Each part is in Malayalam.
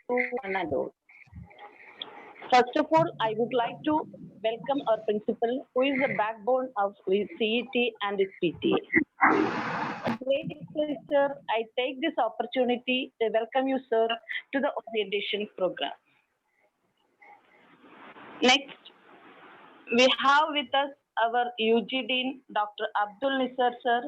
one and all. First of all, I would like to welcome our principal, who is the backbone of CET and its PTA. Great pleasure, I take this opportunity to welcome you, sir, to the orientation program. Next, we have with us our UG Dean, Dr. Abdul Nisar, sir.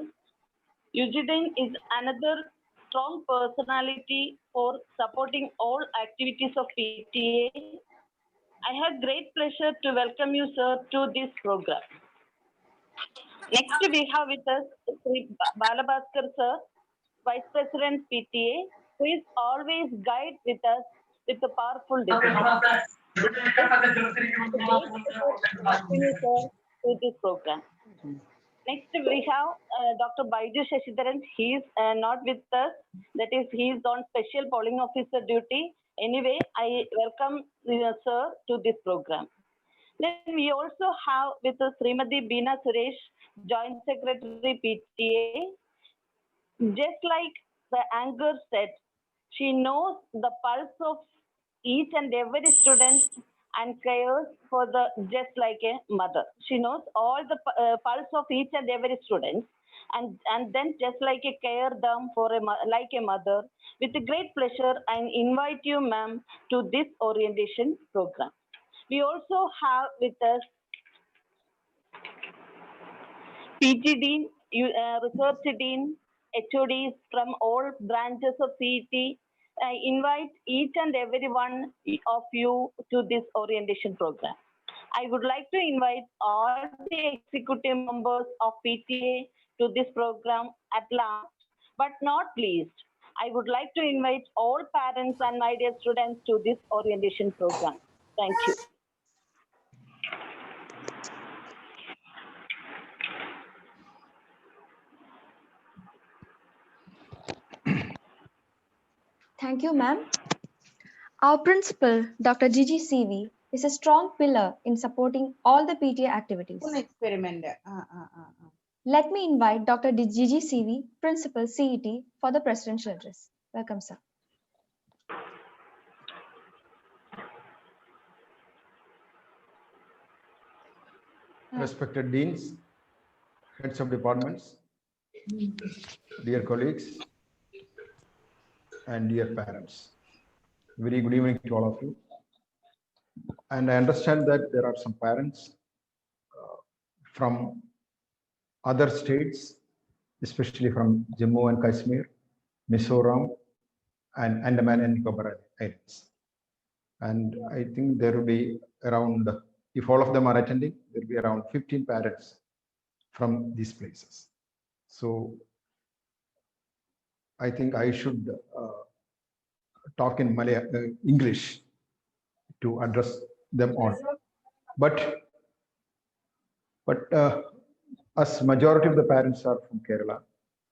UG Dean is another strong personality for supporting all activities of PTA. I have great pleasure to welcome you, sir, to this program. Next, we have with us Sri Balabhaskar, sir, Vice President PTA, who is always guide with us with a powerful decision. It's a great pleasure to welcome you, sir, to this program. Next, we have Dr. Baiju Shashidharan. He is not with us. That is, he is on special polling officer duty. Anyway, I welcome sir to this program. Then we also have with us Srimati Beena Suresh, Joint Secretary PTA. Just like the anchor said, she knows the pulse of each and every student and cares for the just like a mother. She knows all the pulse of each and every student, and then just like a care them for like a mother. With a great pleasure, I invite you, ma'am, to this orientation program. We also have with us PG Dean, Research Dean, HODs from all branches of CET. I invite each and every one of you to this orientation program. I would like to invite all the executive members of PTA to this program at last, but not least. I would like to invite all parents and my dear students to this orientation program. Thank you. Thank you, ma'am. Our principal, Dr. Gigi CV, is a strong pillar in supporting all the PTA activities. Experiment. Let me invite Dr. Gigi CV, Principal CET, for the presidential address. Welcome, sir. Respected deans, heads of departments, dear colleagues, and dear parents. Very good evening to all of you. And I understand that there are some parents from other states, especially from Jammu and Kashmir, Mizoram, and Andaman and Nicobar Islands. And I think there will be around, if all of them are attending, there will be around 15 parents from these places. So I think I should talk in English to address them all. But as majority of the parents are from Kerala,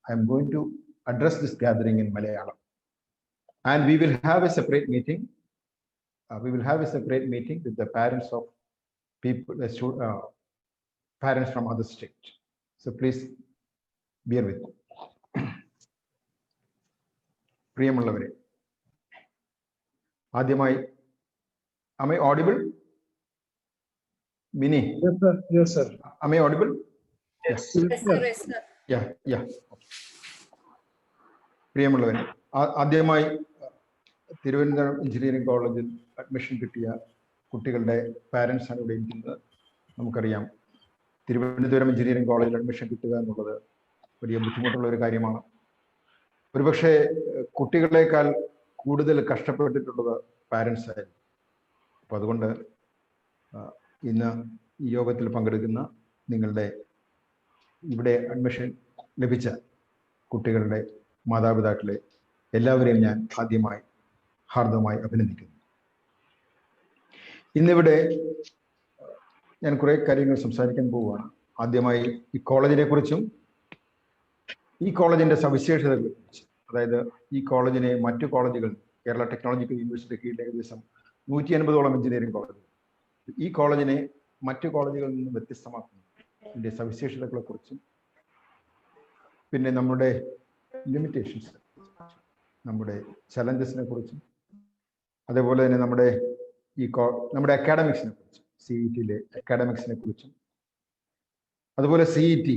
I am going to address this gathering in Malayalam. And we will have a separate meeting. We will have a separate meeting with the parents of people, parents from other states. So please bear with me. പ്രിയമുള്ളവരെ, ആദ്യമായി, am I audible? Mini? Yes, sir. Yes, sir. Am I audible? Yes, sir. Yes, sir. Yeah. പ്രിയമുള്ളവരെ, ആദ്യമായി തിരുവനന്തപുരം എഞ്ചിനീയറിംഗ് കോളേജിൽ അഡ്മിഷൻ കിട്ടിയ കുട്ടികളുടെ പാരൻസ് ആണ് ഇവിടെ ഇരിക്കുന്നത്. നമുക്കറിയാം, തിരുവനന്തപുരം എഞ്ചിനീയറിംഗ് കോളേജിൽ അഡ്മിഷൻ കിട്ടുക എന്നുള്ളത് വലിയ ബുദ്ധിമുട്ടുള്ള ഒരു കാര്യമാണ്. ഒരുപക്ഷെ കുട്ടികളെക്കാൾ കൂടുതൽ കഷ്ടപ്പെട്ടിട്ടുള്ളത് പാരൻസ് ആയിരുന്നു. അപ്പം അതുകൊണ്ട് ഇന്ന് ഈ യോഗത്തിൽ പങ്കെടുക്കുന്ന നിങ്ങളുടെ ഇവിടെ അഡ്മിഷൻ ലഭിച്ച കുട്ടികളുടെ മാതാപിതാക്കളെ എല്ലാവരെയും ഞാൻ ആദ്യമായി ഹാർദമായി അഭിനന്ദിക്കുന്നു. ഇന്നിവിടെ ഞാൻ കുറേ കാര്യങ്ങൾ സംസാരിക്കാൻ പോവുകയാണ്. ആദ്യമായി ഈ കോളേജിനെ കുറിച്ചും ഈ കോളേജിന്റെ സവിശേഷതകളെക്കുറിച്ച്, അതായത് ഈ കോളേജിനെ മറ്റു കോളേജുകൾ, കേരള ടെക്നോളജിക്കൽ യൂണിവേഴ്സിറ്റി കീഴിൽ ഏകദേശം 150ഓളം എഞ്ചിനീയറിംഗ് കോളേജുകൾ, ഈ കോളേജിനെ മറ്റു കോളേജുകളിൽ നിന്ന് വ്യത്യസ്തമാക്കുന്നു ഇതിന്റെ സവിശേഷതകളെ കുറിച്ചും, പിന്നെ നമ്മുടെ ലിമിറ്റേഷൻസ്, നമ്മുടെ ചലഞ്ചസിനെ കുറിച്ചും, അതേപോലെ തന്നെ നമ്മുടെ അക്കാഡമിക്സിനെ കുറിച്ചും CET-യിലെ അക്കാഡമിക്സിനെ കുറിച്ചും അതുപോലെ CET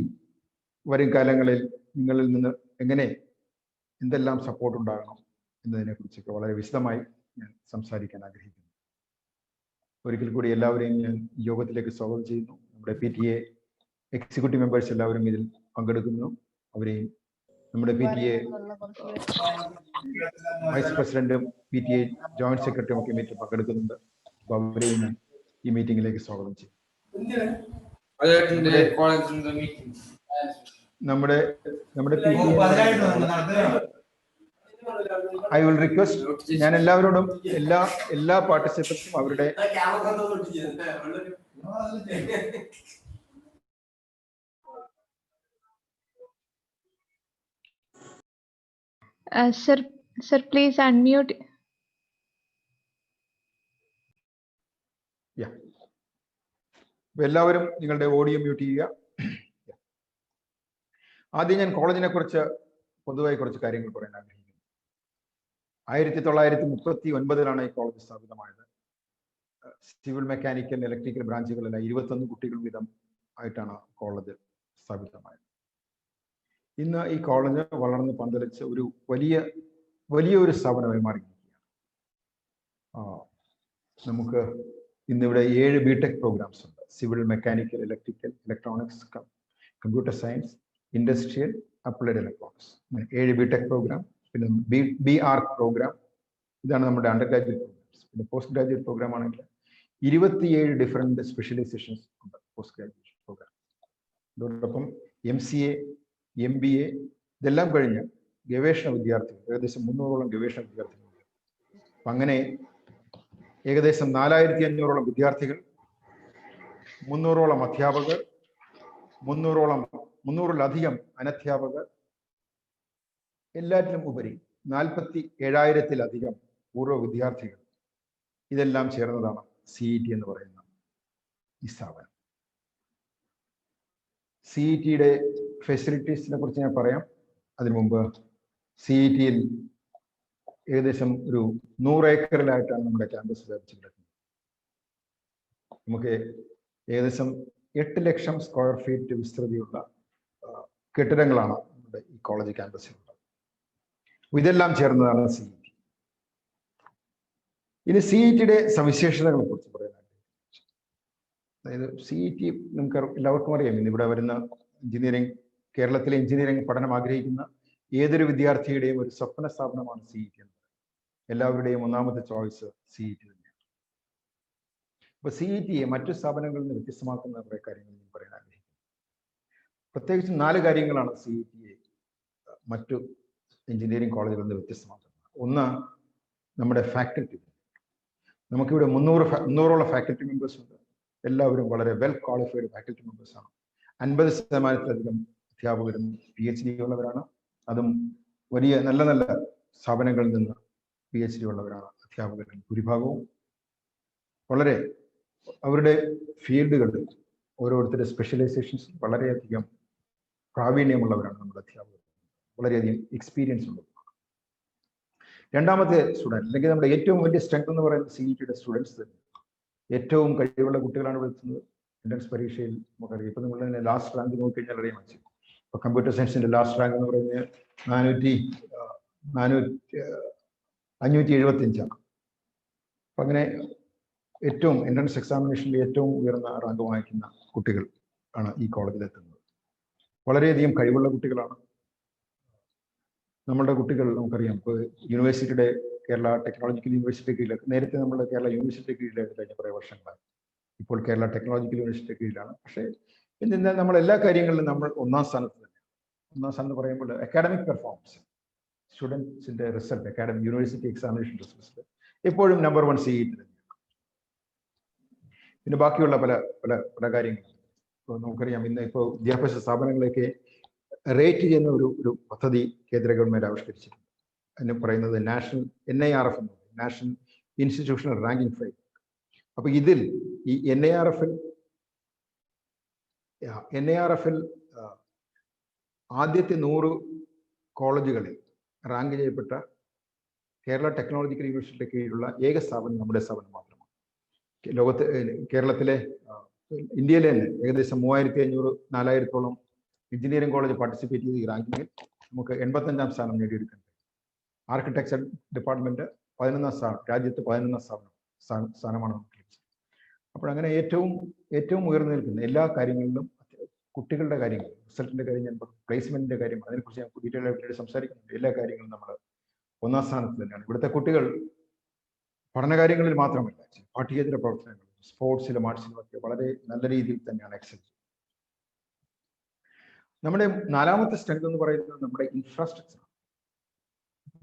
വരും കാലങ്ങളിൽ നിങ്ങളിൽ നിന്ന് എങ്ങനെ എന്തെല്ലാം സപ്പോർട്ട് ഉണ്ടാകണം എന്നതിനെ കുറിച്ചൊക്കെ വളരെ വിശദമായി ഞാൻ സംസാരിക്കാൻ ആഗ്രഹിക്കുന്നു. ഒരിക്കൽ കൂടി എല്ലാവരെയും ഞാൻ ഈ യോഗത്തിലേക്ക് സ്വാഗതം ചെയ്യുന്നു. നമ്മുടെ PTA എക്സിക്യൂട്ടീവ് മെമ്പേഴ്സ് എല്ലാവരും ഇതിൽ പങ്കെടുക്കുന്നു. അവരെയും നമ്മുടെ PTA വൈസ് പ്രസിഡന്റും PTA ജോയിന്റ് സെക്രട്ടറിയും ഒക്കെ മീറ്റിൽ പങ്കെടുക്കുന്നുണ്ട്. അപ്പോൾ അവരെയും ഞാൻ ഈ മീറ്റിംഗിലേക്ക് സ്വാഗതം ചെയ്യും. നമ്മുടെ ഐ വിൽ റിക്വസ്റ്റ്, ഞാൻ എല്ലാവരോടും എല്ലാ പാർട്ടിസിപ്പൻസും അവരുടെ Sir, please unmute. എല്ലാവരും നിങ്ങളുടെ ഓഡിയോ മ്യൂട്ട് ചെയ്യുക. ആദ്യം ഞാൻ കോളേജിനെ കുറിച്ച് പൊതുവായി കുറച്ച് കാര്യങ്ങൾ പറയാൻ ആഗ്രഹിക്കുന്നു. 1939 ഈ കോളേജ് സ്ഥാപിതമായത്. സിവിൽ, മെക്കാനിക്കൽ, ഇലക്ട്രിക്കൽ ബ്രാഞ്ചുകളെല്ലാം 21 കുട്ടികൾ വീതം ആയിട്ടാണ് കോളേജ് സ്ഥാപിതമായത്. ഇന്ന് ഈ കോളേജ് വളർന്ന് പന്തലിച്ച് ഒരു വലിയൊരു സ്ഥാപനമായി മാറിയിരിക്കുകയാണ്. നമുക്ക് ഇന്നിവിടെ 7 BTech പ്രോഗ്രാംസ് ഉണ്ട്. Civil, mechanical, electrical, electronics, computer science, industrial, applied electronics, 7 BTech programme. പിന്നെ BR പ്രോഗ്രാം, ഇതാണ് നമ്മുടെ അണ്ടർ ഗ്രാജുവേറ്റ് പ്രോഗ്രാംസ്. പിന്നെ പോസ്റ്റ് ഗ്രാജുവേറ്റ് പ്രോഗ്രാം ആണെങ്കിൽ 27 ഡിഫറെന്റ് സ്പെഷ്യലൈസേഷൻസ് ഉണ്ട് പോസ്റ്റ് ഗ്രാജുവേഷൻ പ്രോഗ്രാം. അതോടൊപ്പം MCA, MBA ഇതെല്ലാം കഴിഞ്ഞ് ഗവേഷണ വിദ്യാർത്ഥികൾ ഏകദേശം 300ഓളം ഗവേഷണ വിദ്യാർത്ഥികളുണ്ട്. അപ്പം അങ്ങനെ ഏകദേശം 4500ഓളം വിദ്യാർത്ഥികൾ, 300ഓളം അധ്യാപകർ, 300-ലധികം അനധ്യാപകർ, എല്ലാറ്റിലും ഉപരി 47,000-ലധികം പൂർവ്വ വിദ്യാർത്ഥികൾ, ഇതെല്ലാം ചേർന്നതാണ് CET എന്ന് പറയുന്ന ഈ സ്ഥാപനം. CET-യുടെ ഫെസിലിറ്റീസിനെ കുറിച്ച് ഞാൻ പറയാം. അതിനു മുമ്പ് CET-യിൽ ഏകദേശം ഒരു 100 ഏക്കറിലായിട്ടാണ് നമ്മുടെ ക്യാമ്പസ് വ്യാപിച്ചു കിടക്കുന്നത്. നമുക്ക് ഏകദേശം 8 ലക്ഷം സ്ക്വയർ ഫീറ്റ് വിസ്തൃതിയുള്ള കെട്ടിടങ്ങളാണ് നമ്മുടെ ഈ കോളേജ് ക്യാമ്പസിലുള്ളത്. ഇതെല്ലാം ചേർന്നതാണ് CET. ഇനി CET-യുടെ സവിശേഷതകളെ കുറിച്ച് പറയാൻ ആഗ്രഹിക്കുന്നു. അതായത് CET നമുക്ക് എല്ലാവർക്കും അറിയാം, ഇന്ന് ഇവിടെ വരുന്ന കേരളത്തിലെ എഞ്ചിനീയറിംഗ് പഠനം ആഗ്രഹിക്കുന്ന ഏതൊരു വിദ്യാർത്ഥിയുടെയും ഒരു സ്വപ്ന സ്ഥാപനമാണ് CET എന്ന് പറയുന്നത്. എല്ലാവരുടെയും ഒന്നാമത്തെ ചോയ്സ് CET തന്നെയാണ്. അപ്പൊ CET-യെ മറ്റു സ്ഥാപനങ്ങളിൽ നിന്ന് വ്യത്യസ്തമാക്കുന്ന കുറെ കാര്യങ്ങൾ ഞാൻ പറയാൻ ആഗ്രഹിക്കുന്നു. പ്രത്യേകിച്ച് 4 കാര്യങ്ങളാണ് CET-യെ മറ്റു എഞ്ചിനീയറിംഗ് കോളേജുകളിൽ നിന്ന് വ്യത്യസ്തമാക്കുന്നത്. ഒന്ന്, നമ്മുടെ ഫാക്കൽറ്റി. നമുക്കിവിടെ 300ഓളം ഫാക്കൽറ്റി മെമ്പേഴ്സ് ഉണ്ട്. എല്ലാവരും വളരെ വെൽ ക്വാളിഫൈഡ് ഫാക്കൽറ്റി മെമ്പേഴ്സ് ആണ്. 50%-ലധികം അധ്യാപകരും PhD ഉള്ളവരാണ്. അതും വലിയ നല്ല സ്ഥാപനങ്ങളിൽ നിന്ന് PhD ഉള്ളവരാണ് അധ്യാപകരും ഭൂരിഭാഗവും. വളരെ അവരുടെ ഫീൽഡുകളിൽ ഓരോരുത്തരുടെ സ്പെഷ്യലൈസേഷൻസ് വളരെയധികം പ്രാവീണ്യമുള്ളവരാണ് നമ്മുടെ അധ്യാപകർ. വളരെയധികം എക്സ്പീരിയൻസ് ഉള്ളവരാണ്. രണ്ടാമത്തെ സ്റ്റുഡൻറ്, അല്ലെങ്കിൽ നമ്മുടെ ഏറ്റവും വലിയ സ്ട്രെങ്ത് എന്ന് പറയുന്നത് CET-യുടെ സ്റ്റുഡൻസ് തന്നെ. ഏറ്റവും കഴിവുള്ള കുട്ടികളാണ് വിളിക്കുന്നത്. എൻട്രൻസ് പരീക്ഷയിൽ നമുക്കറിയാം. ഇപ്പൊ നമ്മൾ ലാസ്റ്റ് റാങ്ക് നോക്കിക്കഴിഞ്ഞാൽ അറിയാൻ പറ്റും. ഇപ്പൊ കമ്പ്യൂട്ടർ സയൻസിന്റെ ലാസ്റ്റ് റാങ്ക് എന്ന് പറയുന്നത് 575ആണ്. അപ്പൊ അങ്ങനെ ഏറ്റവും എൻട്രൻസ് എക്സാമിനേഷനിൽ ഏറ്റവും ഉയർന്ന റാങ്ക് വാങ്ങിക്കുന്ന കുട്ടികൾ ആണ് ഈ കോളേജിൽ എത്തുന്നത്. വളരെയധികം കഴിവുള്ള കുട്ടികളാണ് നമ്മളുടെ കുട്ടികൾ. നമുക്കറിയാം, ഇപ്പോൾ യൂണിവേഴ്സിറ്റിയുടെ കേരള ടെക്നോളജിക്കൽ യൂണിവേഴ്സിറ്റി കീഴിൽ, നേരത്തെ നമ്മൾ കേരള യൂണിവേഴ്സിറ്റി കീഴിലായിട്ട് കഴിഞ്ഞ കുറേ വർഷങ്ങളായി. ഇപ്പോൾ കേരള ടെക്നോളജിക്കൽ യൂണിവേഴ്സിറ്റി കീഴിലാണ്. പക്ഷേ എന്നാൽ നമ്മൾ എല്ലാ കാര്യങ്ങളിലും നമ്മൾ ഒന്നാം സ്ഥാനത്ത് തന്നെ. ഒന്നാം സ്ഥാനം എന്ന് പറയുമ്പോൾ അക്കാഡമിക് പെർഫോമൻസ്, സ്റ്റുഡൻസിന്റെ result, academic university examination result എപ്പോഴും നമ്പർ 1 CET തന്നെയാണ്. പിന്നെ ബാക്കിയുള്ള പല കാര്യങ്ങൾ ഇപ്പോൾ നമുക്കറിയാം. ഇന്ന് ഇപ്പോൾ വിദ്യാഭ്യാസ സ്ഥാപനങ്ങളെയൊക്കെ റേറ്റ് ചെയ്യുന്ന ഒരു പദ്ധതി കേന്ദ്ര ഗവൺമെന്റ് ആവിഷ്കരിച്ചിട്ടുണ്ട്. അതിന് പറയുന്നത് NIRF എന്ന് പറയും, നാഷണൽ ഇൻസ്റ്റിറ്റ്യൂഷണൽ റാങ്കിംഗ് ഫ്രെയിം. അപ്പൊ ഇതിൽ ഈ NIRF-ൽ ആദ്യത്തെ 100 കോളേജുകളിൽ റാങ്ക് ചെയ്യപ്പെട്ട കേരള ടെക്നോളജിക്കൽ യൂണിവേഴ്സിറ്റിയുടെ കീഴിലുള്ള ഏക സ്ഥാപനം നമ്മുടെ സ്ഥാപനം മാത്രമാണ്. ലോകത്ത് കേരളത്തിലെ ഇന്ത്യയിലെ തന്നെ ഏകദേശം 3500-4000-ഓളം എഞ്ചിനീയറിംഗ് കോളേജ് പാർട്ടിസിപ്പേറ്റ് ചെയ്ത് ഈ റാങ്കിങ്ങിൽ നമുക്ക് 85ാം സ്ഥാനം നേടിയെടുക്കുന്നത്. ആർക്കിടെക്ചർ ഡിപ്പാർട്ട്മെന്റ് 11ാം സ്ഥാനം, രാജ്യത്ത് 11ാം സ്ഥാനമാണ് നമുക്ക് ലഭിച്ചത്. അപ്പോൾ അങ്ങനെ ഏറ്റവും ഉയർന്നു നിൽക്കുന്ന എല്ലാ കാര്യങ്ങളിലും കുട്ടികളുടെ കാര്യങ്ങൾ, റിസൾട്ടിന്റെ കാര്യം, ഞാൻ പ്ലേസ്മെന്റിന്റെ കാര്യം, അതിനെക്കുറിച്ച് ഞാൻ ഡീറ്റെയിൽ ആയിട്ട് സംസാരിക്കുന്നുണ്ട്. എല്ലാ കാര്യങ്ങളും നമ്മൾ 1ാം സ്ഥാനത്ത് തന്നെയാണ്. ഇവിടുത്തെ കുട്ടികൾ പഠനകാര്യങ്ങളിൽ മാത്രമല്ല, പാഠ്യേതര പ്രവർത്തനങ്ങൾ, സ്പോർട്സിലും ആർട്സിലും ഒക്കെ വളരെ നല്ല രീതിയിൽ തന്നെയാണ് എക്സൽ ചെയ്യുന്നത്. നമ്മുടെ 4ാമത്തെ സ്ട്രെങ്ത് എന്ന് പറയുന്നത് നമ്മുടെ ഇൻഫ്രാസ്ട്രക്ചർ.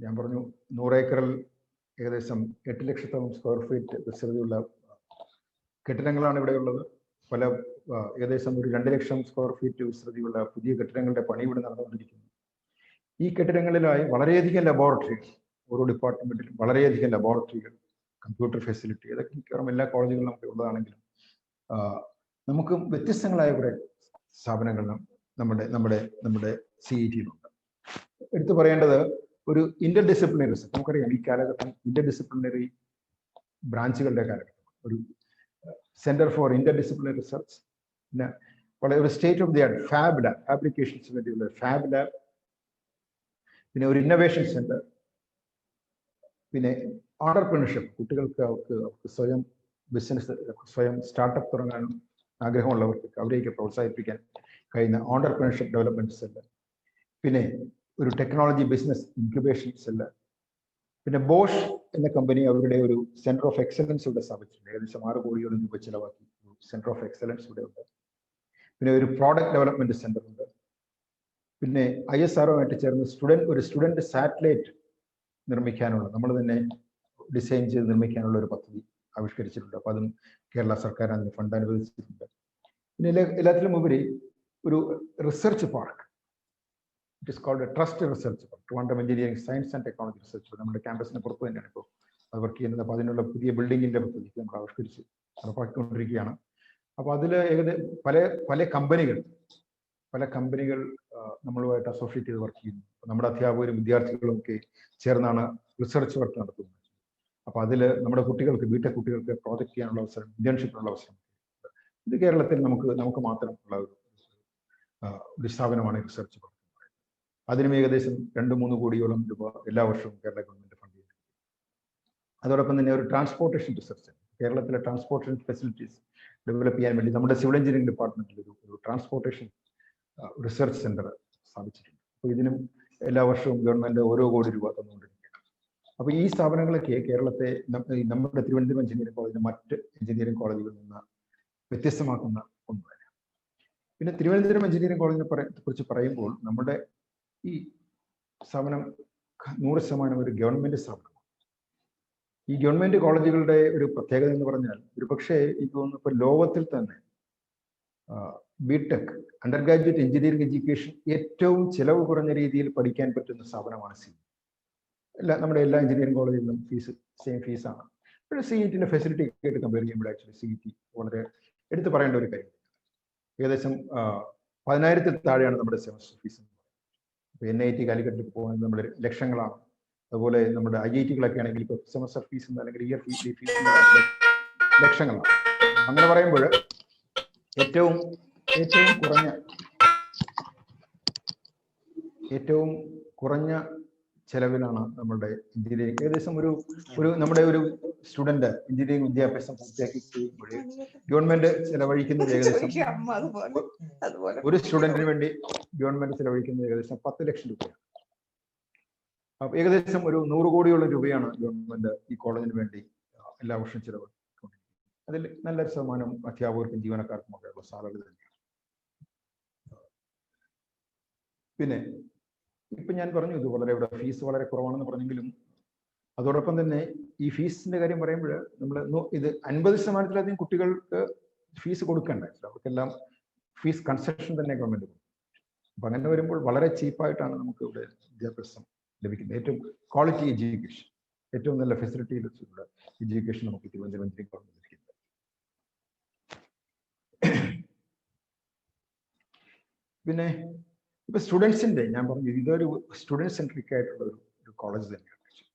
ഞാൻ പറഞ്ഞു 100 ഏക്കറിൽ ഏകദേശം 8 ലക്ഷത്തോളം സ്ക്വയർ ഫീറ്റ് വിസ്തൃതിയുള്ള കെട്ടിടങ്ങളാണ് ഇവിടെയുള്ളത്. പല ഏകദേശം ഒരു 2 ലക്ഷം സ്ക്വയർ ഫീറ്റ് വിസ്തൃതിയുള്ള പുതിയ കെട്ടിടങ്ങളുടെ പണി ഇവിടെ നടന്നുകൊണ്ടിരിക്കുന്നു. ഈ കെട്ടിടങ്ങളിലായി വളരെയധികം ലബോറട്ടറികൾ, ഓരോ ഡിപ്പാർട്ട്മെന്റിലും വളരെയധികം ലബോറട്ടറികൾ, കമ്പ്യൂട്ടർ ഫെസിലിറ്റി, ഇതൊക്കെ മിക്കവാറും എല്ലാ കോളേജുകളിലും നമുക്ക് ഉള്ളതാണെങ്കിലും നമുക്ക് വ്യത്യസ്തങ്ങളായ കുറെ സ്ഥാപനങ്ങൾ നമ്മുടെ CET-യിലുണ്ട്. എടുത്തു പറയേണ്ടത് ഒരു ഇന്റർ ഡിസിപ്ലിനറി റിസർച്ച്. നമുക്കറിയാം ഈ കാലഘട്ടം ഇന്റർ ഡിസിപ്ലിനറി ബ്രാഞ്ചുകളുടെ കാലഘട്ടം. ഒരു centre for inter disciplinary research, പിന്നെ വളരെ ഒരു state of the art fab lab, applications വേണ്ടിയുള്ള ഫാബ് ലാബ്, പിന്നെ ഒരു ഇന്നോവേഷൻ സെന്റർ, പിന്നെ ഓണ്ടർപ്രണർഷിപ്പ്, കുട്ടികൾക്ക് അവർക്ക് സ്വയം ബിസിനസ്, സ്വയം സ്റ്റാർട്ടപ്പ് തുടങ്ങാൻ ആഗ്രഹമുള്ളവർക്ക് അവരെയൊക്കെ പ്രോത്സാഹിപ്പിക്കാൻ കഴിയുന്ന ഓണ്ടർപ്രണർഷിപ്പ് ഡെവലപ്മെന്റ് സെന്റർ, പിന്നെ ഒരു ടെക്നോളജി ബിസിനസ് ഇൻക്യുബേഷൻ സെന്റർ, പിന്നെ ബോഷ് എന്ന കമ്പനി അവരുടെ ഒരു സെന്റർ ഓഫ് എക്സലൻസ് ഇവിടെ സ്ഥാപിച്ചിട്ടുണ്ട്. ഏകദേശം 6 കോടിയോളം രൂപ ചിലവാക്കി സെന്റർ ഓഫ് എക്സലൻസ് ഇവിടെ ഉണ്ട്. പിന്നെ ഒരു പ്രോഡക്റ്റ് ഡെവലപ്മെന്റ് സെന്റർ ഉണ്ട്. പിന്നെ ISRO-ആയിട്ട് ചേർന്ന് ഒരു സ്റ്റുഡന്റ് സാറ്റലൈറ്റ് നിർമ്മിക്കാനുള്ള, നമ്മൾ തന്നെ ഡിസൈൻ ചെയ്ത് നിർമ്മിക്കാനുള്ള ഒരു പദ്ധതി ആവിഷ്കരിച്ചിട്ടുണ്ട്. അപ്പോൾ അതും കേരള സർക്കാർ അതിന് ഫണ്ട് അനുവദിച്ചിട്ടുണ്ട്. പിന്നെ എല്ലാത്തിലും ഉപരി ഒരു research park, it is called trust research park, Trivandrum engineering science and technology research. നമ്മുടെ ക്യാമ്പസിന് പുറത്ത് തന്നെയാണ് ഇപ്പോൾ അത് വർക്ക് ചെയ്യുന്നത്. അപ്പോൾ അതിനുള്ള പുതിയ ബിൽഡിങ്ങിന്റെ പദ്ധതി നമ്മൾ ആവിഷ്കരിച്ച് നടപ്പാക്കിക്കൊണ്ടിരിക്കുകയാണ്. അപ്പോൾ അതിൽ ഏകദേശം പല കമ്പനികൾ നമ്മളുമായിട്ട് അസോസിയേറ്റ് ചെയ്ത് വർക്ക് ചെയ്യുന്നു. നമ്മുടെ അധ്യാപകരും വിദ്യാർത്ഥികളും ഒക്കെ ചേർന്നാണ് റിസർച്ച് വർക്ക് നടത്തുന്നത്. അപ്പോൾ അതിൽ നമ്മുടെ കുട്ടികൾക്ക്, ബിടെക് കുട്ടികൾക്ക് പ്രോജക്റ്റ് ചെയ്യാനുള്ള അവസരം, ഇന്റേൺഷിപ്പിനുള്ള അവസരം, ഇത് കേരളത്തിൽ നമുക്ക് മാത്രമുള്ള ഒരു സ്ഥാപനമാണ് റിസർച്ച് വർക്ക്. അതിനും ഏകദേശം 2-3 കോടിയോളം രൂപ എല്ലാ വർഷവും കേരള ഗവൺമെന്റ് ഫണ്ട് ചെയ്യുന്നു. അതോടൊപ്പം തന്നെ ഒരു ട്രാൻസ്പോർട്ടേഷൻ റിസർച്ച്, കേരളത്തിലെ ട്രാൻസ്പോർട്ടേഷൻ ഫെസിലിറ്റീസ് ഡെവലപ്പ് ചെയ്യാൻ വേണ്ടി നമ്മുടെ സിവിൽ എഞ്ചിനീയറിംഗ് ഡിപ്പാർട്ട്മെന്റിൽ ഒരു ട്രാൻസ്പോർട്ടേഷൻ റിസർച്ച് സെന്റർ സ്ഥാപിച്ചിട്ടുണ്ട്. അപ്പോൾ ഇതിനും എല്ലാ വർഷവും ഗവൺമെന്റ് ഓരോ കോടി രൂപ തന്നുകൊണ്ടിരിക്കുകയാണ്. അപ്പോൾ ഈ സ്ഥാപനങ്ങളൊക്കെ കേരളത്തെ നമ്മുടെ തിരുവനന്തപുരം എഞ്ചിനീയറിംഗ് കോളേജിലെ മറ്റ് എഞ്ചിനീയറിംഗ് കോളേജുകളിൽ നിന്ന് വ്യത്യസ്തമാക്കുന്ന ഒന്നുമല്ല. പിന്നെ തിരുവനന്തപുരം എഞ്ചിനീയറിംഗ് കോളേജിനെ കുറിച്ച് പറയുമ്പോൾ നമ്മുടെ ഈ സ്ഥാപനം 100% ഒരു ഗവൺമെന്റ് സ്ഥാപനമാണ്. ഈ ഗവൺമെന്റ് കോളേജുകളുടെ ഒരു പ്രത്യേകത എന്ന് പറഞ്ഞാൽ, ഒരുപക്ഷെ എനിക്ക് തോന്നുന്നു ഇപ്പോൾ ലോകത്തിൽ തന്നെ B Tech, undergraduate engineering education ഏറ്റവും ചിലവ് കുറഞ്ഞ രീതിയിൽ പഠിക്കാൻ പറ്റുന്ന സ്ഥാപനമാണ് നമ്മുടെ എല്ലാ എഞ്ചിനീയറിംഗ് കോളേജിലും സെയിം ഫീസാണ്. പക്ഷേ CET-ന്റെ ഫെസിലിറ്റി ആയിട്ട് കമ്പയർ ചെയ്യുമ്പോൾ ആക്ച്വലി CET വളരെ എടുത്തു പറയേണ്ട ഒരു കാര്യം. ഏകദേശം 10,000-ൽ താഴെയാണ് നമ്മുടെ സെമസ്റ്റർ ഫീസ്. ഇപ്പോൾ NIT കാലിക്കറ്റിലേക്ക് പോകുന്നത് നമ്മുടെ ലക്ഷങ്ങളാണ്. അതുപോലെ നമ്മുടെ IIT-കളൊക്കെ ആണെങ്കിൽ ഇപ്പോൾ സെമസ്റ്റർ ഫീസ് അല്ലെങ്കിൽ ഇയർ ഫീസ് ലക്ഷങ്ങളാണ്. അങ്ങനെ പറയുമ്പോൾ ഏറ്റവും കുറഞ്ഞ ചെലവിലാണ് നമ്മുടെ എഞ്ചിനീയറിംഗ്. ഏകദേശം നമ്മുടെ ഒരു സ്റ്റുഡന്റ് എഞ്ചിനീയറിംഗ് വിദ്യാഭ്യാസം പൂർത്തിയാക്കി കഴിയുമ്പോൾ ഗവൺമെന്റ് ചെലവഴിക്കുന്നത് ഏകദേശം ഒരു സ്റ്റുഡന്റിന് വേണ്ടി ഗവൺമെന്റ് ചെലവഴിക്കുന്നത് ഏകദേശം 10 ലക്ഷം രൂപയാണ്. അപ്പൊ ഏകദേശം ഒരു 100 കോടിയോളം രൂപയാണ് ഗവൺമെന്റ് ഈ കോളേജിന് വേണ്ടി എല്ലാ വർഷവും ചെലവഴിക്കുന്നത്. അതിൽ നല്ലൊരു ശതമാനം അധ്യാപകർക്കും ജീവനക്കാർക്കും ഒക്കെയുള്ള സാലറി തന്നെയാണ്. പിന്നെ ഇപ്പൊ ഞാൻ പറഞ്ഞു ഇത് ഇവിടെ ഫീസ് വളരെ കുറവാണെന്ന് പറഞ്ഞെങ്കിലും അതോടൊപ്പം തന്നെ ഈ ഫീസിന്റെ കാര്യം പറയുമ്പോൾ നമ്മൾ ഇത് 50%-ലധികം കുട്ടികൾക്ക് ഫീസ് കൊടുക്കണ്ട. അവർക്കെല്ലാം ഫീസ് കൺസെഷൻ തന്നെ ഗവൺമെന്റ് കൊടുക്കും. അപ്പൊ അങ്ങനെ വരുമ്പോൾ വളരെ ചീപ്പായിട്ടാണ് നമുക്ക് ഇവിടെ വിദ്യാഭ്യാസം ലഭിക്കുന്നത്. ഏറ്റവും ക്വാളിറ്റി എഡ്യൂക്കേഷൻ, ഏറ്റവും നല്ല ഫെസിലിറ്റിയിലുള്ള എഡ്യൂക്കേഷൻ നമുക്ക് തിരുവനന്തപുരം ലഭിക്കുന്നത്. പിന്നെ ഇപ്പൊ സ്റ്റുഡൻസിന്റെ ഞാൻ പറഞ്ഞു ഇതൊരു സ്റ്റുഡന്റ് സെൻട്രിക് ആയിട്ടുള്ള ഒരു കോളേജ് തന്നെയാണ്.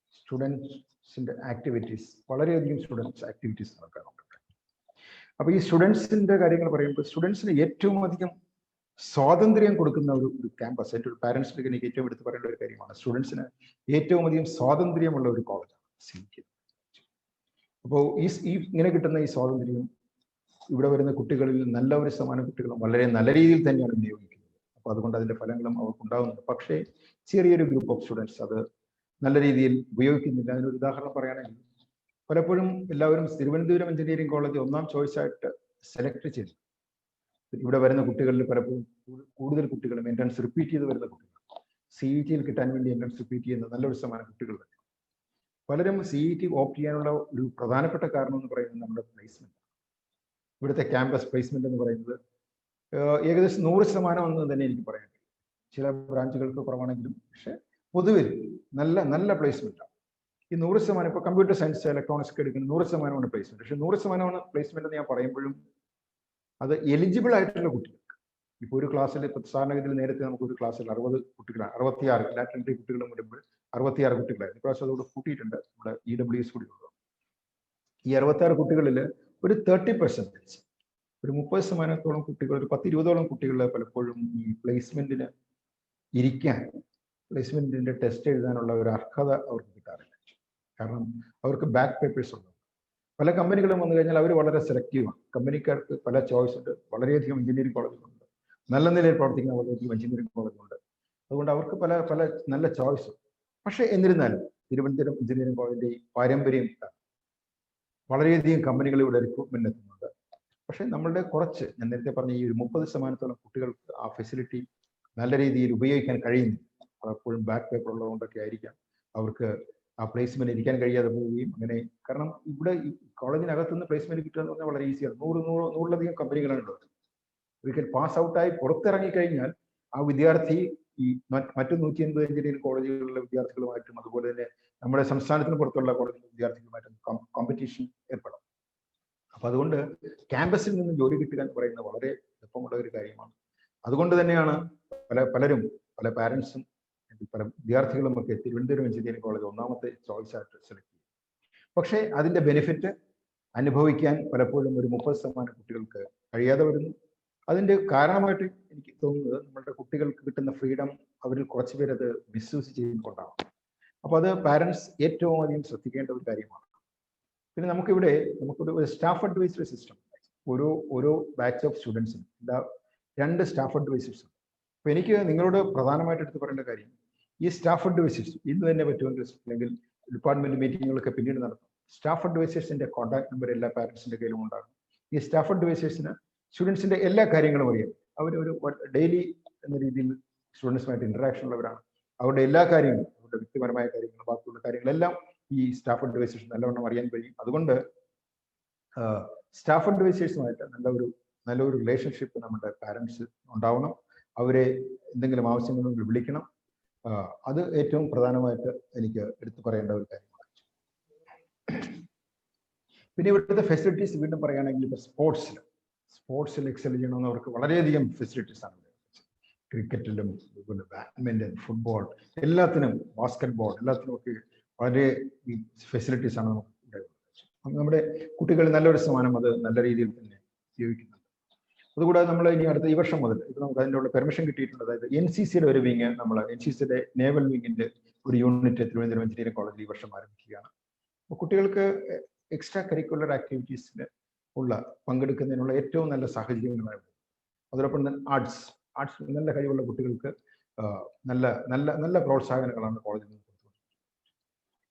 സ്റ്റുഡൻസിന്റെ ആക്ടിവിറ്റീസ്, വളരെയധികം സ്റ്റുഡൻസ് ആക്ടിവിറ്റീസ് നടക്കാറുണ്ട്. അപ്പൊ ഈ സ്റ്റുഡൻസിന്റെ കാര്യങ്ങൾ പറയുമ്പോൾ സ്റ്റുഡൻസിന് ഏറ്റവും അധികം സ്വാതന്ത്ര്യം കൊടുക്കുന്ന ഒരു ക്യാമ്പസ്, എൻ്റെ ഒരു പാരന്റ്സിലേക്ക് എനിക്ക് ഏറ്റവും എടുത്ത് പറയേണ്ട ഒരു കാര്യമാണ്. സ്റ്റുഡൻസിന് ഏറ്റവും അധികം സ്വാതന്ത്ര്യമുള്ള ഒരു കോളേജാണ് CET. അപ്പോൾ ഈ ഇങ്ങനെ കിട്ടുന്ന ഈ സ്വാതന്ത്ര്യം ഇവിടെ വരുന്ന കുട്ടികളിൽ നല്ല ഒരു ശതമാനം കുട്ടികളും വളരെ നല്ല രീതിയിൽ തന്നെയാണ് വിനിയോഗിക്കുന്നത്. അപ്പോൾ അതുകൊണ്ട് അതിന്റെ ഫലങ്ങളും അവർക്ക് ഉണ്ടാകുന്നുണ്ട്. പക്ഷേ ചെറിയൊരു ഗ്രൂപ്പ് ഓഫ് സ്റ്റുഡൻസ് അത് നല്ല രീതിയിൽ ഉപയോഗിക്കുന്നില്ല. അതിനൊരു ഉദാഹരണം പറയുകയാണെങ്കിൽ, പലപ്പോഴും എല്ലാവരും തിരുവനന്തപുരം എഞ്ചിനീയറിംഗ് കോളേജ് ഒന്നാം ചോയ്സായിട്ട് സെലക്ട് ചെയ്തു. ഇവിടെ വരുന്ന കുട്ടികളിൽ പലപ്പോഴും കൂടുതൽ കുട്ടികളും എൻട്രൻസ് റിപ്പീറ്റ് ചെയ്ത് വരുന്ന കുട്ടികൾ, CET കിട്ടാൻ വേണ്ടി എൻട്രൻസ് റിപ്പീറ്റ് ചെയ്യുന്ന നല്ലൊരു ശതമാനം കുട്ടികൾ തന്നെ. പലരും CET ഓപ്റ്റ് ചെയ്യാനുള്ള ഒരു പ്രധാനപ്പെട്ട കാരണം എന്ന് പറയുന്നത് നമ്മുടെ പ്ലേസ്മെന്റ്. ഇവിടുത്തെ ക്യാമ്പസ് പ്ലേസ്മെന്റ് എന്ന് പറയുന്നത് ഏകദേശം 100% എന്ന് തന്നെ എനിക്ക് പറയാൻ കഴിയും. ചില ബ്രാഞ്ചുകൾക്ക് കുറവാണെങ്കിലും പക്ഷെ പൊതുവിൽ നല്ല പ്ലേസ്മെന്റാണ്. ഈ 100% ഇപ്പോൾ കമ്പ്യൂട്ടർ സയൻസ്, ഇലക്ട്രോണിക്സ് എടുക്കുന്ന 100% പ്ലേസ്മെന്റ്. പക്ഷെ 100% പ്ലേസ്മെന്റ് എന്ന് ഞാൻ പറയുമ്പോഴും അത് എലിജിബിൾ ആയിട്ടുള്ള കുട്ടികൾക്ക്. ഇപ്പോൾ ഒരു ക്ലാസ്സിൽ ഇപ്പോൾ സാധാരണഗതിയിൽ നേരത്തെ നമുക്ക് ഒരു ക്ലാസ്സിൽ 60 കുട്ടികളാണ്, 66 ലാറ്ററൽ എൻട്രി കുട്ടികളും വരുമ്പോൾ 66 കുട്ടികളായിരുന്നു. ഇപ്രാവശ്യം അതോട് കൂട്ടിയിട്ടുണ്ട്, നമ്മുടെ EWS കൂടി ഉള്ളത്. ഈ 66 കുട്ടികളിൽ ഒരു 30%, ഒരു 30%-ഓളം കുട്ടികൾ, ഒരു 10-20ഓളം കുട്ടികൾ പലപ്പോഴും ഈ പ്ലേസ്മെന്റിന് ഇരിക്കാൻ, പ്ലേസ്മെന്റിന്റെ ടെസ്റ്റ് എഴുതാനുള്ള ഒരു അർഹത അവർക്ക് കിട്ടാറില്ല. കാരണം അവർക്ക് ബാക്ക് പേപ്പേഴ്സ് ഉണ്ട്. പല കമ്പനികളും വന്നു കഴിഞ്ഞാൽ അവർ വളരെ സെലക്റ്റീവാണ്. കമ്പനിക്കാർക്ക് പല ചോയ്സ് ഉണ്ട്. വളരെയധികം എഞ്ചിനീയറിംഗ് കോളേജുകളുണ്ട്, നല്ല നിലയിൽ പ്രവർത്തിക്കുന്ന വളരെയധികം എഞ്ചിനീയറിംഗ് കോളേജുണ്ട്. അതുകൊണ്ട് അവർക്ക് പല നല്ല ചോയ്സ്. പക്ഷെ എന്നിരുന്നാലും തിരുവനന്തപുരം എഞ്ചിനീയറിംഗ് കോളേജിന്റെ ഈ പാരമ്പര്യം വളരെയധികം കമ്പനികൾ ഇവിടെ റിക്രൂട്ട്മെന്റ് എത്തുന്നുണ്ട്. പക്ഷെ നമ്മളുടെ കുറച്ച്, ഞാൻ നേരത്തെ പറഞ്ഞ ഈ ഒരു 30%-ഓളം കുട്ടികൾക്ക് ആ ഫെസിലിറ്റി നല്ല രീതിയിൽ ഉപയോഗിക്കാൻ കഴിയുന്നു. പലപ്പോഴും ബാക്ക് പേപ്പർ ഉള്ളതുകൊണ്ടൊക്കെ ആയിരിക്കാം അവർക്ക് ആ പ്ലേസ്മെന്റ് ഇരിക്കാൻ കഴിയാതെ പോവുകയും അങ്ങനെ. കാരണം ഇവിടെ ഈ കോളേജിനകത്തുനിന്ന് പ്ലേസ്മെന്റ് കിട്ടുക എന്ന് പറഞ്ഞാൽ വളരെ ഈസിയാണ്. 100-ലധികം കമ്പനികളാണ് ഉള്ളത്. ഒരിക്കൽ പാസ് ഔട്ടായി പുറത്തിറങ്ങിക്കഴിഞ്ഞാൽ ആ വിദ്യാർത്ഥി ഈ മറ്റു 180 എഞ്ചിനീയറിംഗ് കോളേജുകളിലെ വിദ്യാർത്ഥികളുമായിട്ടും അതുപോലെ തന്നെ നമ്മുടെ സംസ്ഥാനത്തിന് പുറത്തുള്ള കോളേജിലെ വിദ്യാർത്ഥികളുമായിട്ടും കോമ്പറ്റീഷൻ ഏർപ്പെടും. അപ്പൊ അതുകൊണ്ട് ക്യാമ്പസിൽ നിന്ന് ജോലി കിട്ടുക എന്ന് പറയുന്നത് വളരെ എളുപ്പമുള്ള ഒരു കാര്യമാണ്. അതുകൊണ്ട് തന്നെയാണ് പല പാരന്റ്സും പല വിദ്യാർത്ഥികളും ഒക്കെ തിരുവനന്തപുരം എഞ്ചിനീയറിംഗ് കോളേജ് ഒന്നാമത്തെ ചോയ്സ് ആയിട്ട് സെലക്ട് ചെയ്യും. പക്ഷേ അതിന്റെ ബെനിഫിറ്റ് അനുഭവിക്കാൻ പലപ്പോഴും ഒരു 30% കുട്ടികൾക്ക് കഴിയാതെ വരുന്നു. അതിന്റെ കാരണമായിട്ട് എനിക്ക് തോന്നുന്നത് നമ്മുടെ കുട്ടികൾക്ക് കിട്ടുന്ന ഫ്രീഡം അവരിൽ കുറച്ച് പേരത് മിസ്യൂസ് ചെയ്യുന്നതുകൊണ്ടാണ്. അപ്പൊ അത് പാരന്റ്സ് ഏറ്റവും അധികം ശ്രദ്ധിക്കേണ്ട ഒരു കാര്യമാണ്. പിന്നെ നമുക്കൊരു സ്റ്റാഫ് അഡ്വൈസറി സിസ്റ്റം, ഓരോ ബാച്ച് ഓഫ് സ്റ്റുഡൻസിനും 2 സ്റ്റാഫ് അഡ്വൈസേഴ്സ്. അപ്പൊ എനിക്ക് നിങ്ങളോട് പ്രധാനമായിട്ട് എടുത്ത് പറയേണ്ട കാര്യം, ഈ സ്റ്റാഫ് അഡ്വൈസേഴ്സ് ഇന്ന് തന്നെ പറ്റുമെങ്കിൽ, അല്ലെങ്കിൽ ഡിപ്പാർട്ട്മെന്റ് മീറ്റിങ്ങുകളൊക്കെ പിന്നീട് നടത്തും. സ്റ്റാഫ് അഡ്വൈസേഴ്സിന്റെ കോൺടാക്ട് നമ്പർ എല്ലാ പാരന്റ്സിന്റെ കയ്യിലും ഉണ്ടാകും. ഈ സ്റ്റാഫ് അഡ്വൈസേഴ്സിന് സ്റ്റുഡൻസിന്റെ എല്ലാ കാര്യങ്ങളും അറിയാം. ഒരു ഡെയിലി എന്ന രീതിയിൽ സ്റ്റുഡൻസുമായിട്ട് ഇന്ററാക്ഷൻ ഉള്ളവരാണ്. അവരുടെ എല്ലാ കാര്യങ്ങളും, അവരുടെ വ്യക്തിപരമായ കാര്യങ്ങളും ബാക്കിയുള്ള കാര്യങ്ങളെല്ലാം ഈ സ്റ്റാഫ് അഡ്വൈസേഴ്സ് നല്ലവണ്ണം അറിയാൻ കഴിയും. അതുകൊണ്ട് സ്റ്റാഫ് അഡ്വൈസേഴ്സുമായിട്ട് നല്ലൊരു റിലേഷൻഷിപ്പ് നമ്മുടെ പാരന്റ്സ് ഉണ്ടാവണം. അവരെ എന്തെങ്കിലും ആവശ്യങ്ങളുണ്ടെങ്കിൽ വിളിക്കണം. അത് ഏറ്റവും പ്രധാനമായിട്ട് എനിക്ക് എടുത്തു പറയേണ്ട ഒരു കാര്യമാണ്. പിന്നെ ഇവിടുത്തെ ഫെസിലിറ്റീസ് വീണ്ടും പറയുകയാണെങ്കിൽ, ഇപ്പോൾ സ്പോർട്സിൽ എക്സൽ ചെയ്യണമെന്ന് അവർക്ക് വളരെയധികം ഫെസിലിറ്റീസ് ആണ്. ക്രിക്കറ്റിലും അതുപോലെ ബാഡ്മിന്റൺ, ഫുട്ബോൾ, എല്ലാത്തിനും, ബാസ്കറ്റ് ബോൾ, എല്ലാത്തിനും ഒക്കെ വളരെ ഫെസിലിറ്റീസ് ആണ് നമുക്ക് ഉണ്ടായിരുന്നത്. നമ്മുടെ കുട്ടികൾ നല്ലൊരു ശതമാനം അത് നല്ല രീതിയിൽ തന്നെ ഉപയോഗിക്കുന്നുണ്ട്. അതുകൂടാതെ നമ്മൾ ഇനി അടുത്ത ഈ വർഷം മുതൽ ഇത് നമുക്ക് അതിൻ്റെ ഉള്ള പെർമിഷൻ കിട്ടിയിട്ടുണ്ട്. അതായത് NCCയുടെ ഒരു വിങ്, നമ്മൾ NCCയുടെ നേവൽ വിങ്ങിന്റെ ഒരു യൂണിറ്റ് തിരുവനന്തപുരം എഞ്ചിനീയറിംഗ് കോളേജിൽ ഈ വർഷം ആരംഭിക്കുകയാണ്. അപ്പോൾ കുട്ടികൾക്ക് എക്സ്ട്രാ കരിക്കുലർ ആക്ടിവിറ്റീസിൽ പങ്കെടുക്കുന്നതിനുള്ള ഏറ്റവും നല്ല സാഹചര്യങ്ങളാണ്. അതോടൊപ്പം തന്നെ ആർട്സ് നല്ല കഴിവുള്ള കുട്ടികൾക്ക് നല്ല പ്രോത്സാഹനങ്ങളാണ് കോളേജിൽ നിന്ന് കൊടുത്തുകൊണ്ടിരിക്കുന്നത്.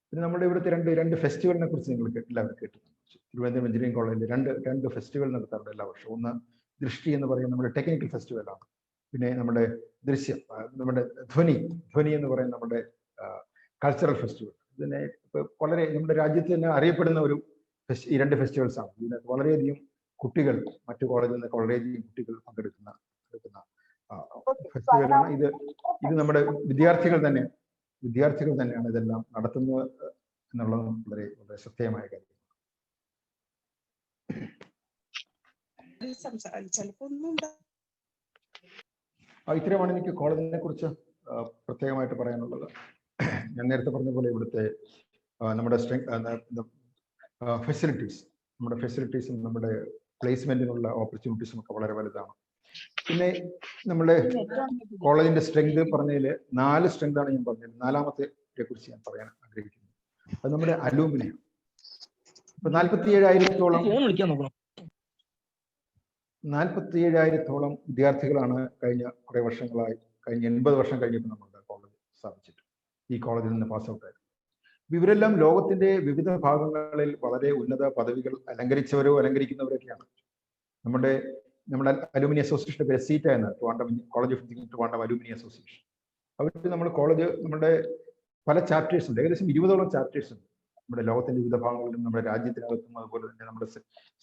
പിന്നെ നമ്മുടെ ഇവിടുത്തെ രണ്ട് ഫെസ്റ്റിവലിനെ കുറിച്ച് നിങ്ങൾക്ക് എല്ലാവരും കേട്ടിട്ടുണ്ട്. തിരുവനന്തപുരം എഞ്ചിനീയറിംഗ് കോളേജിൽ രണ്ട് ഫെസ്റ്റിവൽ നടത്താറുണ്ട് എല്ലാ വർഷവും. ഒന്ന് ദൃഷ്ടി എന്ന് പറയുന്ന നമ്മുടെ ടെക്നിക്കൽ ഫെസ്റ്റിവലാണ്. പിന്നെ നമ്മുടെ ദൃശ്യം, നമ്മുടെ ധ്വനി എന്ന് പറയുന്ന നമ്മുടെ കൾച്ചറൽ ഫെസ്റ്റിവൽ. ഇതിനെ വളരെ നമ്മുടെ രാജ്യത്ത് തന്നെ അറിയപ്പെടുന്ന ഈ 2 ഫെസ്റ്റിവൽസ് ആണ്. ഇതിനകത്ത് വളരെയധികം കുട്ടികൾ, മറ്റു കോളേജിൽ നിന്നൊക്കെ വളരെയധികം കുട്ടികൾ പങ്കെടുക്കുന്ന ഫെസ്റ്റിവലാണ്. ഇത് നമ്മുടെ വിദ്യാർത്ഥികൾ തന്നെയാണ് ഇതെല്ലാം നടത്തുന്നത് എന്നുള്ളത് വളരെ വളരെ ശ്രദ്ധേയമായ കാര്യം. ഇത്രയുമാണ് എനിക്ക് കോളേജിനെ കുറിച്ച് പ്രത്യേകമായിട്ട് പറയാനുള്ളത്. ഞാൻ നേരത്തെ പറഞ്ഞ പോലെ ഇവിടുത്തെ നമ്മുടെ ഫെസിലിറ്റീസും നമ്മുടെ പ്ലേസ്മെന്റിനുള്ള ഓപ്പർച്യൂണിറ്റീസും ഒക്കെ വളരെ വലുതാണ്. പിന്നെ നമ്മുടെ കോളേജിന്റെ സ്ട്രെങ്ത് പറഞ്ഞതിൽ 4 സ്ട്രെങ്ത് ആണ് ഞാൻ പറഞ്ഞത്. 4ാമത്തെ കുറിച്ച് ഞാൻ പറയാൻ ആഗ്രഹിക്കുന്നു. അത് നമ്മുടെ അലൂമിനിയം. ഇപ്പൊ 47,000-ഓളം വിദ്യാർത്ഥികളാണ് കഴിഞ്ഞ കുറെ വർഷങ്ങളായി, കഴിഞ്ഞ 80 വർഷം കഴിഞ്ഞപ്പോൾ നമ്മുടെ കോളേജ് സ്ഥാപിച്ചിട്ട് ഈ കോളേജിൽ നിന്ന് പാസ് ഔട്ട് ആയത്. ഇവരെല്ലാം ലോകത്തിന്റെ വിവിധ ഭാഗങ്ങളിൽ വളരെ ഉന്നത പദവികൾ അലങ്കരിച്ചവരോ അലങ്കരിക്കുന്നവരൊക്കെയാണ്. നമ്മുടെ അലൂമിനി അസോസിയേഷന്റെ പേര് സീറ്റ എന്ന Trivandrum college of engineering Trivandrum alumni association. അവർ നമ്മുടെ കോളേജ് നമ്മുടെ പല ചാപ്റ്റേഴ്സ് ഉണ്ട്, ഏകദേശം 20ഓളം ചാപ്റ്റേഴ്സ് ഉണ്ട് നമ്മുടെ ലോകത്തിന്റെ വിവിധ ഭാഗങ്ങളിലും നമ്മുടെ രാജ്യത്തിനകത്തും അതുപോലെ തന്നെ നമ്മുടെ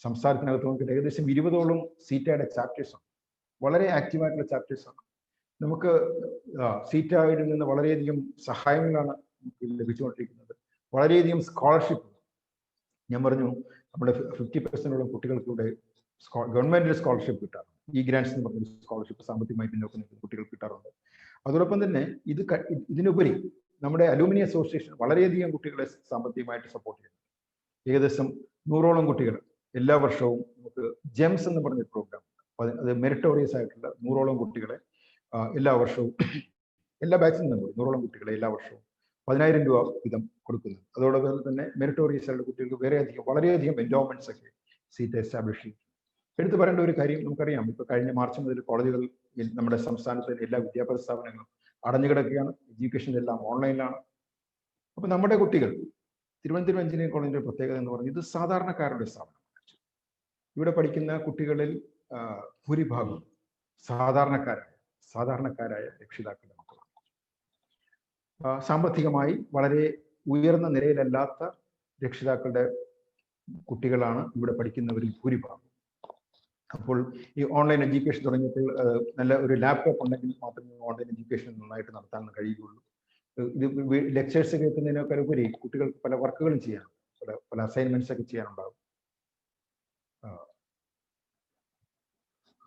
സംസ്ഥാനത്തിനകത്തും ഒക്കെ ഏകദേശം 20ഓളം സീറ്റയുടെ ചാപ്റ്റേഴ്സ് ഉണ്ട്. വളരെ ആക്റ്റീവായിട്ടുള്ള ചാപ്റ്റേഴ്സ് ആണ്. നമുക്ക് സീറ്റയിൽ നിന്ന് വളരെയധികം സഹായങ്ങളാണ് നമുക്ക് ലഭിച്ചുകൊണ്ടിരിക്കുന്നത്. വളരെയധികം സ്കോളർഷിപ്പ് ഞാൻ പറഞ്ഞു, നമ്മുടെ 50% കുട്ടികൾക്ക് ഇവിടെ ഗവൺമെന്റിന്റെ സ്കോളർഷിപ്പ് കിട്ടാറുണ്ട്. ഈ ഗ്രാൻഡ്സ് എന്ന് പറഞ്ഞ സ്കോളർഷിപ്പ് സാമ്പത്തികമായി പിന്നോക്കം നിൽക്കുന്ന കുട്ടികൾക്ക് കിട്ടാറുണ്ട്. അതോടൊപ്പം തന്നെ ഇതിനുപരി നമ്മുടെ അലൂമിനി അസോസിയേഷൻ വളരെയധികം കുട്ടികളെ സാമ്പത്തികമായിട്ട് സപ്പോർട്ട് ചെയ്യുന്നു. ഏകദേശം 100ഓളം കുട്ടികൾ എല്ലാ വർഷവും നമുക്ക് ജെംസ് എന്ന് പറഞ്ഞ പ്രോഗ്രാം, അത് മെറിറ്റോറിയസ് ആയിട്ടുള്ള 100ഓളം കുട്ടികളെ എല്ലാ വർഷവും, എല്ലാ ബാച്ചിൽ നിന്നും 100ഓളം കുട്ടികളെ എല്ലാ വർഷവും 10,000 രൂപ വീതം കൊടുക്കുന്നു. അതോടൊപ്പം തന്നെ മെറിറ്റോറിയസ് ആയിട്ടുള്ള കുട്ടികൾക്ക് വളരെയധികം എൻഡോമെന്റ്സ് ഒക്കെ സീറ്റ് എസ്റ്റാബ്ലിഷ് ചെയ്യും. എടുത്തു പറയേണ്ട ഒരു കാര്യം നമുക്കറിയാം, ഇപ്പൊ കഴിഞ്ഞ മാർച്ച് മുതൽ കോളേജുകൾ നമ്മുടെ സംസ്ഥാനത്തെ എല്ലാ വിദ്യാഭ്യാസ സ്ഥാപനങ്ങളും അടഞ്ഞുകിടക്കുകയാണ്. എഡ്യൂക്കേഷൻ എല്ലാം ഓൺലൈനിലാണ്. അപ്പൊ നമ്മുടെ കുട്ടികൾ തിരുവനന്തപുരം എഞ്ചിനീയറിംഗ് കോളേജിന്റെ പ്രത്യേകത എന്ന് പറഞ്ഞാൽ ഇത് സാധാരണക്കാരുടെ സ്ഥാപനമാണ്. ഇവിടെ പഠിക്കുന്ന കുട്ടികളിൽ ഭൂരിഭാഗം സാധാരണക്കാരായ രക്ഷിതാക്കളുടെ മക്കളാണ്. സാമ്പത്തികമായി വളരെ ഉയർന്ന നിലയിലല്ലാത്ത രക്ഷിതാക്കളുടെ കുട്ടികളാണ് ഇവിടെ പഠിക്കുന്നവരിൽ ഭൂരിഭാഗം. അപ്പോൾ ഈ ഓൺലൈൻ എഡ്യൂക്കേഷൻ തുടങ്ങിയപ്പോൾ നല്ല ഒരു ലാപ്ടോപ്പ് ഉണ്ടെങ്കിൽ മാത്രമേ ഓൺലൈൻ എഡ്യൂക്കേഷൻ നന്നായിട്ട് നടത്താൻ കഴിയുകയുള്ളൂ. ഇത് ലെക്ചേഴ്സ് കേൾക്കുന്നതിനൊക്കെ ഉപരി കുട്ടികൾക്ക് പല വർക്കുകളും ചെയ്യാൻ, പല അസൈൻമെന്റ്സ് ഒക്കെ ചെയ്യാനുണ്ടാകും.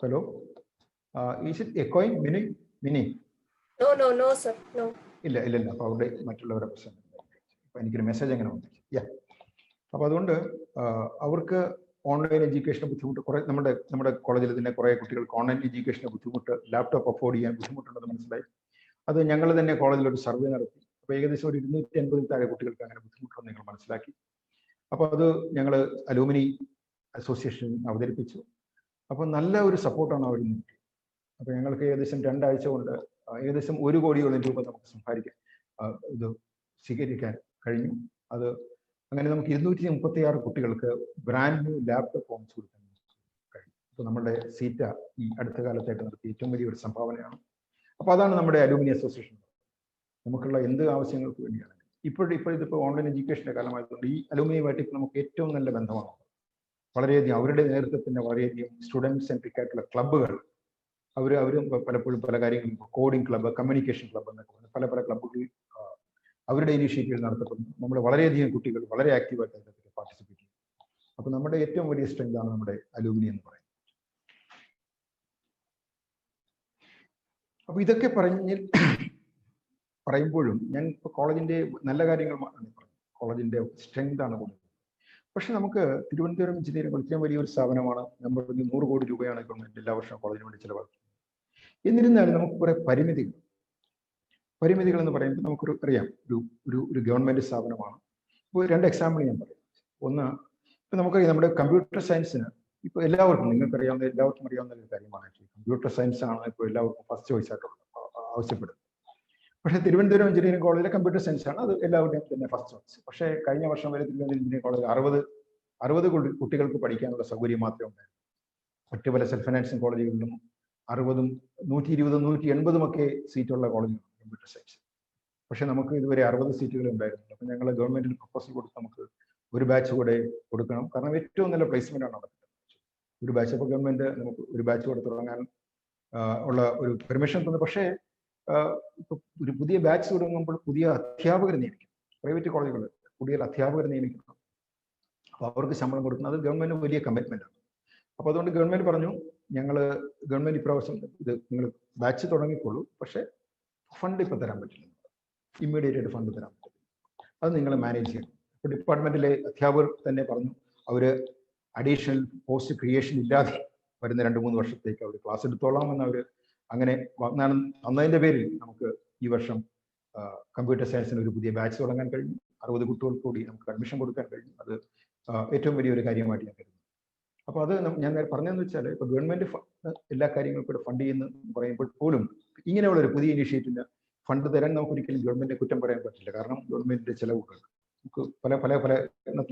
ഹലോ, ഈസ് ഇറ്റ് എക്കോയിങ് മിനി? No, sir. No. ഇല്ല. അപ്പൊ അവിടെ മറ്റുള്ളവരുടെ പ്രശ്നം. അപ്പൊ എനിക്കൊരു മെസ്സേജ് എങ്ങനെ വന്നു. അപ്പൊ അതുകൊണ്ട് അവർക്ക് ഓൺലൈൻ എഡ്യൂക്കേഷന് ബുദ്ധിമുട്ട് കുറെ, നമ്മുടെ കോളേജിൽ തന്നെ കുറെ കുട്ടികൾക്ക് ഓൺലൈൻ എഡ്യൂക്കേഷന് ബുദ്ധിമുട്ട്, ലാപ്ടോപ്പ് അഫോർഡ് ചെയ്യാൻ ബുദ്ധിമുട്ടുണ്ടെന്ന് മനസ്സിലായി. അത് ഞങ്ങൾ തന്നെ കോളേജിൽ ഒരു സർവേ നടത്തി. അപ്പോൾ ഏകദേശം ഒരു 250 താഴെ കുട്ടികൾക്ക് അങ്ങനെ ബുദ്ധിമുട്ടുണ്ടെന്ന് ഞങ്ങൾ മനസ്സിലാക്കി. അപ്പോൾ അത് ഞങ്ങൾ അലൂമിനി അസോസിയേഷൻ അവതരിപ്പിച്ചു. അപ്പോൾ നല്ല ഒരു സപ്പോർട്ടാണ് അവർ നൽകി. അപ്പോൾ ഞങ്ങൾക്ക് ഏകദേശം 2 ആഴ്ച കൊണ്ട് ഏകദേശം 1 കോടിയോളം രൂപ നമുക്ക് ഇത് സ്വീകരിക്കാൻ കഴിഞ്ഞു. അത് അങ്ങനെ നമുക്ക് 236 കുട്ടികൾക്ക് ബ്രാൻഡ് ന്യൂ ലാപ്ടോപ്പ് ഫോംസ് കൊടുക്കാൻ കഴിഞ്ഞു. അപ്പോൾ നമ്മുടെ സീറ്റ ഈ അടുത്ത കാലത്തായിട്ട് നടത്തിയ ഏറ്റവും വലിയൊരു സംഭാവനയാണ്. അപ്പോൾ അതാണ് നമ്മുടെ അലൂമിനി അസോസിയേഷൻ. നമുക്കുള്ള എന്ത് ആവശ്യങ്ങൾക്ക് വേണ്ടിയാണ് ഇതിപ്പോൾ ഓൺലൈൻ എഡ്യൂക്കേഷൻ്റെ കാലമായതുകൊണ്ട് ഈ അലൂമിനിയുമായിട്ട് ഇപ്പോൾ നമുക്ക് ഏറ്റവും നല്ല ബന്ധമാണ്. വളരെയധികം അവരുടെ നേതൃത്വത്തിന് വളരെയധികം സ്റ്റുഡൻറ് സെൻട്രിക് ആയിട്ടുള്ള ക്ലബ്ബുകൾ അവരും പലപ്പോഴും പല കാര്യങ്ങളും, കോഡിംഗ് ക്ലബ്ബ്, കമ്മ്യൂണിക്കേഷൻ ക്ലബ്ബ് എന്നൊക്കെ പല ക്ലബ്ബുകൾ അവരുടെ ഇനീഷ്യേറ്റീവ് നടത്തപ്പെടുന്നു. നമ്മൾ വളരെയധികം കുട്ടികൾ വളരെ ആക്റ്റീവായിട്ട് അതിനകത്ത് പാർട്ടിസിപ്പേറ്റ് ചെയ്യും. അപ്പോൾ നമ്മുടെ ഏറ്റവും വലിയ സ്ട്രെങ്ത് ആണ് നമ്മുടെ അലൂമിനി എന്ന് പറയുന്നത്. അപ്പോൾ ഇതൊക്കെ പറയുമ്പോഴും ഞാൻ ഇപ്പോൾ കോളേജിന്റെ നല്ല കാര്യങ്ങൾ കോളേജിന്റെ സ്ട്രെങ്ത് ആണ് കൂടുതൽ. പക്ഷെ നമുക്ക് തിരുവനന്തപുരം എഞ്ചിനീയറിംഗ് ഇത്രയും വലിയൊരു സ്ഥാപനമാണ്. നമ്മൾ 100 കോടി രൂപയാണ് ഗവൺമെന്റ് എല്ലാ വർഷവും കോളേജിന് വേണ്ടി ചിലവാക്കുന്നത്. എന്നിരുന്നാലും നമുക്ക് കുറെ പരിമിതികൾ എന്ന് പറയുമ്പോൾ നമുക്കൊരു അറിയാം, ഒരു ഗവൺമെന്റ് സ്ഥാപനമാണ്. ഇപ്പോൾ 2 എക്സാമ്പിൾ ഞാൻ പറയാം. ഒന്ന്, ഇപ്പം നമുക്കറിയാം നമ്മുടെ കമ്പ്യൂട്ടർ സയൻസിന് ഇപ്പോൾ എല്ലാവർക്കും അറിയാവുന്ന ഒരു കാര്യമാണ്. കമ്പ്യൂട്ടർ സയൻസ് ആണ് ഇപ്പോൾ എല്ലാവർക്കും ഫസ്റ്റ് ചോയ്സ് ആയിട്ടുള്ളത് ആവശ്യപ്പെടുന്നത്. പക്ഷേ തിരുവനന്തപുരം എഞ്ചിനീയറിംഗ് കോളേജിലെ കമ്പ്യൂട്ടർ സയൻസ് ആണ് അത് എല്ലാവരുടെയും തന്നെ ഫസ്റ്റ് ചോയ്സ്. പക്ഷേ കഴിഞ്ഞ വർഷം വരെ തിരുവനന്തപുരം എഞ്ചിനീയറിംഗ് കോളേജ് 60 കുട്ടികൾക്ക് പഠിക്കാനുള്ള സൗകര്യം മാത്രമേ ഉണ്ടായിരുന്നു. മറ്റു പല സെൽഫ് ഫിനാൻസിങ് കോളേജുകളിലും 60, 120, 180 ഒക്കെ സീറ്റുള്ള കോളേജുകൾ കമ്പ്യൂട്ടർ സയൻസ്. പക്ഷെ നമുക്ക് ഇതുവരെ 60 സീറ്റുകൾ ഉണ്ടായിരുന്നു. അപ്പം ഞങ്ങൾ ഗവൺമെന്റിന് പ്രപ്പോസൽ കൊടുത്ത് നമുക്ക് ഒരു ബാച്ച് കൂടെ കൊടുക്കണം. കാരണം ഏറ്റവും നല്ല പ്ലേസ്മെന്റ് ആണ് നടക്കുന്നത്. ഒരു ബാച്ച് ഇപ്പോൾ ഗവൺമെന്റ് നമുക്ക് ഒരു ബാച്ച് കൂടെ തുടങ്ങാൻ ഉള്ള ഒരു പെർമിഷൻ തന്നു. പക്ഷേ ഇപ്പൊ ഒരു പുതിയ ബാച്ച് തുടങ്ങുമ്പോൾ പുതിയ അധ്യാപകരെ നിയമിക്കണം. പ്രൈവറ്റ് കോളേജുകൾ പുതിയ അധ്യാപകരെ നിയമിക്കണം. അപ്പോൾ അവർക്ക് ശമ്പളം കൊടുക്കുന്നത് അത് ഗവൺമെന്റ് വലിയ കമ്മിറ്റ്മെന്റ് ആണ്. അപ്പോൾ അതുകൊണ്ട് ഗവൺമെന്റ് പറഞ്ഞു, ഗവൺമെന്റ് ഇപ്രാവശ്യം ഇത് നിങ്ങൾ ബാച്ച് തുടങ്ങിക്കോളൂ, പക്ഷെ ഫണ്ട് ഇപ്പം തരാൻ പറ്റില്ല, ഇമ്മീഡിയറ്റ് ആയിട്ട് ഫണ്ട് തരാൻ പറ്റില്ല, അത് നിങ്ങൾ മാനേജ് ചെയ്യണം. ഡിപ്പാർട്ട്മെന്റിലെ അധ്യാപകർ തന്നെ പറഞ്ഞു അവർ അഡീഷണൽ പോസ്റ്റ് ക്രിയേഷൻ ഇല്ലാതെ വരുന്ന 2-3 വർഷത്തേക്ക് അവർ ക്ലാസ് എടുത്തോളാമെന്ന് അവർ അങ്ങനെ വാഗ്ദാനം തന്നതിൻ്റെ പേരിൽ നമുക്ക് ഈ വർഷം കമ്പ്യൂട്ടർ സയൻസിന് ഒരു പുതിയ ബാച്ച് തുടങ്ങാൻ കഴിഞ്ഞു. 60 കുട്ടികൾക്ക് കൂടി നമുക്ക് അഡ്മിഷൻ കൊടുക്കാൻ കഴിഞ്ഞു. അത് ഏറ്റവും വലിയൊരു കാര്യമായിട്ട് ഞാൻ കരുതുന്നു. അപ്പോൾ അത് ഞാൻ പറഞ്ഞതെന്ന് വെച്ചാൽ ഇപ്പോൾ ഗവൺമെന്റ് എല്ലാ കാര്യങ്ങൾക്കും കൂടെ ഫണ്ട് ചെയ്യുന്ന പറയുമ്പോൾ പോലും ഇങ്ങനെയുള്ളൊരു പുതിയ ഇനിഷ്യേറ്റീവിന് ഫണ്ട് തരാൻ നമുക്ക് ഒരിക്കലും ഗവൺമെന്റിനെ കുറ്റം പറയാൻ പറ്റില്ല. കാരണം ഗവൺമെന്റിന്റെ ചെലവുകൾ നമുക്ക് പല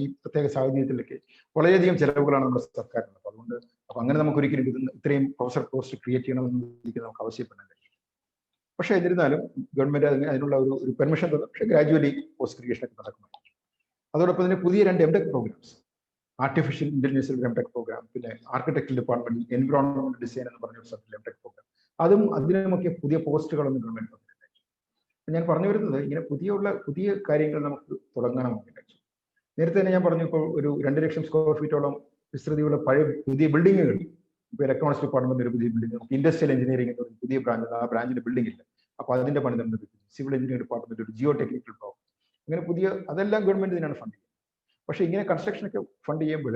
ഈ പ്രത്യേക സാഹചര്യത്തിലൊക്കെ വളരെയധികം ചെലവുകളാണ് നമ്മുടെ സർക്കാരിനുള്ളത്. അതുകൊണ്ട് അങ്ങനെ നമുക്ക് ഒരിക്കലും ഇത്രയും പ്രൊഫസർ പോസ്റ്റ് ക്രിയേറ്റ് ചെയ്യണമെന്ന് നമുക്ക് ആവശ്യപ്പെടാൻ കഴിയും. പക്ഷേ എന്നിരുന്നാലും ഗവൺമെന്റ് അതിനുള്ള ഒരു പെർമിഷൻ തന്നു. പക്ഷേ ഗ്രാജുവലി പോസ്റ്റ് ക്രിയേഷൻ ഒക്കെ നടക്കുമായിരിക്കും. അതോടൊപ്പം തന്നെ പുതിയ 2 MTech പ്രോഗ്രാംസ്, ആർട്ടിഫിഷ്യൽ ഇന്റലിജൻസിൽ MTech പ്രോഗ്രാം, പിന്നെ ആർക്കിടെക്ചർ ഡിപ്പാർട്ട്മെന്റിൽ എൻവിറോൺമെന്റൽ ഡിസൈൻ എന്ന് പറഞ്ഞ ഒരു സബ്ജക്ട് MTech പ്രോഗ്രാം, അതും അതിനുമൊക്കെ പുതിയ പോസ്റ്റുകളൊന്നും ഗവൺമെന്റ് തന്നിട്ടില്ല. ഞാൻ പറഞ്ഞു വരുന്നത് ഇങ്ങനെ പുതിയ കാര്യങ്ങൾ നമുക്ക് തുടങ്ങണമെന്നില്ല. നേരത്തെ തന്നെ ഞാൻ പറഞ്ഞു, ഇപ്പോൾ ഒരു 2 ലക്ഷം സ്ക്വയർ ഫീറ്റോളം വിസ്തൃതിയുള്ള പുതിയ ബിൽഡിങ്ങുകൾ, ഇപ്പോൾ ഇലക്ട്രോണിക്സ് ഡിപ്പാർട്ട്മെന്റ് ഒരു പുതിയ ബിൽഡിംഗ്, നമുക്ക് ഇൻഡസ്ട്രിയൽ എഞ്ചിനീയറിംഗ് ഒരു പുതിയ ബ്രാഞ്ച്, ആ ബ്രാഞ്ചിന്റെ ബിൽഡിംഗ് ഇല്ല, അപ്പോൾ അതിന്റെ പണി തന്നെ സിവിൽ എഞ്ചിനീയറിംഗ് ഡിപ്പാർട്ട്മെന്റ് ഒരു ജിയോ ടെക്നിക്കൽ ബ്ലോക്ക്, അങ്ങനെ പുതിയ അതെല്ലാം ഗവൺമെന്റ് ഇതിനാണ് ഫണ്ട് ചെയ്യുന്നത്. പക്ഷേ ഇങ്ങനെ കൺസ്ട്രക്ഷൻ ഒക്കെ ഫണ്ട് ചെയ്യുമ്പോൾ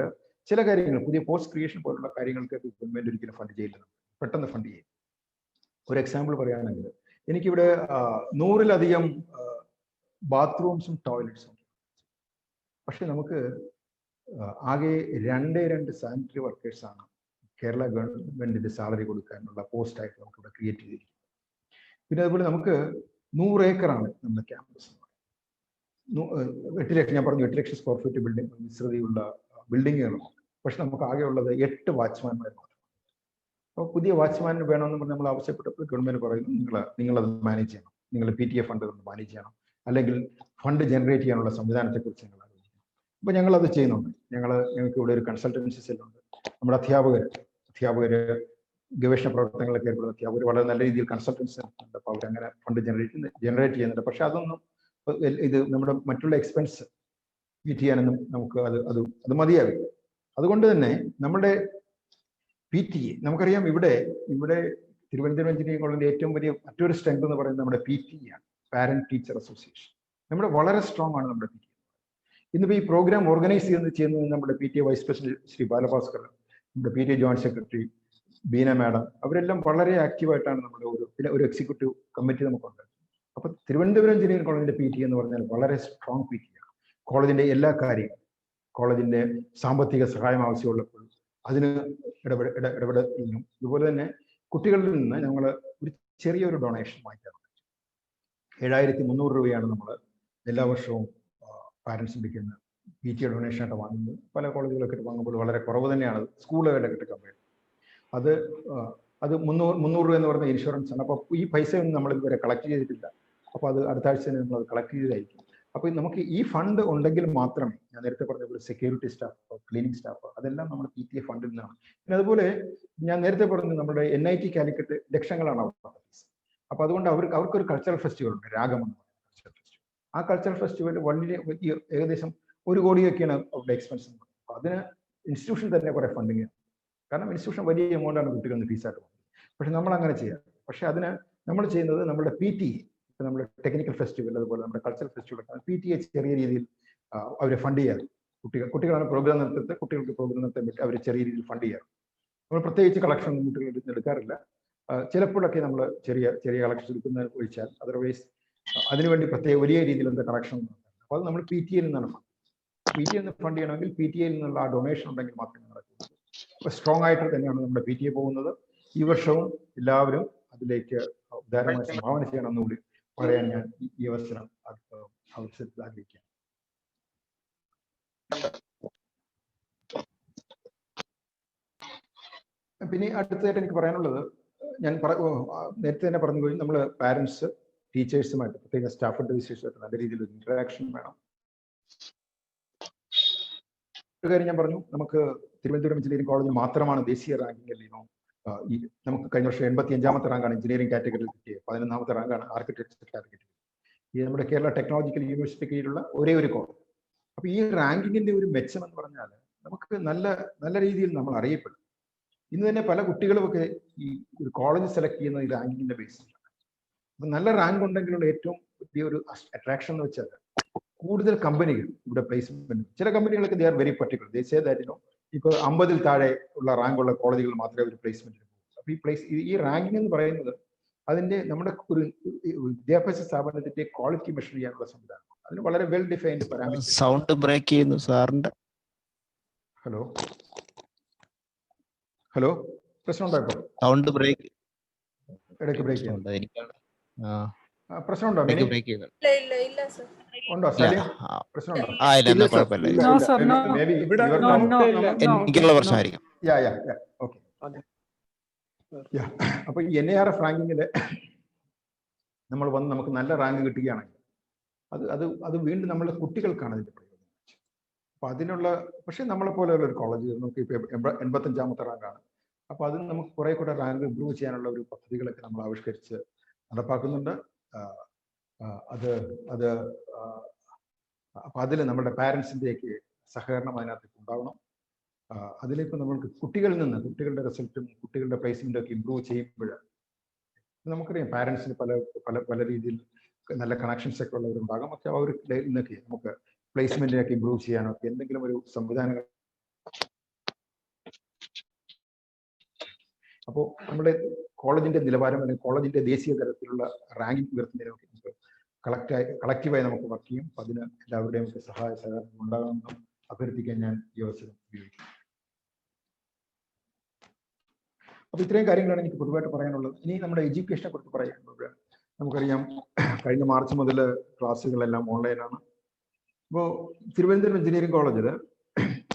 ചില കാര്യങ്ങൾ, പുതിയ പോസ്റ്റ് ക്രിയേഷൻ പോലുള്ള കാര്യങ്ങൾക്ക് ഗവൺമെന്റ് ഒരിക്കലും ഫണ്ട് ചെയ്യില്ല, പെട്ടെന്ന് ഫണ്ട് ചെയ്യും. ഒരു എക്സാമ്പിൾ പറയുകയാണെങ്കിൽ എനിക്കിവിടെ 100-ലധികം ബാത്റൂംസും ടോയ്ലറ്റ്സും, പക്ഷെ നമുക്ക് ആകെ 2 സാനിറ്ററി വർക്കേഴ്സാണ് കേരള ഗവൺമെന്റിന്റെ സാലറി കൊടുക്കാനുള്ള പോസ്റ്റായിട്ട് നമുക്ക് ഇവിടെ ക്രിയേറ്റ് ചെയ്തിരിക്കുന്നത്. പിന്നെ അതുപോലെ നമുക്ക് 100 ഏക്കറാണ് നമ്മുടെ ക്യാമ്പസ്. 8 ലക്ഷം, ഞാൻ പറഞ്ഞു 8 ലക്ഷം സ്ക്വയർ ഫീറ്റ് ബിൽഡിംഗ് വിസ്തൃതിയുള്ള ബിൽഡിങ്ങുകളുണ്ട്. പക്ഷെ നമുക്ക് ആകെ ഉള്ളത് 8 വാച്ച്മാൻമാർ മാത്രം. അപ്പോൾ പുതിയ വാച്ച്മാൻ വേണമെന്ന് പറഞ്ഞ് നമ്മൾ ആവശ്യപ്പെട്ടപ്പോൾ ഗവൺമെന്റ് പറയുന്നു, നിങ്ങളത് മാനേജ് ചെയ്യണം, നിങ്ങൾ PTA ഫണ്ട് കൊണ്ട് മാനേജ് ചെയ്യണം, അല്ലെങ്കിൽ ഫണ്ട് ജനറേറ്റ് ചെയ്യാനുള്ള സംവിധാനത്തെക്കുറിച്ച് നിങ്ങൾ ആലോചിക്കണം. അപ്പോൾ ഞങ്ങളത് ചെയ്യുന്നുണ്ട്. ഞങ്ങൾക്ക് ഇവിടെ ഒരു കൺസൾട്ടൻസി സെല്ലുണ്ട്. നമ്മുടെ അധ്യാപകർ ഗവേഷണ പ്രവർത്തനങ്ങളൊക്കെ ഏർപ്പെടുന്ന അധ്യാപകർ വളരെ നല്ല രീതിയിൽ കൺസൾട്ടൻസി ഉണ്ട്. അപ്പോൾ അവരങ്ങനെ ഫണ്ട് ജനറേറ്റ് ചെയ്യുന്നുണ്ട്. പക്ഷെ അതൊന്നും ഇത് നമ്മുടെ മറ്റുള്ള എക്സ്പെൻസ് മീറ്റ് ചെയ്യാനൊന്നും നമുക്ക് അത് മതിയാകും. അതുകൊണ്ട് തന്നെ നമ്മുടെ PTA, നമുക്കറിയാം ഇവിടെ തിരുവനന്തപുരം എഞ്ചിനീയറിംഗ് കോളേജിന്റെ ഏറ്റവും വലിയ മറ്റൊരു സ്ട്രെങ്ത് എന്ന് പറയുന്നത് നമ്മുടെ PTA ആണ്, പാരന്റ് ടീച്ചർ അസോസിയേഷൻ. നമ്മുടെ വളരെ സ്ട്രോങ് ആണ് നമ്മുടെ PTA. ഇന്നിപ്പോൾ ഈ പ്രോഗ്രാം ഓർഗനൈസ് ചെയ്യുന്നത് നമ്മുടെ PTA vice president Shri Balabhaskar, നമ്മുടെ PTA joint secretary Beena madam, അവരെല്ലാം വളരെ ആക്റ്റീവായിട്ടാണ് നമ്മുടെ ഒരു എക്സിക്യൂട്ടീവ് കമ്മിറ്റി നമുക്കുണ്ട്. അപ്പോൾ തിരുവനന്തപുരം എഞ്ചിനീയറിംഗ് കോളേജിന്റെ PTA എന്ന് പറഞ്ഞാൽ വളരെ സ്ട്രോങ് PTA ആണ്. കോളേജിന്റെ എല്ലാ കാര്യങ്ങളും, കോളേജിന്റെ സാമ്പത്തിക സഹായം ആവശ്യമുള്ളപ്പോൾ അതിന് ഇടപെടലിനും, അതുപോലെ തന്നെ കുട്ടികളിൽ നിന്ന് ഞങ്ങൾ ഒരു ചെറിയൊരു ഡൊണേഷൻ വാങ്ങിക്കാറുണ്ട്. 7300 രൂപയാണ് നമ്മൾ എല്ലാ വർഷവും പാരൻസ് പിടിക്കുന്ന PTA ഡൊണേഷനായിട്ട് വാങ്ങുന്നത്. പല കോളേജുകളൊക്കെ വാങ്ങുമ്പോൾ വളരെ കുറവ് തന്നെയാണ് സ്കൂളുകളിലൊക്കെ കമ്പയർ. അത് 300 രൂപ എന്ന് പറയുന്ന ഇൻഷുറൻസ് ആണ്. അപ്പോൾ ഈ പൈസയൊന്നും നമ്മൾ ഇതുവരെ കളക്ട് ചെയ്തിട്ടില്ല. അപ്പോൾ അത് അടുത്ത ആഴ്ച തന്നെ നമ്മൾ അത് കളക്ട് ചെയ്തായിരിക്കും. അപ്പോൾ നമുക്ക് ഈ ഫണ്ട് ഉണ്ടെങ്കിൽ മാത്രമേ, ഞാൻ നേരത്തെ പറഞ്ഞ പോലെ സെക്യൂരിറ്റി സ്റ്റാഫ്, ക്ലീനിങ് സ്റ്റാഫ്, അതെല്ലാം നമ്മുടെ PTA ഫണ്ടിൽ നിന്നാണ്. പിന്നെ അതുപോലെ ഞാൻ നേരത്തെ പറഞ്ഞു നമ്മുടെ NIT കാലിക്കറ്റ് ലക്ഷങ്ങളാണ് അവരുടെ ഫീസ്. അപ്പോൾ അതുകൊണ്ട് അവർക്കൊരു കൾച്ചറൽ ഫെസ്റ്റിവൽ ഉണ്ട്, രാഗം എന്ന് പറയുന്ന കൾച്ചറൽ ഫെസ്റ്റിവൽ. ആ കൾച്ചറൽ ഫെസ്റ്റിവൽ ഏകദേശം 1 കോടിയൊക്കെയാണ് അവരുടെ എക്സ്പെൻസ്. അപ്പോൾ അതിന് ഇൻസ്റ്റിറ്റ്യൂഷൻ തന്നെ കുറെ ഫണ്ടിങ് ആണ്. കാരണം ഇൻസ്റ്റിറ്റ്യൂഷൻ വലിയ എമൗണ്ടാണ് കുട്ടികളിൽ ഫീസായിട്ട് പോകുന്നത്. പക്ഷെ നമ്മൾ അങ്ങനെ ചെയ്യാം. പക്ഷെ അതിന് നമ്മൾ ചെയ്യുന്നത് നമ്മുടെ PTA, ഇപ്പം നമ്മുടെ ടെക്നിക്കൽ ഫെസ്റ്റിവൽ, അതുപോലെ നമ്മുടെ കൾച്ചറൽ ഫെസ്റ്റിവൽ, PTA ചെറിയ രീതിയിൽ അവരെ ഫണ്ട് ചെയ്യാറ്. കുട്ടികളാണ് പ്രോഗ്രാം നടത്തുന്നത്, കുട്ടികൾക്ക് പ്രോഗ്രാം നടത്താൻ പറ്റി അവർ ചെറിയ രീതിയിൽ ഫണ്ട് ചെയ്യാറ്. നമ്മൾ പ്രത്യേകിച്ച് കളക്ഷൻ കുട്ടികൾ എടുക്കാറില്ല. ചിലപ്പോഴൊക്കെ നമ്മൾ ചെറിയ കളക്ഷൻ എടുക്കുന്ന ഒഴിച്ചാൽ, അതർവൈസ് അതിനുവേണ്ടി പ്രത്യേക വലിയ രീതിയിൽ എന്താ കളക്ഷൻ നടത്താറ്. അപ്പോൾ അത് നമ്മൾ PTA നിന്നാണ് ഫണ്ട്. PTA നിന്ന് ഫണ്ട് ചെയ്യണമെങ്കിൽ PTA നിന്നുള്ള ആ ഡൊണേഷൻ ഉണ്ടെങ്കിൽ മാത്രമേ നടക്കുള്ളൂ. അപ്പോൾ സ്ട്രോങ് ആയിട്ട് തന്നെയാണ് നമ്മുടെ PTA പോകുന്നത്. ഈ വർഷവും എല്ലാവരും അതിലേക്ക് ഉദാരമായി സംഭാവന ചെയ്യണമെന്നുകൂടി പറയാൻ ഞാൻ ഈ അവസരം ആഗ്രഹിക്കാം. പിന്നെ അടുത്തതായിട്ട് എനിക്ക് പറയാനുള്ളത്, ഞാൻ നേരത്തെ തന്നെ പറഞ്ഞു പോയി, നമ്മൾ പാരന്റ്സ് ടീച്ചേഴ്സുമായിട്ട്, പ്രത്യേക സ്റ്റാഫ് അഡ്മിനിസ്ട്രേഷനായിട്ട് നല്ല രീതിയിൽ ഒരു ഇന്ററാക്ഷൻ വേണം. ഒരു കാര്യം ഞാൻ പറഞ്ഞു, നമുക്ക് തിരുവനന്തപുരം എഞ്ചിനീയറിംഗ് കോളേജിൽ മാത്രമാണ് ദേശീയ റാങ്കിങ്ങിൽ നമുക്ക് കഴിഞ്ഞ വർഷം 85ാമത്തെ റാങ്കാണ് എഞ്ചിനീയറിംഗ് കാറ്റഗറിയിൽ കിട്ടിയത്. 11ാമത്തെ റാങ്കാണ് ആർക്കിടെക്ചർ കാറ്റഗറി. ഈ നമ്മുടെ കേരള ടെക്നോളജിക്കൽ യൂണിവേഴ്സിറ്റി കീഴിലുള്ള ഒരേ ഒരു കോളേജ്. അപ്പോൾ ഈ റാങ്കിങ്ങിന്റെ ഒരു മെച്ചം എന്ന് പറഞ്ഞാൽ നമുക്ക് നല്ല രീതിയിൽ നമ്മൾ അറിയപ്പെടും. ഇന്ന് തന്നെ പല കുട്ടികളുമൊക്കെ ഈ ഒരു കോളേജ് സെലക്ട് ചെയ്യുന്നത് ഈ റാങ്കിങ്ങിന്റെ ബേസിലാണ്. അപ്പം നല്ല റാങ്ക് ഉണ്ടെങ്കിലുള്ള ഏറ്റവും വലിയ ഒരു അട്രാക്ഷൻ എന്ന് വെച്ചാൽ കൂടുതൽ കമ്പനികൾ ഇവിടെ പ്ലേസ്മെന്റ്. ചില കമ്പനികളൊക്കെ they are very particular. They say that ഇപ്പോൾ 50-ൽ താഴെ ഉള്ള റാങ്കുള്ള കോളേജുകൾ മാത്രമേ ഒരു പ്ലേസ്മെന്റ്. അപ്പൊ ഈ റാങ്കിങ് എന്ന് പറയുന്നത് അതിന്റെ നമ്മുടെ ഒരു വിദ്യാഭ്യാസ സ്ഥാപനത്തിന്റെ ക്വാളിറ്റി മെഷർ ചെയ്യാനുള്ള സംവിധാനം. അതിന് വളരെ well defined parameter. Sound break ചെയ്യുന്നു സാറിന്റെ. ഹലോ പ്രശ്നം ഉണ്ടാക്കോ? സൗണ്ട് ബ്രേക്ക് ഇടയ്ക്ക് ബ്രേക്ക് ചെയ്യുന്നു. പ്രശ്നമുണ്ടോ? ബ്രേക്ക് ചെയ്യുന്നു. ഇല്ല സർ. ഉണ്ടോ? പ്രശ്നമുണ്ടോ? ഇല്ല കുഴപ്പമില്ല. എനിക്കുള്ള പ്രശ്നമായിരിക്കും. ഓക്കെ. അപ്പൊ ഈ NARF റാങ്കിങ്ങില് നമ്മൾ വന്ന് നമുക്ക് നല്ല റാങ്ക് കിട്ടുകയാണെങ്കിൽ അത് വീണ്ടും നമ്മളെ കുട്ടികൾക്കാണ് അതിന്റെ പ്രയോജനം. അപ്പൊ അതിനുള്ള പക്ഷെ നമ്മളെ പോലെയുള്ള ഒരു കോളേജ് നമുക്ക് ഇപ്പൊ 85ാമത്തെ റാങ്കാണ്. അപ്പൊ അതിന് നമുക്ക് കുറെ കൂടെ റാങ്ക് ഇംപ്രൂവ് ചെയ്യാനുള്ള ഒരു പദ്ധതികളൊക്കെ നമ്മൾ ആവിഷ്കരിച്ച് നടപ്പാക്കുന്നുണ്ട്. അപ്പൊ അതിൽ നമ്മുടെ പാരൻസിൻ്റെയൊക്കെ സഹകരണം അതിനകത്ത് ഉണ്ടാവണം. അതിലേക്ക് നമ്മൾക്ക് കുട്ടികളിൽ നിന്ന് കുട്ടികളുടെ റിസൾട്ടും കുട്ടികളുടെ പ്ലേസ്മെന്റും ഒക്കെ ഇമ്പ്രൂവ് ചെയ്യുമ്പോൾ നമുക്കറിയാം പാരൻസിന് പല രീതിയിൽ നല്ല കണക്ഷൻസ് ഒക്കെ ഉള്ളവരുണ്ടാകാം. പക്ഷെ അവർക്ക് ഇന്നൊക്കെ നമുക്ക് പ്ലേസ്മെന്റിനൊക്കെ ഇമ്പ്രൂവ് ചെയ്യാനൊക്കെ എന്തെങ്കിലും ഒരു സംവിധാനങ്ങൾ. അപ്പോൾ നമ്മുടെ കോളേജിന്റെ നിലവാരം അല്ലെങ്കിൽ കോളേജിന്റെ ദേശീയ തലത്തിലുള്ള റാങ്കിങ് ഉയർത്തുന്നതിനൊക്കെ നമുക്ക് കളക്റ്റീവായി നമുക്ക് വർക്ക് ചെയ്യും. അതിന് എല്ലാവരുടെയും സഹായ സഹകരണം ഉണ്ടാകണമെന്നും അഭ്യർത്ഥിക്കാൻ ഞാൻ ഈ അവസരം ഉപയോഗിക്കുന്നു. അപ്പൊ ഇത്രയും കാര്യങ്ങളാണ് എനിക്ക് പൊതുവായിട്ട് പറയാനുള്ളത്. ഇനി നമ്മുടെ എഡ്യൂക്കേഷനെ കുറിച്ച് പറയാനുള്ളത്, നമുക്കറിയാം കഴിഞ്ഞ മാർച്ച് മുതൽ ക്ലാസ്സുകളെല്ലാം ഓൺലൈനാണ്. ഇപ്പോൾ തിരുവനന്തപുരം എഞ്ചിനീയറിംഗ് കോളേജിൽ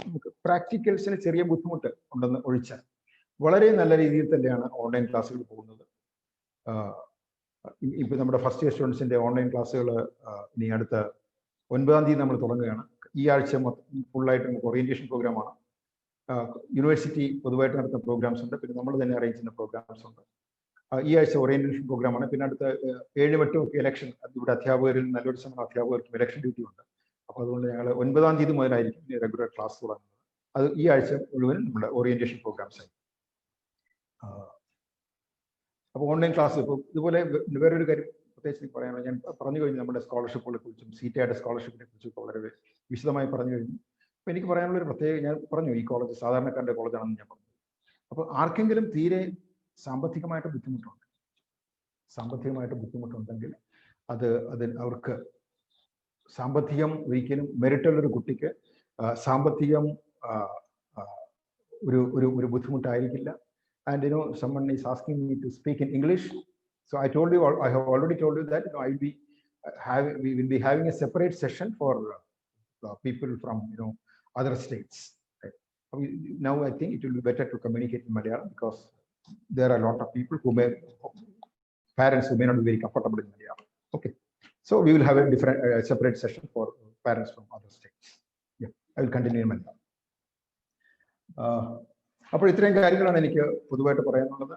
നമുക്ക് പ്രാക്ടിക്കൽസിന് ചെറിയ ബുദ്ധിമുട്ട് ഉണ്ടെന്ന് ഒഴിച്ചാൽ വളരെ നല്ല രീതിയിൽ തന്നെയാണ് ഓൺലൈൻ ക്ലാസ്സുകൾ പോകുന്നത്. ഇപ്പൊ നമ്മുടെ ഫസ്റ്റ് ഇയർ സ്റ്റുഡൻസിന്റെ ഓൺലൈൻ ക്ലാസ്സുകൾ ഇനി അടുത്ത 9-ാം തീയതി നമ്മൾ തുടങ്ങുകയാണ്. ഈ ആഴ്ച ഫുള്ളായിട്ട് നമുക്ക് ഓറിയന്റേഷൻ പ്രോഗ്രാമാണ്. യൂണിവേഴ്സിറ്റി പൊതുവായിട്ട് നടത്തുന്ന പ്രോഗ്രാംസ് ഉണ്ട്, പിന്നെ നമ്മൾ തന്നെ അറേഞ്ച് ചെയ്യുന്ന പ്രോഗ്രാംസ് ഉണ്ട്. ഈ ആഴ്ച ഓറിയന്റേഷൻ പ്രോഗ്രാമാണ്. പിന്നെ അടുത്ത 7-8 ഒക്കെ ഇലക്ഷൻ. ഇവിടെ അധ്യാപകരിൽ നല്ലൊരു ശതമാനം അധ്യാപകർക്കും ഇലക്ഷൻ ഡ്യൂട്ടി ഉണ്ട്. അപ്പോൾ അതുകൊണ്ട് ഞങ്ങൾ 9-ാം തീയതി മുതലായിരിക്കും റെഗുലർ ക്ലാസ് തുടങ്ങുന്നത്. അത് ഈ ആഴ്ച മുഴുവനും നമ്മുടെ ഓറിയന്റേഷൻ പ്രോഗ്രാംസ് ആയി. അപ്പോൾ ഓൺലൈൻ ക്ലാസ് ഇപ്പോൾ ഇതുപോലെ വേറൊരു കാര്യം പ്രത്യേകിച്ച് പറയാനുള്ളത്, ഞാൻ പറഞ്ഞു കഴിഞ്ഞു നമ്മുടെ സ്കോളർഷിപ്പുകളെ കുറിച്ചും CTET സ്കോളർഷിപ്പിനെ കുറിച്ചും വളരെ വിശദമായി പറഞ്ഞു കഴിഞ്ഞു. അപ്പോൾ എനിക്ക് പറയാനുള്ളൊരു പ്രത്യേക, ഞാൻ പറഞ്ഞു ഈ കോളേജ് സാധാരണക്കാരുടെ കോളേജാണെന്ന് ഞാൻ പറഞ്ഞു. അപ്പോൾ ആർക്കെങ്കിലും തീരെ സാമ്പത്തികമായിട്ട് ബുദ്ധിമുട്ടുണ്ടെങ്കിൽ അവർക്ക് സാമ്പത്തികം ഒരിക്കലും മെറിറ്റുള്ളൊരു കുട്ടിക്ക് സാമ്പത്തികം ഒരു ബുദ്ധിമുട്ടായിരിക്കില്ല. And someone is asking me to speak in English, so I have already told you that we will be having a separate session for people from other states. Right? Now I think it will be better to communicate in Malayalam because there are a lot of people parents who may not be very comfortable in Malayalam. Okay, so we will have a different separate session for parents from other states. Yeah, I will continue in Malayalam. അപ്പോൾ ഇത്രയും കാര്യങ്ങളാണ് എനിക്ക് പൊതുവായിട്ട് പറയാനുള്ളത്.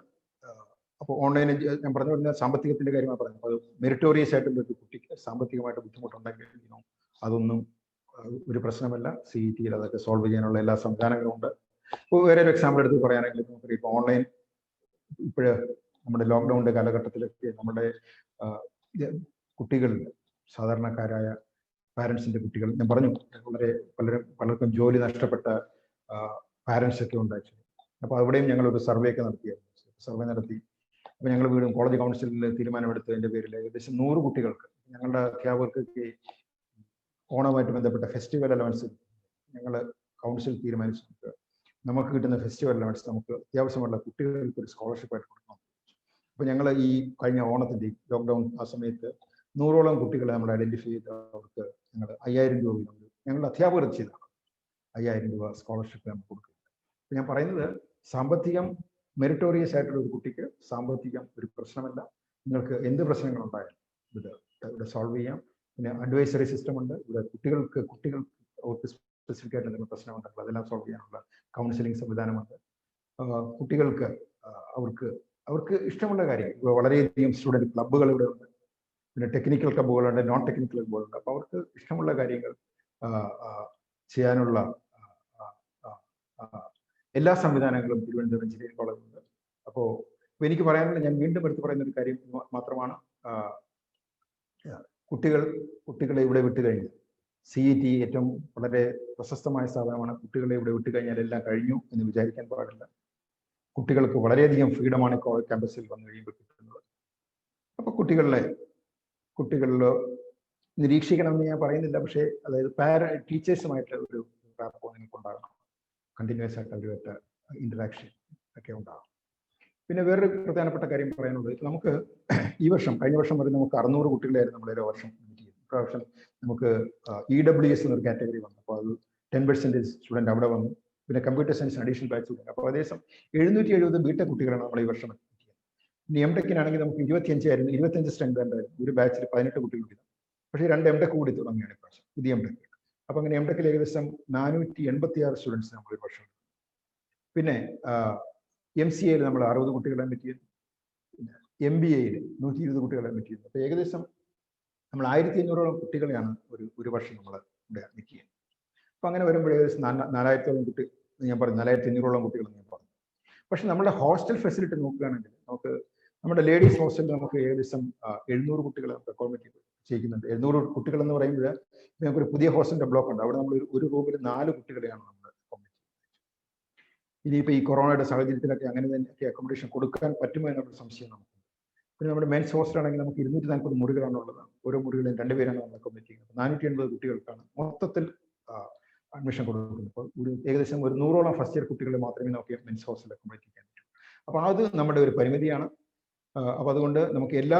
അപ്പോൾ ഓൺലൈൻ ഞാൻ പറഞ്ഞു കഴിഞ്ഞാൽ സാമ്പത്തികത്തിന്റെ കാര്യമാണ് പറഞ്ഞത്. അപ്പോൾ മെറിറ്റോറിയസ് ആയിട്ടുള്ള ഒരു കുട്ടിക്ക് സാമ്പത്തികമായിട്ട് ബുദ്ധിമുട്ടുണ്ടെങ്കിൽ അതൊന്നും ഒരു പ്രശ്നമല്ല. CET-യിൽ അതൊക്കെ സോൾവ് ചെയ്യാനുള്ള എല്ലാ സംവിധാനങ്ങളും ഉണ്ട്. ഇപ്പോൾ വേറെ ഒരു എക്സാമ്പിൾ എടുത്ത് പറയുകയാണെങ്കിൽ നമുക്ക് ഇപ്പോൾ ഓൺലൈൻ ഇപ്പോഴ് നമ്മുടെ ലോക്ക്ഡൗണിന്റെ കാലഘട്ടത്തിലൊക്കെ നമ്മുടെ കുട്ടികൾ, സാധാരണക്കാരായ പാരൻസിന്റെ കുട്ടികൾ, ഞാൻ പറഞ്ഞു പലർക്കും ജോലി നഷ്ടപ്പെട്ട പാരൻസ് ഒക്കെ ഉണ്ടായിരുന്നു. അപ്പോൾ അവിടെയും ഞങ്ങളൊരു സർവേ നടത്തി. അപ്പോൾ ഞങ്ങൾ വീണ്ടും കോളേജ് കൗൺസിലിൽ തീരുമാനമെടുത്തതിന്റെ പേരിൽ ഏകദേശം 100 കുട്ടികൾക്ക് ഞങ്ങളുടെ അധ്യാപകർക്ക് ഓണവുമായിട്ട് ബന്ധപ്പെട്ട ഫെസ്റ്റിവൽ അലവൻസ് ഞങ്ങൾ കൗൺസിൽ തീരുമാനിച്ചു. നമുക്ക് കിട്ടുന്ന ഫെസ്റ്റിവൽ അലവൻസ് നമുക്ക് അത്യാവശ്യമുള്ള കുട്ടികൾക്ക് ഒരു സ്കോളർഷിപ്പായിട്ട് കൊടുക്കണം. അപ്പോൾ ഞങ്ങൾ ഈ കഴിഞ്ഞ ഓണത്തിന്റെ ലോക്ക്ഡൗൺ ആ സമയത്ത് 100ഓളം കുട്ടികളെ നമ്മൾ ഐഡന്റിഫൈ ചെയ്ത് അവർക്ക് ഞങ്ങൾ 5000 രൂപ ഞങ്ങളുടെ അധ്യാപകർ ചെയ്താണ് 5000 രൂപ സ്കോളർഷിപ്പ് നമുക്ക് കൊടുക്കുന്നത്. ഞാൻ പറയുന്നത് സാമ്പത്തികം മെറിറ്റോറിയസ് ആയിട്ടുള്ള ഒരു കുട്ടിക്ക് സാമ്പത്തികം ഒരു പ്രശ്നമല്ല. നിങ്ങൾക്ക് എന്ത് പ്രശ്നങ്ങളുണ്ടായാലും ഇവിടെ സോൾവ് ചെയ്യാം. പിന്നെ അഡ്വൈസറി സിസ്റ്റം ഉണ്ട്. ഇവിടെ കുട്ടികൾക്ക് അവർക്ക് സ്പെസിഫിക് ആയിട്ട് എന്തെങ്കിലും പ്രശ്നമുണ്ടെങ്കിൽ അതെല്ലാം സോൾവ് ചെയ്യാനുള്ള കൗൺസിലിംഗ് സംവിധാനമുണ്ട്. കുട്ടികൾക്ക് അവർക്ക് ഇഷ്ടമുള്ള കാര്യം വളരെയധികം സ്റ്റുഡൻറ് ക്ലബ്ബുകൾ ഇവിടെ ഉണ്ട്. പിന്നെ ടെക്നിക്കൽ ക്ലബ്ബുകളുണ്ട്, നോൺ ടെക്നിക്കൽ ക്ലബ്ബുകളുണ്ട്. അപ്പോൾ അവർക്ക് ഇഷ്ടമുള്ള കാര്യങ്ങൾ ചെയ്യാനുള്ള എല്ലാ സംവിധാനങ്ങളും തിരുവനന്തപുരം എഞ്ചിനീയറിംഗ് കോളേജിലുണ്ട്. അപ്പോൾ എനിക്ക് പറയാനുള്ള, ഞാൻ വീണ്ടും എടുത്ത് പറയുന്ന ഒരു കാര്യം മാത്രമാണ്, കുട്ടികളെ ഇവിടെ വിട്ടു കഴിഞ്ഞ് CET ഏറ്റവും വളരെ പ്രശസ്തമായ സ്ഥാപനമാണ്. കുട്ടികളെ ഇവിടെ വിട്ടു കഴിഞ്ഞാൽ എല്ലാം കഴിഞ്ഞു എന്ന് വിചാരിക്കാൻ പാടില്ല. കുട്ടികൾക്ക് വളരെയധികം ഫ്രീഡമാണ് ക്യാമ്പസിൽ വന്നു കഴിയുമ്പോൾ കിട്ടുന്നത്. അപ്പൊ കുട്ടികളിൽ നിരീക്ഷിക്കണമെന്ന് ഞാൻ പറയുന്നില്ല, പക്ഷേ അതായത് ടീച്ചേഴ്സുമായിട്ട് ഒരു റാപ്പോ നിങ്ങൾക്ക് ഉണ്ടാകണം. കണ്ടിന്യൂസ് ആയിട്ട് അവരുമായിട്ട് ഇന്ററാക്ഷൻ ഒക്കെ ഉണ്ടാകും. പിന്നെ വേറൊരു പ്രധാനപ്പെട്ട കാര്യം പറയാനുള്ളത്, നമുക്ക് ഈ വർഷം, കഴിഞ്ഞ വർഷം വരെ നമുക്ക് 600 കുട്ടികളെയായിരുന്നു നമ്മൾ ഓരോ വർഷം മീറ്റ് ചെയ്യുന്നത്. ഇപ്രാവശ്യം നമുക്ക് EWS എന്നൊരു കാറ്റഗറി വന്നു. അപ്പോൾ അത് 10% സ്റ്റുഡൻറ് അവിടെ വന്നു. പിന്നെ computer science additional batch student. അപ്പോൾ ഏകദേശം 770 ബിടെക് കുട്ടികളാണ് നമ്മൾ ഈ വർഷം മീറ്റ് ചെയ്യുന്നത്. ഇനി MTechനാണെങ്കിൽ നമുക്ക് 25 സ്ട്രെങ്ത് ഉണ്ടായിരുന്നു. ഒരു ബാച്ചിൽ 18 കുട്ടികൾ. പക്ഷേ 2 MTech കൂടി തുടങ്ങിയാണ് ഇപ്രാവശ്യം, പുതിയ MTech. അപ്പോൾ അങ്ങനെ MTechൽ ഏകദേശം 486 സ്റ്റുഡൻസ് നമ്മൾ ഒരു വർഷം. പിന്നെ MCAയിൽ നമ്മൾ 60 കുട്ടികളെ മീറ്റ് ചെയ്യുന്നു. പിന്നെ MBAയിൽ 120 കുട്ടികളെ മീറ്റ് ചെയ്യുന്നു. അപ്പോൾ ഏകദേശം നമ്മൾ 1500ഓളം കുട്ടികളെയാണ് ഒരു വർഷം നമ്മൾ ഇവിടെ മീറ്റ് ചെയ്യുന്നത്. അപ്പോൾ അങ്ങനെ വരുമ്പോൾ ഏകദേശം 4000ഓളം കുട്ടി, ഞാൻ പറഞ്ഞു 4500ഓളം കുട്ടികൾ ഞാൻ പറഞ്ഞു. പക്ഷെ നമ്മുടെ ഹോസ്റ്റൽ ഫെസിലിറ്റി നോക്കുകയാണെങ്കിൽ നമ്മുടെ ലേഡീസ് ഹോസ്റ്റലിൽ നമുക്ക് ഏകദേശം 700 കുട്ടികളെ നമുക്ക് അക്കോമഡേറ്റ് ചെയ്യുന്നുണ്ട്. 700 കുട്ടികൾ എന്ന് പറയുമ്പോൾ നമുക്കൊരു പുതിയ ഹോസ്റ്റലിന്റെ ബ്ലോക്ക് ഉണ്ട്. അവിടെ നമ്മൾ ഒരു റൂമിൽ 4 കുട്ടികളെയാണ് നമ്മൾ അക്കോമഡേറ്റ് ചെയ്യുന്നത്. ഇനിയിപ്പോൾ ഈ കൊറോണയുടെ സാഹചര്യത്തിലൊക്കെ അങ്ങനെ തന്നെ അക്കോമഡേഷൻ കൊടുക്കാൻ പറ്റുമോ എന്നൊരു സംശയം നമുക്കുണ്ട്. പിന്നെ നമ്മുടെ മെൻസ് ഹോസ്റ്റൽ ആണെങ്കിൽ നമുക്ക് 240 മുറികളാണ് ഉള്ളത്. ഓരോ മുറികളിലും 2 പേരാണ് നമ്മൾ അക്കോമഡേറ്റ് ചെയ്യുന്നത്. 480 കുട്ടികൾക്കാണ് മൊത്തത്തിൽ അഡ്മിഷൻ കൊടുക്കുന്നത്. അപ്പോൾ ഏകദേശം ഒരു 100ഓളം ഫസ്റ്റ് ഇയർ കുട്ടികളെ മാത്രമേ നമുക്ക് മെൻസ് ഹോസ്റ്റലിൽ അക്കോമഡേറ്റ് ചെയ്യാൻ പറ്റൂ. അപ്പോൾ അത് നമ്മുടെ ഒരു പരിമിതിയാണ്. അപ്പോൾ അതുകൊണ്ട് നമുക്ക് എല്ലാ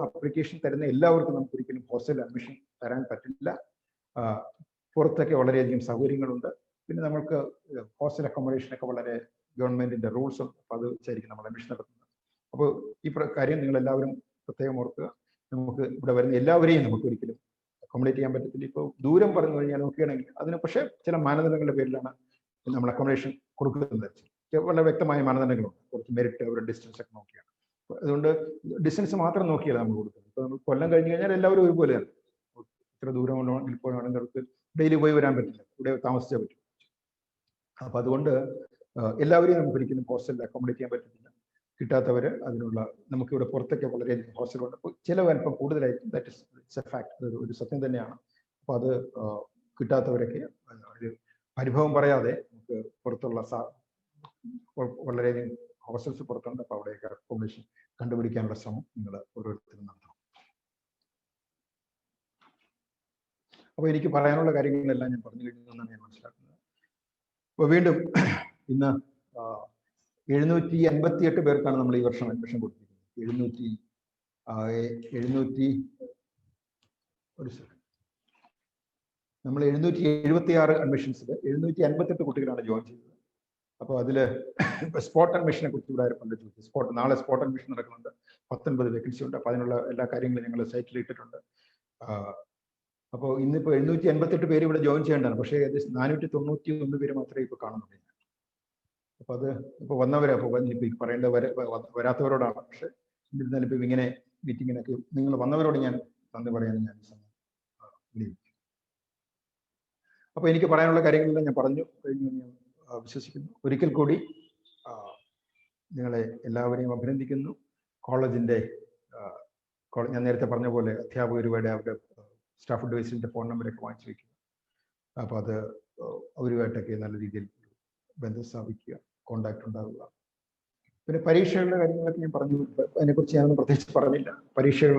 ആപ്ലിക്കേഷൻ തരുന്ന എല്ലാവർക്കും നമുക്ക് ഒരിക്കലും ഹോസ്റ്റലിൽ അഡ്മിഷൻ തരാൻ പറ്റില്ല. പുറത്തൊക്കെ വളരെയധികം സൗകര്യങ്ങളുണ്ട്. പിന്നെ നമുക്ക് ഹോസ്റ്റൽ അക്കോമഡേഷനൊക്കെ വളരെ ഗവൺമെന്റിന്റെ റൂൾസും, അപ്പോൾ അത് വെച്ചായിരിക്കും നമ്മൾ അഡ്മിഷൻ നടത്തുന്നത്. അപ്പോൾ ഈ കാര്യം നിങ്ങൾ എല്ലാവരും പ്രത്യേകം ഓർക്കുക. നമുക്ക് ഇവിടെ വരുന്ന എല്ലാവരെയും നമുക്ക് ഒരിക്കലും അക്കോമഡേറ്റ് ചെയ്യാൻ പറ്റത്തില്ല. ഇപ്പോൾ ദൂരം പറഞ്ഞു കഴിഞ്ഞാൽ നോക്കുകയാണെങ്കിൽ അതിന് പക്ഷേ ചില മാനദണ്ഡങ്ങളുടെ പേരിലാണ് നമ്മൾ അക്കോമഡേഷൻ കൊടുക്കുന്നത്. വളരെ വ്യക്തമായ മാനദണ്ഡങ്ങളുണ്ട്. കുറച്ച് മെറിറ്റ്, അവരുടെ ഡിസ്റ്റൻസ് ഒക്കെ നോക്കിയാണ്. അതുകൊണ്ട് ഡിസ്റ്റൻസ് മാത്രം നോക്കിയല്ല നമ്മൾ കൊടുക്കുന്നത്. ഇപ്പോൾ നമ്മൾ കൊല്ലം കഴിഞ്ഞ് കഴിഞ്ഞാൽ എല്ലാവരും ഒരുപോലെയാണ്. ഇത്ര ദൂരം നിൽക്കുകയാണെങ്കിൽ അവർക്ക് ഡെയിലി പോയി വരാൻ പറ്റില്ല, ഇവിടെ താമസിച്ചേ പറ്റും. അപ്പൊ അതുകൊണ്ട് എല്ലാവരെയും നമുക്ക് ഒരിക്കലും ഹോസ്റ്റലിൽ അക്കോമഡേറ്റ് ചെയ്യാൻ പറ്റത്തില്ല. കിട്ടാത്തവർ നമുക്കിവിടെ പുറത്തൊക്കെ വളരെയധികം ഹോസ്റ്റലുണ്ട്. അപ്പോൾ ചിലവ് അല്പം കൂടുതലായിരിക്കും. ദാറ്റ് ഇസ് എ ഫാക്ട്, ഒരു സത്യം തന്നെയാണ്. അപ്പോൾ അത് കിട്ടാത്തവരൊക്കെ ഒരു പരിഭവം പറയാതെ നമുക്ക് പുറത്തുള്ള വളരെയധികം ഹോസ്റ്റൽസ് പുറത്തുണ്ട്. അപ്പോൾ അവിടെയൊക്കെ അക്കോമഡേഷൻ കണ്ടുപിടിക്കാനുള്ള ശ്രമം നിങ്ങൾ ഓരോരുത്തരും നടത്തണം. അപ്പോൾ എനിക്ക് പറയാനുള്ള കാര്യങ്ങളെല്ലാം ഞാൻ പറഞ്ഞു കഴിഞ്ഞെന്നാണ് ഞാൻ മനസ്സിലാക്കുന്നത്. അപ്പോൾ വീണ്ടും ഇന്ന് 758 പേർക്കാണ് നമ്മൾ ഈ വർഷം അഡ്മിഷൻ കൊടുത്തിരിക്കുന്നത്. നമ്മൾ 776 അഡ്മിഷൻസിൽ 758 കുട്ടികളാണ് ജോയിൻ ചെയ്തത്. അപ്പോൾ അതിൽ സ്പോട്ട് അഡ്മിഷനെ കുറിച്ച് ഇവിടെ ചോദിച്ചു. നാളെ സ്പോട്ട് അഡ്മിഷൻ നടക്കുന്നുണ്ട്. 19 വേക്കൻസി ഉണ്ട്. അപ്പോൾ അതിനുള്ള എല്ലാ കാര്യങ്ങളും ഞങ്ങൾ സൈറ്റിൽ ഇട്ടിട്ടുണ്ട്. അപ്പോൾ ഇന്നിപ്പോൾ 758 പേര് ഇവിടെ ജോയിൻ ചെയ്യേണ്ടതാണ്. പക്ഷേ ഏകദേശം 491 പേര് മാത്രമേ ഇപ്പോൾ കാണുന്നുള്ളൂ. അപ്പോൾ അത് ഇപ്പോൾ വന്നവരെ, അപ്പോൾ ഇപ്പോൾ ഈ പറയേണ്ട വരാത്തവരോടാണ്. പക്ഷെ എന്നിരുന്നാലും ഇപ്പോൾ ഇങ്ങനെ മീറ്റിങ്ങിനൊക്കെ നിങ്ങൾ വന്നവരോട് ഞാൻ നന്ദി പറയാനും ഞാൻ വിളിക്കും. അപ്പോൾ എനിക്ക് പറയാനുള്ള കാര്യങ്ങളെല്ലാം ഞാൻ പറഞ്ഞു കഴിഞ്ഞു ഞാൻ വിശ്വസിക്കുന്നു. ഒരിക്കൽ കൂടി നിങ്ങളെ എല്ലാവരെയും അഭിനന്ദിക്കുന്നു. കോളേജിന്റെ ഞാൻ നേരത്തെ പറഞ്ഞ പോലെ അധ്യാപകരുടെ അവരുടെ സ്റ്റാഫ് അഡ്വൈസറിന്റെ ഫോൺ നമ്പറൊക്കെ വാങ്ങിച്ചു വയ്ക്കുക. അപ്പോൾ അത് അവരുമായിട്ടൊക്കെ നല്ല രീതിയിൽ ബന്ധം സ്ഥാപിക്കുക, കോണ്ടാക്ട് ഉണ്ടാവുക. പിന്നെ പരീക്ഷകളുടെ കാര്യങ്ങളൊക്കെ ഞാൻ പറഞ്ഞു. അതിനെക്കുറിച്ച് ഞാനൊന്നും പ്രത്യേകിച്ച് പറഞ്ഞില്ല. പരീക്ഷകൾ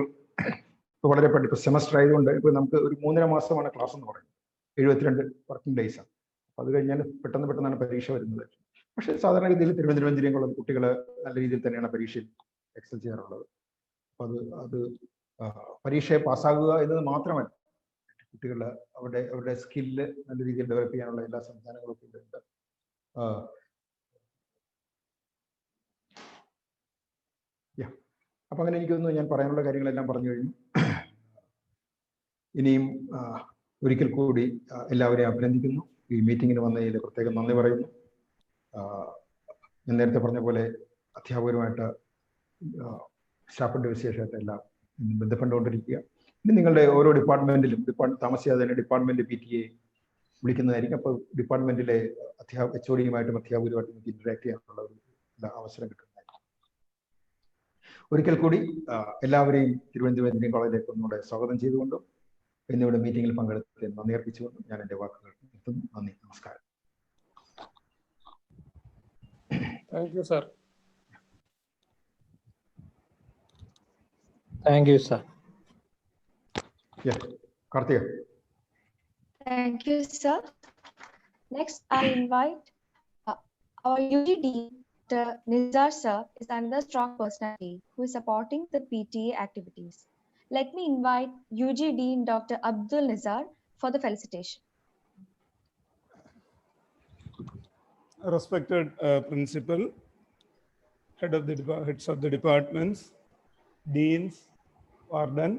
ഇപ്പോൾ വളരെ ഇപ്പോൾ സെമസ്റ്റർ ആയതുകൊണ്ട് ഇപ്പോൾ നമുക്ക് ഒരു 3.5 മാസമാണ് ക്ലാസ് എന്ന് പറയുന്നത്. 72 വർക്കിംഗ് ഡേയ്സ് ആണ്. അത് കഴിഞ്ഞാൽ പെട്ടെന്നാണ് പരീക്ഷ വരുന്നത്. പക്ഷേ സാധാരണ രീതിയിൽ തിരുവനന്തപുരം ജില്ലയിലുള്ള കുട്ടികൾ നല്ല രീതിയിൽ തന്നെയാണ് പരീക്ഷയിൽ എക്സൽ ചെയ്യാറുള്ളത്. അപ്പോൾ അത് പരീക്ഷയെ പാസ്സാകുക എന്നത് മാത്രമല്ല, കുട്ടികൾ അവരുടെ സ്കില്ല് നല്ല രീതിയിൽ ഡെവലപ്പ് ചെയ്യാനുള്ള എല്ലാ സംവിധാനങ്ങളും ഒക്കെ ഉണ്ട്. അപ്പൊ അങ്ങനെ എനിക്ക് തോന്നുന്നു ഞാൻ പറയാനുള്ള കാര്യങ്ങളെല്ലാം പറഞ്ഞു കഴിഞ്ഞു. ഇനിയും ഒരിക്കൽ കൂടി എല്ലാവരെയും അഭിനന്ദിക്കുന്നു. ഈ മീറ്റിങ്ങിന് വന്നതിൽ പ്രത്യേകം നന്ദി പറയുന്നു. ഞാൻ നേരത്തെ പറഞ്ഞ പോലെ അധ്യാപകരുമായിട്ട് സ്റ്റാഫ് അഡ്വൈസേഴ്സായിട്ട് എല്ലാം ബന്ധപ്പെട്ടുകൊണ്ടിരിക്കുക. ഇനി നിങ്ങളുടെ ഓരോ ഡിപ്പാർട്ട്മെന്റിലും താമസിയാതെ തന്നെ ഡിപ്പാർട്ട്മെന്റ് PTA വിളിക്കുന്നതായിരിക്കും. അപ്പോൾ ഡിപ്പാർട്ട്മെന്റിലെ HOD-യുമായിട്ടും അധ്യാപകരുമായിട്ടും ഇന്ററാക്ട് ചെയ്യാനുള്ള ഒരു അവസരം കിട്ടുന്നതായിരിക്കും. ഒരിക്കൽ കൂടി എല്ലാവരെയും തിരുവനന്തപുരം എഞ്ചിനീയറിംഗ് കോളേജിലേക്ക് ഒന്നുകൂടെ സ്വാഗതം ചെയ്തുകൊണ്ടും എന്നിവിടെ മീറ്റിംഗിൽ പങ്കെടുത്തതിന് നന്ദി അർപ്പിച്ചുകൊണ്ട് ഞാൻ എൻ്റെ വാക്കുകൾ നിർത്തുന്നു. നന്ദി, നമസ്കാരം. Thank you, sir. Thank you, sir. Yes, Karthika. Thank you, sir. Next, I invite our UG Dean, Dr. Nizar sir, is another strong personality who is supporting the PTA activities. Let me invite UG Dean, Dr. Abdul Nizar, for the felicitation. Respected principal, heads of the departments, deans, warden,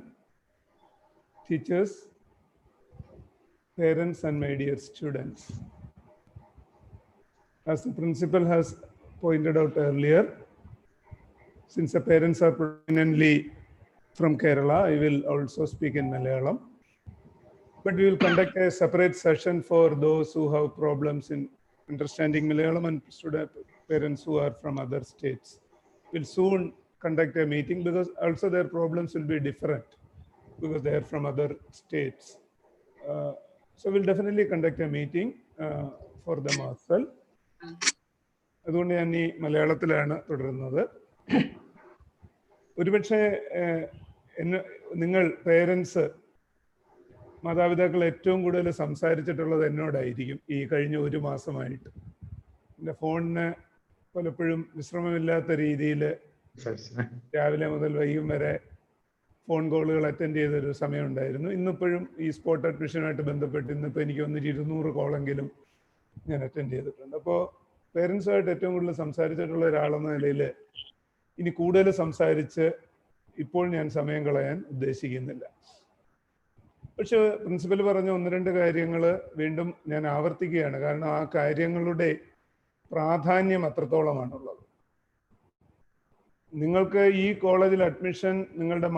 teachers, parents, and my dear students. As the principal has pointed out earlier, since the parents are predominantly from Kerala, I will also speak in Malayalam. But we will conduct a separate session for those who have problems in understanding Malayalam and student parents who are from other states. We'll soon conduct a meeting because also their problems will be different because they are from other states. So we'll definitely conduct a meeting for them as well. അതുകൊണ്ട് ഞാൻ ഈ മലയാളത്തിലാണ് തുടരുന്നത്. ഒരുപക്ഷെ നിങ്ങൾ പേരൻസ് മാതാപിതാക്കൾ ഏറ്റവും കൂടുതൽ സംസാരിച്ചിട്ടുള്ളത് എന്നോടായിരിക്കും ഈ കഴിഞ്ഞ ഒരു മാസമായിട്ട്. എൻ്റെ ഫോണിന് പലപ്പോഴും വിശ്രമമില്ലാത്ത രീതിയിൽ രാവിലെ മുതൽ വൈകും വരെ ഫോൺ കോളുകൾ അറ്റൻഡ് ചെയ്തൊരു സമയം ഉണ്ടായിരുന്നു. ഇന്നിപ്പോഴും ഈ സ്പോട്ട് അഡ്മിഷനുമായിട്ട് ബന്ധപ്പെട്ട് ഇന്നിപ്പോൾ എനിക്ക് 200 കോളെങ്കിലും ഞാൻ അറ്റൻഡ് ചെയ്തിട്ടുണ്ട്. അപ്പോൾ പേരൻസുമായിട്ട് ഏറ്റവും കൂടുതൽ സംസാരിച്ചിട്ടുള്ള ഒരാളെന്ന നിലയിൽ ഇനി കൂടുതൽ സംസാരിച്ച് ഇപ്പോൾ ഞാൻ സമയം കളയാൻ ഉദ്ദേശിക്കുന്നില്ല. പക്ഷെ പ്രിൻസിപ്പൽ പറഞ്ഞ 1-2 കാര്യങ്ങൾ വീണ്ടും ഞാൻ ആവർത്തിക്കുകയാണ്. കാരണം ആ കാര്യങ്ങളുടെ പ്രാധാന്യം അത്രത്തോളമാണുള്ളത്. നിങ്ങൾക്ക് ഈ കോളേജിൽ അഡ്മിഷൻ നിങ്ങളുടെ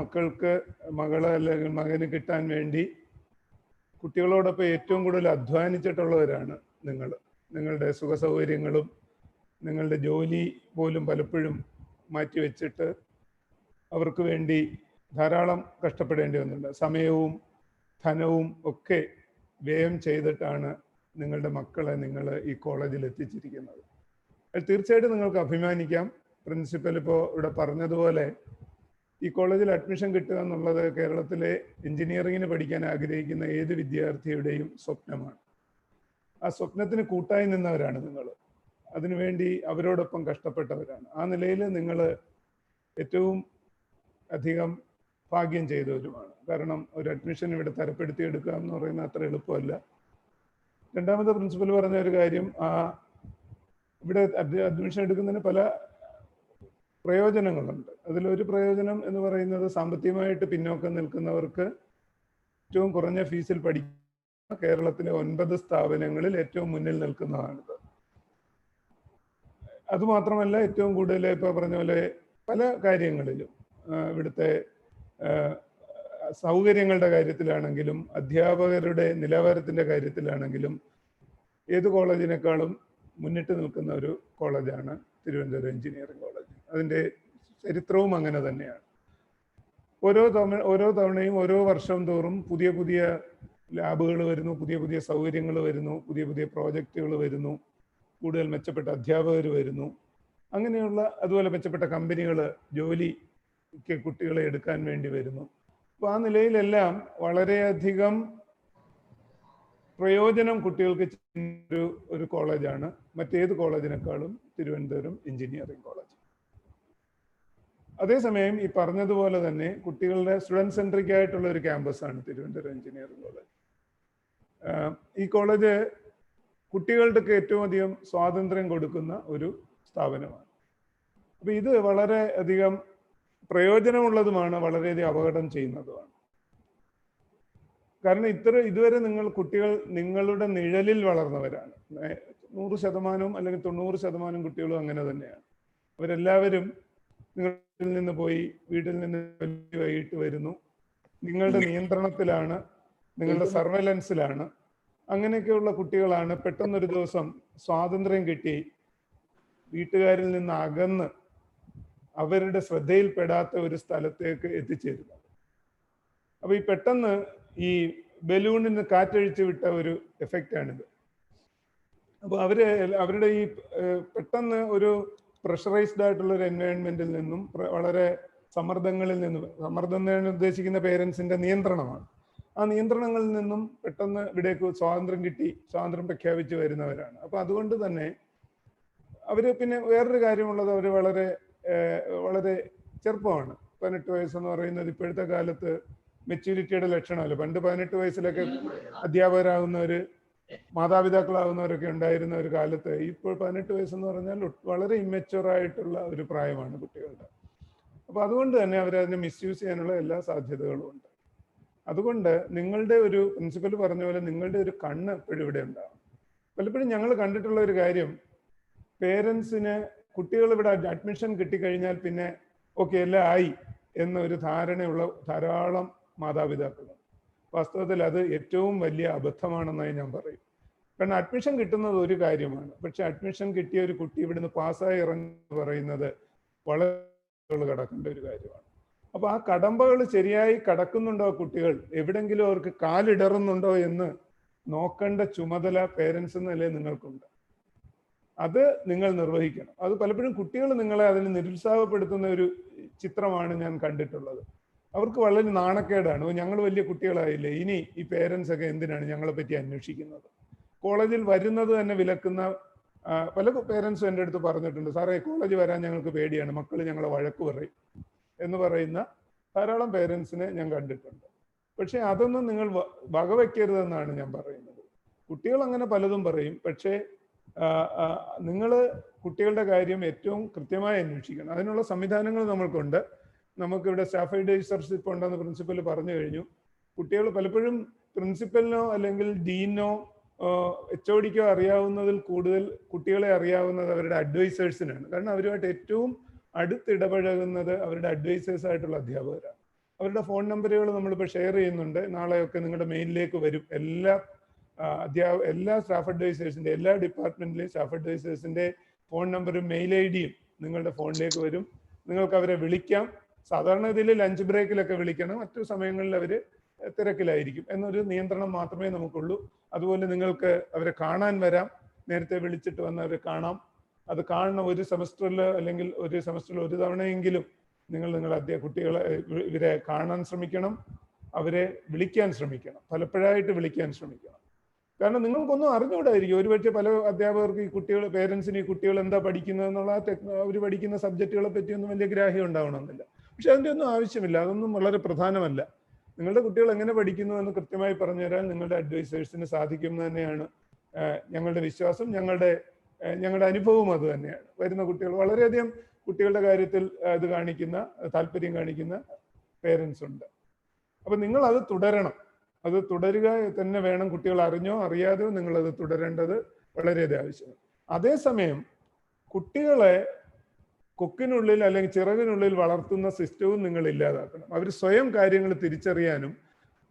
മകള് അല്ലെങ്കിൽ മകന് കിട്ടാൻ വേണ്ടി കുട്ടികളോടൊപ്പം ഏറ്റവും കൂടുതൽ അധ്വാനിച്ചിട്ടുള്ളവരാണ് നിങ്ങൾ. നിങ്ങളുടെ സുഖ സൗകര്യങ്ങളും നിങ്ങളുടെ ജോലി പോലും പലപ്പോഴും മാറ്റിവെച്ചിട്ട് അവർക്ക് വേണ്ടി ധാരാളം കഷ്ടപ്പെടേണ്ടി വന്നിട്ടുണ്ട്. സമയവും ധനവും ഒക്കെ വ്യയം ചെയ്തിട്ടാണ് നിങ്ങളുടെ മക്കളെ നിങ്ങൾ ഈ കോളേജിൽ എത്തിച്ചിരിക്കുന്നത്. തീർച്ചയായിട്ടും നിങ്ങൾക്ക് അഭിമാനിക്കാം. പ്രിൻസിപ്പൽ ഇപ്പോൾ ഇവിടെ പറഞ്ഞതുപോലെ ഈ കോളേജിൽ അഡ്മിഷൻ കിട്ടുക എന്നുള്ളത് കേരളത്തിലെ എഞ്ചിനീയറിങ്ങിന് പഠിക്കാൻ ആഗ്രഹിക്കുന്ന ഏത് വിദ്യാർത്ഥിയുടെയും സ്വപ്നമാണ്. ആ സ്വപ്നത്തിന് കൂട്ടായി നിന്നവരാണ് നിങ്ങൾ. അതിനുവേണ്ടി അവരോടൊപ്പം കഷ്ടപ്പെട്ടവരാണ്. ആ നിലയിൽ നിങ്ങൾ ഏറ്റവും അധികം ഭാഗ്യം ചെയ്തവരുമാണ്. കാരണം ഒരു അഡ്മിഷൻ ഇവിടെ തരപ്പെടുത്തിയെടുക്കുക എന്ന് പറയുന്നത് അത്ര എളുപ്പമല്ല. രണ്ടാമത്തെ പ്രിൻസിപ്പൽ പറഞ്ഞ ഒരു കാര്യം, ഇവിടെ അഡ്മിഷൻ എടുക്കുന്നതിന് പല പ്രയോജനങ്ങളുണ്ട്. അതിലൊരു പ്രയോജനം എന്ന് പറയുന്നത് സാമ്പത്തികമായിട്ട് പിന്നോക്കം നിൽക്കുന്നവർക്ക് ഏറ്റവും കുറഞ്ഞ ഫീസിൽ പഠിക്കുന്ന കേരളത്തിലെ 9 സ്ഥാപനങ്ങളിൽ ഏറ്റവും മുന്നിൽ നിൽക്കുന്നതാണിത്. അതുമാത്രമല്ല, ഏറ്റവും കൂടുതൽ ഇപ്പോൾ പറഞ്ഞ പോലെ പല കാര്യങ്ങളിലും ഇവിടുത്തെ സൗകര്യങ്ങളുടെ കാര്യത്തിലാണെങ്കിലും അധ്യാപകരുടെ നിലവാരത്തിൻ്റെ കാര്യത്തിലാണെങ്കിലും ഏത് കോളേജിനേക്കാളും മുന്നിട്ട് നിൽക്കുന്ന ഒരു കോളേജാണ് തിരുവനന്തപുരം എഞ്ചിനീയറിംഗ് കോളേജ്. അതിൻ്റെ ചരിത്രവും അങ്ങനെ തന്നെയാണ്. ഓരോ തവണയും ഓരോ വർഷം തോറും പുതിയ പുതിയ ലാബുകൾ വരുന്നു, പുതിയ പുതിയ സൗകര്യങ്ങൾ വരുന്നു, പുതിയ പുതിയ പ്രോജക്റ്റുകൾ വരുന്നു, കൂടുതൽ മെച്ചപ്പെട്ട അധ്യാപകർ വരുന്നു. അങ്ങനെയുള്ള അതുപോലെ മെച്ചപ്പെട്ട കമ്പനികൾ ജോലിക്ക് കുട്ടികളെ എടുക്കാൻ വേണ്ടി വരുന്നു. അപ്പോൾ ആ നിലയിലെല്ലാം വളരെയധികം പ്രയോജനം കുട്ടികൾക്ക് ചെയ്യുന്ന ഒരു കോളേജാണ് മറ്റേത് കോളേജിനേക്കാളും തിരുവനന്തപുരം എഞ്ചിനീയറിംഗ് കോളേജ്. അതേസമയം ഈ പറഞ്ഞതുപോലെ തന്നെ കുട്ടികളുടെ സ്റ്റുഡൻറ് സെൻട്രിക് ആയിട്ടുള്ള ഒരു ക്യാമ്പസാണ് തിരുവനന്തപുരം എഞ്ചിനീയറിംഗ് കോളേജ്. ഈ കോളേജ് കുട്ടികൾക്ക് ഏറ്റവും അധികം സ്വാതന്ത്ര്യം കൊടുക്കുന്ന ഒരു സ്ഥാപനമാണ്. അപ്പോൾ ഇത് വളരെ അധികം പ്രയോജനമുള്ളതുമാണ്, വളരെയധികം അപകടം ചെയ്യുന്നതുമാണ്. കാരണം ഇതുവരെ കുട്ടികൾ നിങ്ങളുടെ നിഴലിൽ വളർന്നവരാണ്. 100% അല്ലെങ്കിൽ 90% കുട്ടികളും അങ്ങനെ തന്നെയാണ്. അവരെല്ലാവരും നിങ്ങളിൽ നിന്ന് പോയി വീട്ടിൽ നിന്ന് വൈകിട്ട് വരുന്നു, നിങ്ങളുടെ നിയന്ത്രണത്തിലാണ്, നിങ്ങളുടെ സർവൈലൻസിലാണ്. അങ്ങനെയൊക്കെയുള്ള കുട്ടികളാണ് പെട്ടെന്നൊരു ദിവസം സ്വാതന്ത്ര്യം കിട്ടി വീട്ടുകാരിൽ നിന്ന് അകന്ന് അവരുടെ ശ്രദ്ധയിൽപ്പെടാത്ത ഒരു സ്ഥലത്തേക്ക് എത്തിച്ചേരുന്നത്. അപ്പോൾ ഈ പെട്ടെന്ന് ഈ ബലൂണിന് കാറ്റഴിച്ച് വിട്ട ഒരു എഫക്റ്റാണിത്. അപ്പോൾ അവരുടെ ഈ പെട്ടെന്ന് ഒരു പ്രഷറൈസ്ഡ് ആയിട്ടുള്ള ഒരു എൻവയോൺമെന്റിൽ നിന്നും വളരെ സമ്മർദ്ദങ്ങളിൽ നിന്നും, സമ്മർദ്ദം എന്ന് ഉദ്ദേശിക്കുന്ന പേരൻസിന്റെ നിയന്ത്രണമാണ്, ആ നിയന്ത്രണങ്ങളിൽ നിന്നും പെട്ടെന്ന് ഇവിടേക്ക് സ്വാതന്ത്ര്യം പ്രഖ്യാപിച്ച് വരുന്നവരാണ്. അപ്പൊ അതുകൊണ്ട് തന്നെ അവര് പിന്നെ വേറൊരു കാര്യമുള്ളത്, അവർ വളരെ ചെറുപ്പമാണ്. 18 വയസ്സെന്ന് പറയുന്നത് ഇപ്പോഴത്തെ കാലത്ത് മെച്യൂരിറ്റിയുടെ ലക്ഷണമല്ല. പണ്ട് 18 വയസ്സിലൊക്കെ അധ്യാപകരാകുന്നവര്, മാതാപിതാക്കളാകുന്നവരൊക്കെ ഉണ്ടായിരുന്ന ഒരു കാലത്ത് ഇപ്പോൾ 18 വയസ്സെന്ന് പറഞ്ഞാൽ വളരെ ഇമ്മച്യൂർ ആയിട്ടുള്ള ഒരു പ്രായമാണ് കുട്ടികളുടെ. അപ്പൊ അതുകൊണ്ട് തന്നെ അവരതിനെ മിസ്യൂസ് ചെയ്യാനുള്ള എല്ലാ സാധ്യതകളും ഉണ്ട്. അതുകൊണ്ട് നിങ്ങളുടെ ഒരു പ്രിൻസിപ്പൽ പറഞ്ഞ പോലെ നിങ്ങളുടെ ഒരു കണ്ണ് എപ്പോഴും ഇവിടെ ഉണ്ടാവും. പലപ്പോഴും ഞങ്ങൾ കണ്ടിട്ടുള്ള ഒരു കാര്യം, പേരൻസിന് കുട്ടികൾ ഇവിടെ അഡ്മിഷൻ കിട്ടിക്കഴിഞ്ഞാൽ പിന്നെ ഓക്കെ എല്ലാം ആയി എന്നൊരു ധാരണയുള്ള ധാരാളം മാതാപിതാക്കളുണ്ട്. വാസ്തവത്തിൽ അത് ഏറ്റവും വലിയ അബദ്ധമാണെന്നായി ഞാൻ പറയും. കാരണം അഡ്മിഷൻ കിട്ടുന്നത് ഒരു കാര്യമാണ്, പക്ഷെ അഡ്മിഷൻ കിട്ടിയ ഒരു കുട്ടി ഇവിടുന്ന് പാസ്സായി ഇറങ്ങി പറയുന്നത് വളരെ കടക്കേണ്ട ഒരു കാര്യമാണ്. അപ്പൊ ആ കടമ്പകൾ ശരിയായി കടക്കുന്നുണ്ടോ കുട്ടികൾ, എവിടെങ്കിലും അവർക്ക് കാലിടറുന്നുണ്ടോ എന്ന് നോക്കേണ്ട ചുമതല പേരൻസ് എന്ന നിലയിൽ നിങ്ങൾക്കുണ്ട്. അത് നിങ്ങൾ നിർവഹിക്കണം. അത് പലപ്പോഴും കുട്ടികൾ നിങ്ങളെ അതിന് നിരുത്സാഹപ്പെടുത്തുന്ന ഒരു ചിത്രമാണ് ഞാൻ കണ്ടിട്ടുള്ളത്. അവർക്ക് വളരെ നാണക്കേടാണ്, ഞങ്ങൾ വലിയ കുട്ടികളായില്ലേ, ഇനി ഈ പേരൻസ് ഒക്കെ എന്തിനാണ് ഞങ്ങളെ പറ്റി അന്വേഷിക്കുന്നത്. കോളേജിൽ വരുന്നത് തന്നെ വിലക്കുന്ന പല പേരൻസും എൻ്റെ അടുത്ത് പറഞ്ഞിട്ടുണ്ട്, സാറേ കോളേജ് വരാൻ ഞങ്ങൾക്ക് പേടിയാണ്, മക്കൾ ഞങ്ങളെ വഴക്ക് പറയും എന്ന് പറയുന്ന ധാരാളം പേരൻസിനെ ഞാൻ കണ്ടിട്ടുണ്ട്. പക്ഷെ അതൊന്നും നിങ്ങൾ വകവയ്ക്കരുതെന്നാണ് ഞാൻ പറയുന്നത്. കുട്ടികൾ അങ്ങനെ പലതും പറയും, പക്ഷേ നിങ്ങൾ കുട്ടികളുടെ കാര്യം ഏറ്റവും കൃത്യമായി അന്വേഷിക്കണം. അതിനുള്ള സംവിധാനങ്ങൾ നമ്മൾക്കുണ്ട്. നമുക്കിവിടെ സ്റ്റാഫ് അഡ്വൈസർഷിപ്പ് ഉണ്ടെന്ന് പ്രിൻസിപ്പൽ പറഞ്ഞു കഴിഞ്ഞു. കുട്ടികൾ പലപ്പോഴും പ്രിൻസിപ്പലിനോ അല്ലെങ്കിൽ ഡീനോ HODക്കോ അറിയാവുന്നതിൽ കൂടുതൽ കുട്ടികളെ അറിയാവുന്നത് അവരുടെ അഡ്വൈസേഴ്സിനാണ്. കാരണം അവരുമായിട്ട് ഏറ്റവും അടുത്തിടപഴകുന്നത് അവരുടെ അഡ്വൈസേഴ്സ് ആയിട്ടുള്ള അധ്യാപകരാണ്. അവരുടെ ഫോൺ നമ്പറുകൾ നമ്മളിപ്പോൾ ഷെയർ ചെയ്യുന്നുണ്ട്, നാളെയൊക്കെ നിങ്ങളുടെ മെയിലിലേക്ക് വരും. എല്ലാ സ്റ്റാഫ് അഡ്വൈസേഴ്സിന്റെ, എല്ലാ ഡിപ്പാർട്ട്മെന്റിലെയും സ്റ്റാഫ് അഡ്വൈസേഴ്സിന്റെ ഫോൺ നമ്പറും മെയിൽ ID നിങ്ങളുടെ ഫോണിലേക്ക് വരും. നിങ്ങൾക്ക് അവരെ വിളിക്കാം. സാധാരണ ഇതിൽ ലഞ്ച് ബ്രേക്കിലൊക്കെ വിളിക്കണം, മറ്റു സമയങ്ങളിൽ അവർ തിരക്കിലായിരിക്കും എന്നൊരു നിയന്ത്രണം മാത്രമേ നമുക്കുള്ളൂ. അതുപോലെ നിങ്ങൾക്ക് അവരെ കാണാൻ വരാം, നേരത്തെ വിളിച്ചിട്ട് വന്നവരെ കാണാം. അത് കാണുന്ന ഒരു സെമസ്റ്ററിൽ അല്ലെങ്കിൽ ഒരു സെമസ്റ്ററിൽ ഒരു തവണയെങ്കിലും നിങ്ങളുടെ കുട്ടികളെ ഇവരെ കാണാൻ ശ്രമിക്കണം, അവരെ വിളിക്കാൻ ശ്രമിക്കണം, പലപ്പോഴായിട്ട് വിളിക്കാൻ ശ്രമിക്കണം. കാരണം നിങ്ങൾക്കൊന്നും അറിഞ്ഞുകൂടായിരിക്കും. ഒരുപക്ഷെ പല അധ്യാപകർക്ക് ഈ കുട്ടികൾ, പേരൻസിന് ഈ കുട്ടികൾ എന്താ പഠിക്കുന്നത് എന്നുള്ള അവർ പഠിക്കുന്ന സബ്ജക്റ്റുകളെ പറ്റിയൊന്നും വലിയ ഗ്രാഹ്യം ഉണ്ടാവണമെന്നില്ല. പക്ഷെ അതിൻ്റെ ഒന്നും ആവശ്യമില്ല, അതൊന്നും വളരെ പ്രധാനമല്ല. നിങ്ങളുടെ കുട്ടികൾ എങ്ങനെ പഠിക്കുന്നു എന്ന് കൃത്യമായി പറഞ്ഞുതരാൻ നിങ്ങളുടെ അഡ്വൈസേഴ്സിന് സാധിക്കും തന്നെയാണ് ഞങ്ങളുടെ വിശ്വാസം. ഞങ്ങളുടെ അനുഭവം അത് തന്നെയാണ്. വരുന്ന കുട്ടികൾ, വളരെയധികം കുട്ടികളുടെ കാര്യത്തിൽ ഇത് താല്പര്യം കാണിക്കുന്ന പേരൻസ് ഉണ്ട്. അപ്പൊ നിങ്ങൾ അത് തുടരണം. അത് തുടരുക തന്നെ വേണം. കുട്ടികൾ അറിഞ്ഞോ അറിയാതെയോ നിങ്ങളത് തുടരേണ്ടത് വളരെയധികം ആവശ്യമാണ്. അതേസമയം കുട്ടികളെ കൊക്കിനുള്ളിൽ അല്ലെങ്കിൽ ചിറകിനുള്ളിൽ വളർത്തുന്ന സിസ്റ്റവും നിങ്ങൾ ഇല്ലാതാക്കണം. അവർ സ്വയം കാര്യങ്ങൾ തിരിച്ചറിയാനും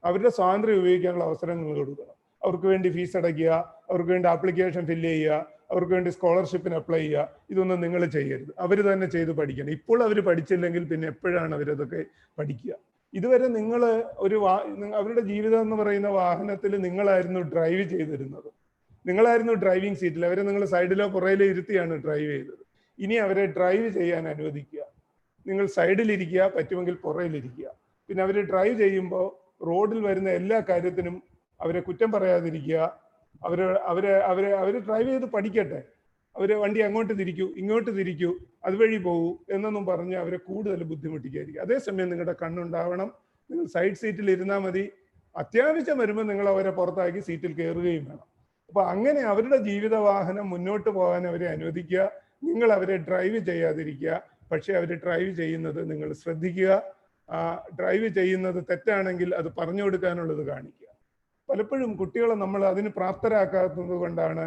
അവരുടെ സ്വാതന്ത്ര്യം ഉപയോഗിക്കാനുള്ള അവസരങ്ങൾ കൊടുക്കണം. അവർക്ക് വേണ്ടി ഫീസ് അടയ്ക്കുക, അവർക്ക് വേണ്ടി ആപ്ലിക്കേഷൻ ഫില്ല് ചെയ്യുക, അവർക്ക് വേണ്ടി സ്കോളർഷിപ്പിന് അപ്ലൈ ചെയ്യുക, ഇതൊന്നും നിങ്ങൾ ചെയ്യരുത്. അവർ തന്നെ ചെയ്ത് പഠിക്കണം. ഇപ്പോൾ അവർ പഠിച്ചില്ലെങ്കിൽ പിന്നെ എപ്പോഴാണ് അവരതൊക്കെ പഠിക്കുക? ഇതുവരെ നിങ്ങൾ അവരുടെ ജീവിതം എന്ന് പറയുന്ന വാഹനത്തിൽ നിങ്ങളായിരുന്നു ഡ്രൈവ് ചെയ്തിരുന്നത്. നിങ്ങളായിരുന്നു ഡ്രൈവിംഗ് സീറ്റിൽ. അവരെ നിങ്ങൾ സൈഡിലോ പുറയിലോ ഇരുത്തിയാണ് ഡ്രൈവ് ചെയ്തത്. ഇനി അവരെ ഡ്രൈവ് ചെയ്യാൻ അനുവദിക്കുക. നിങ്ങൾ സൈഡിലിരിക്കുക, പറ്റുമെങ്കിൽ പുറയിലിരിക്കുക. പിന്നെ അവർ ഡ്രൈവ് ചെയ്യുമ്പോൾ റോഡിൽ വരുന്ന എല്ലാ കാര്യത്തിനും അവരെ കുറ്റം പറയാതിരിക്കുക. അവര് ഡ്രൈവ് ചെയ്ത് പഠിക്കട്ടെ. അവര് വണ്ടി അങ്ങോട്ട് തിരിക്കൂ, ഇങ്ങോട്ട് തിരിക്കൂ, അതുവഴി പോകൂ എന്നൊന്നും പറഞ്ഞ് അവരെ കൂടുതൽ ബുദ്ധിമുട്ടിക്കാതിരിക്കുക. അതേസമയം നിങ്ങളുടെ കണ്ണുണ്ടാവണം. നിങ്ങൾ സൈഡ് സീറ്റിൽ ഇരുന്നാൽ മതി. അത്യാവശ്യം വരുമ്പോൾ നിങ്ങൾ അവരെ പുറത്താക്കി സീറ്റിൽ കയറുകയും വേണം. അപ്പൊ അങ്ങനെ അവരുടെ ജീവിതവാഹനം മുന്നോട്ട് പോകാൻ അവരെ അനുവദിക്കുക. നിങ്ങൾ അവരെ ഡ്രൈവ് ചെയ്യാതിരിക്കുക. പക്ഷെ അവർ ഡ്രൈവ് ചെയ്യുന്നത് നിങ്ങൾ ശ്രദ്ധിക്കുക. ഡ്രൈവ് ചെയ്യുന്നത് തെറ്റാണെങ്കിൽ അത് പറഞ്ഞു കൊടുക്കാനുള്ളത് കാണിക്കുക. പലപ്പോഴും കുട്ടികളെ നമ്മൾ അതിന് പ്രാപ്തരാക്കാത്തത് കൊണ്ടാണ്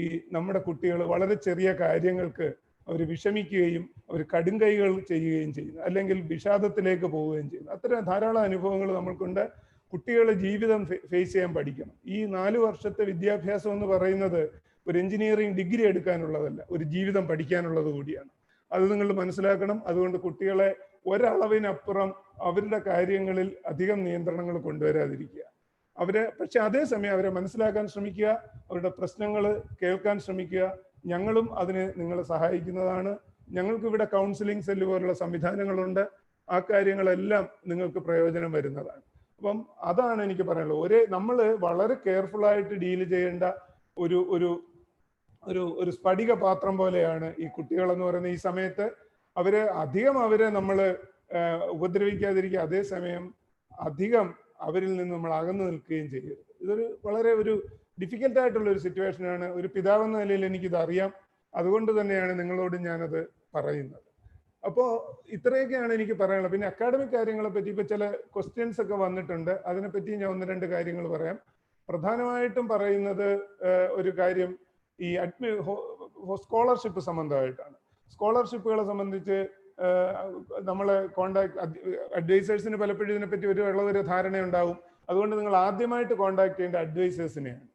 ഈ നമ്മുടെ കുട്ടികൾ വളരെ ചെറിയ കാര്യങ്ങൾക്ക് അവർ വിഷമിക്കുകയും അവർ കടുംകൈകൾ ചെയ്യുകയും ചെയ്യുന്നു, അല്ലെങ്കിൽ വിഷാദത്തിലേക്ക് പോവുകയും ചെയ്യുന്നു. അത്തരം ധാരാളം അനുഭവങ്ങൾ നമ്മൾക്കുണ്ട്. കുട്ടികളെ ജീവിതം ഫേസ് ചെയ്യാൻ പഠിക്കണം. ഈ 4 വർഷത്തെ വിദ്യാഭ്യാസം എന്ന് പറയുന്നത് ഒരു എഞ്ചിനീയറിംഗ് ഡിഗ്രി എടുക്കാനുള്ളതല്ല, ഒരു ജീവിതം പഠിക്കാനുള്ളത് കൂടിയാണ്. അത് നിങ്ങൾ മനസ്സിലാക്കണം. അതുകൊണ്ട് കുട്ടികളെ ഒരളവിനപ്പുറം അവരുടെ കാര്യങ്ങളിൽ അധികം നിയന്ത്രണങ്ങൾ കൊണ്ടുവരാതിരിക്കുക. പക്ഷെ അതേസമയം അവരെ മനസ്സിലാക്കാൻ ശ്രമിക്കുക, അവരുടെ പ്രശ്നങ്ങൾ കേൾക്കാൻ ശ്രമിക്കുക. ഞങ്ങളും അതിന് നിങ്ങളെ സഹായിക്കുന്നതാണ്. ഞങ്ങൾക്ക് ഇവിടെ കൗൺസിലിംഗ് സെല്ല് പോലുള്ള സംവിധാനങ്ങളുണ്ട്. ആ കാര്യങ്ങളെല്ലാം നിങ്ങൾക്ക് പ്രയോജനം വരുന്നതാണ്. അപ്പം അതാണ് എനിക്ക് പറയാനുള്ളത്. നമ്മൾ വളരെ കെയർഫുൾ ആയിട്ട് ഡീൽ ചെയ്യേണ്ട ഒരു ഒരു ഒരു ഒരു സ്ഫടിക പാത്രം പോലെയാണ് ഈ കുട്ടികളെന്ന് പറയുന്ന ഈ സമയത്ത്. അവരെ നമ്മൾ ഉപദ്രവിക്കാതിരിക്കുക, അതേസമയം അധികം അവരിൽ നിന്ന് നമ്മൾ അകന്നു നിൽക്കുകയും ചെയ്യരുത്. ഇതൊരു വളരെ ഒരു ഡിഫിക്കൽട്ടായിട്ടുള്ള ഒരു സിറ്റുവേഷനാണ്. ഒരു പിതാവെന്ന നിലയിൽ എനിക്കിത് അറിയാം. അതുകൊണ്ട് തന്നെയാണ് നിങ്ങളോട് ഞാനത് പറയുന്നത്. അപ്പോൾ ഇത്രയൊക്കെയാണ് എനിക്ക് പറയാനുള്ളത്. പിന്നെ അക്കാഡമിക് കാര്യങ്ങളെ പറ്റി ഇപ്പൊ ചില ക്വസ്റ്റ്യൻസ് ഒക്കെ വന്നിട്ടുണ്ട്. അതിനെപ്പറ്റി ഞാൻ 1-2 കാര്യങ്ങൾ പറയാം. പ്രധാനമായിട്ടും പറയുന്നത് ഒരു കാര്യം ഈ സ്കോളർഷിപ്പ് സംബന്ധമായിട്ടാണ്. സ്കോളർഷിപ്പുകളെ സംബന്ധിച്ച് നമ്മളെ അഡ്വൈസേഴ്സിന് പലപ്പോഴും ഇതിനെപ്പറ്റി ഒരു ധാരണയുണ്ടാവും. അതുകൊണ്ട് നിങ്ങൾ ആദ്യമായിട്ട് കോൺടാക്ട് ചെയ്യേണ്ട അഡ്വൈസേഴ്സിനെയാണ്.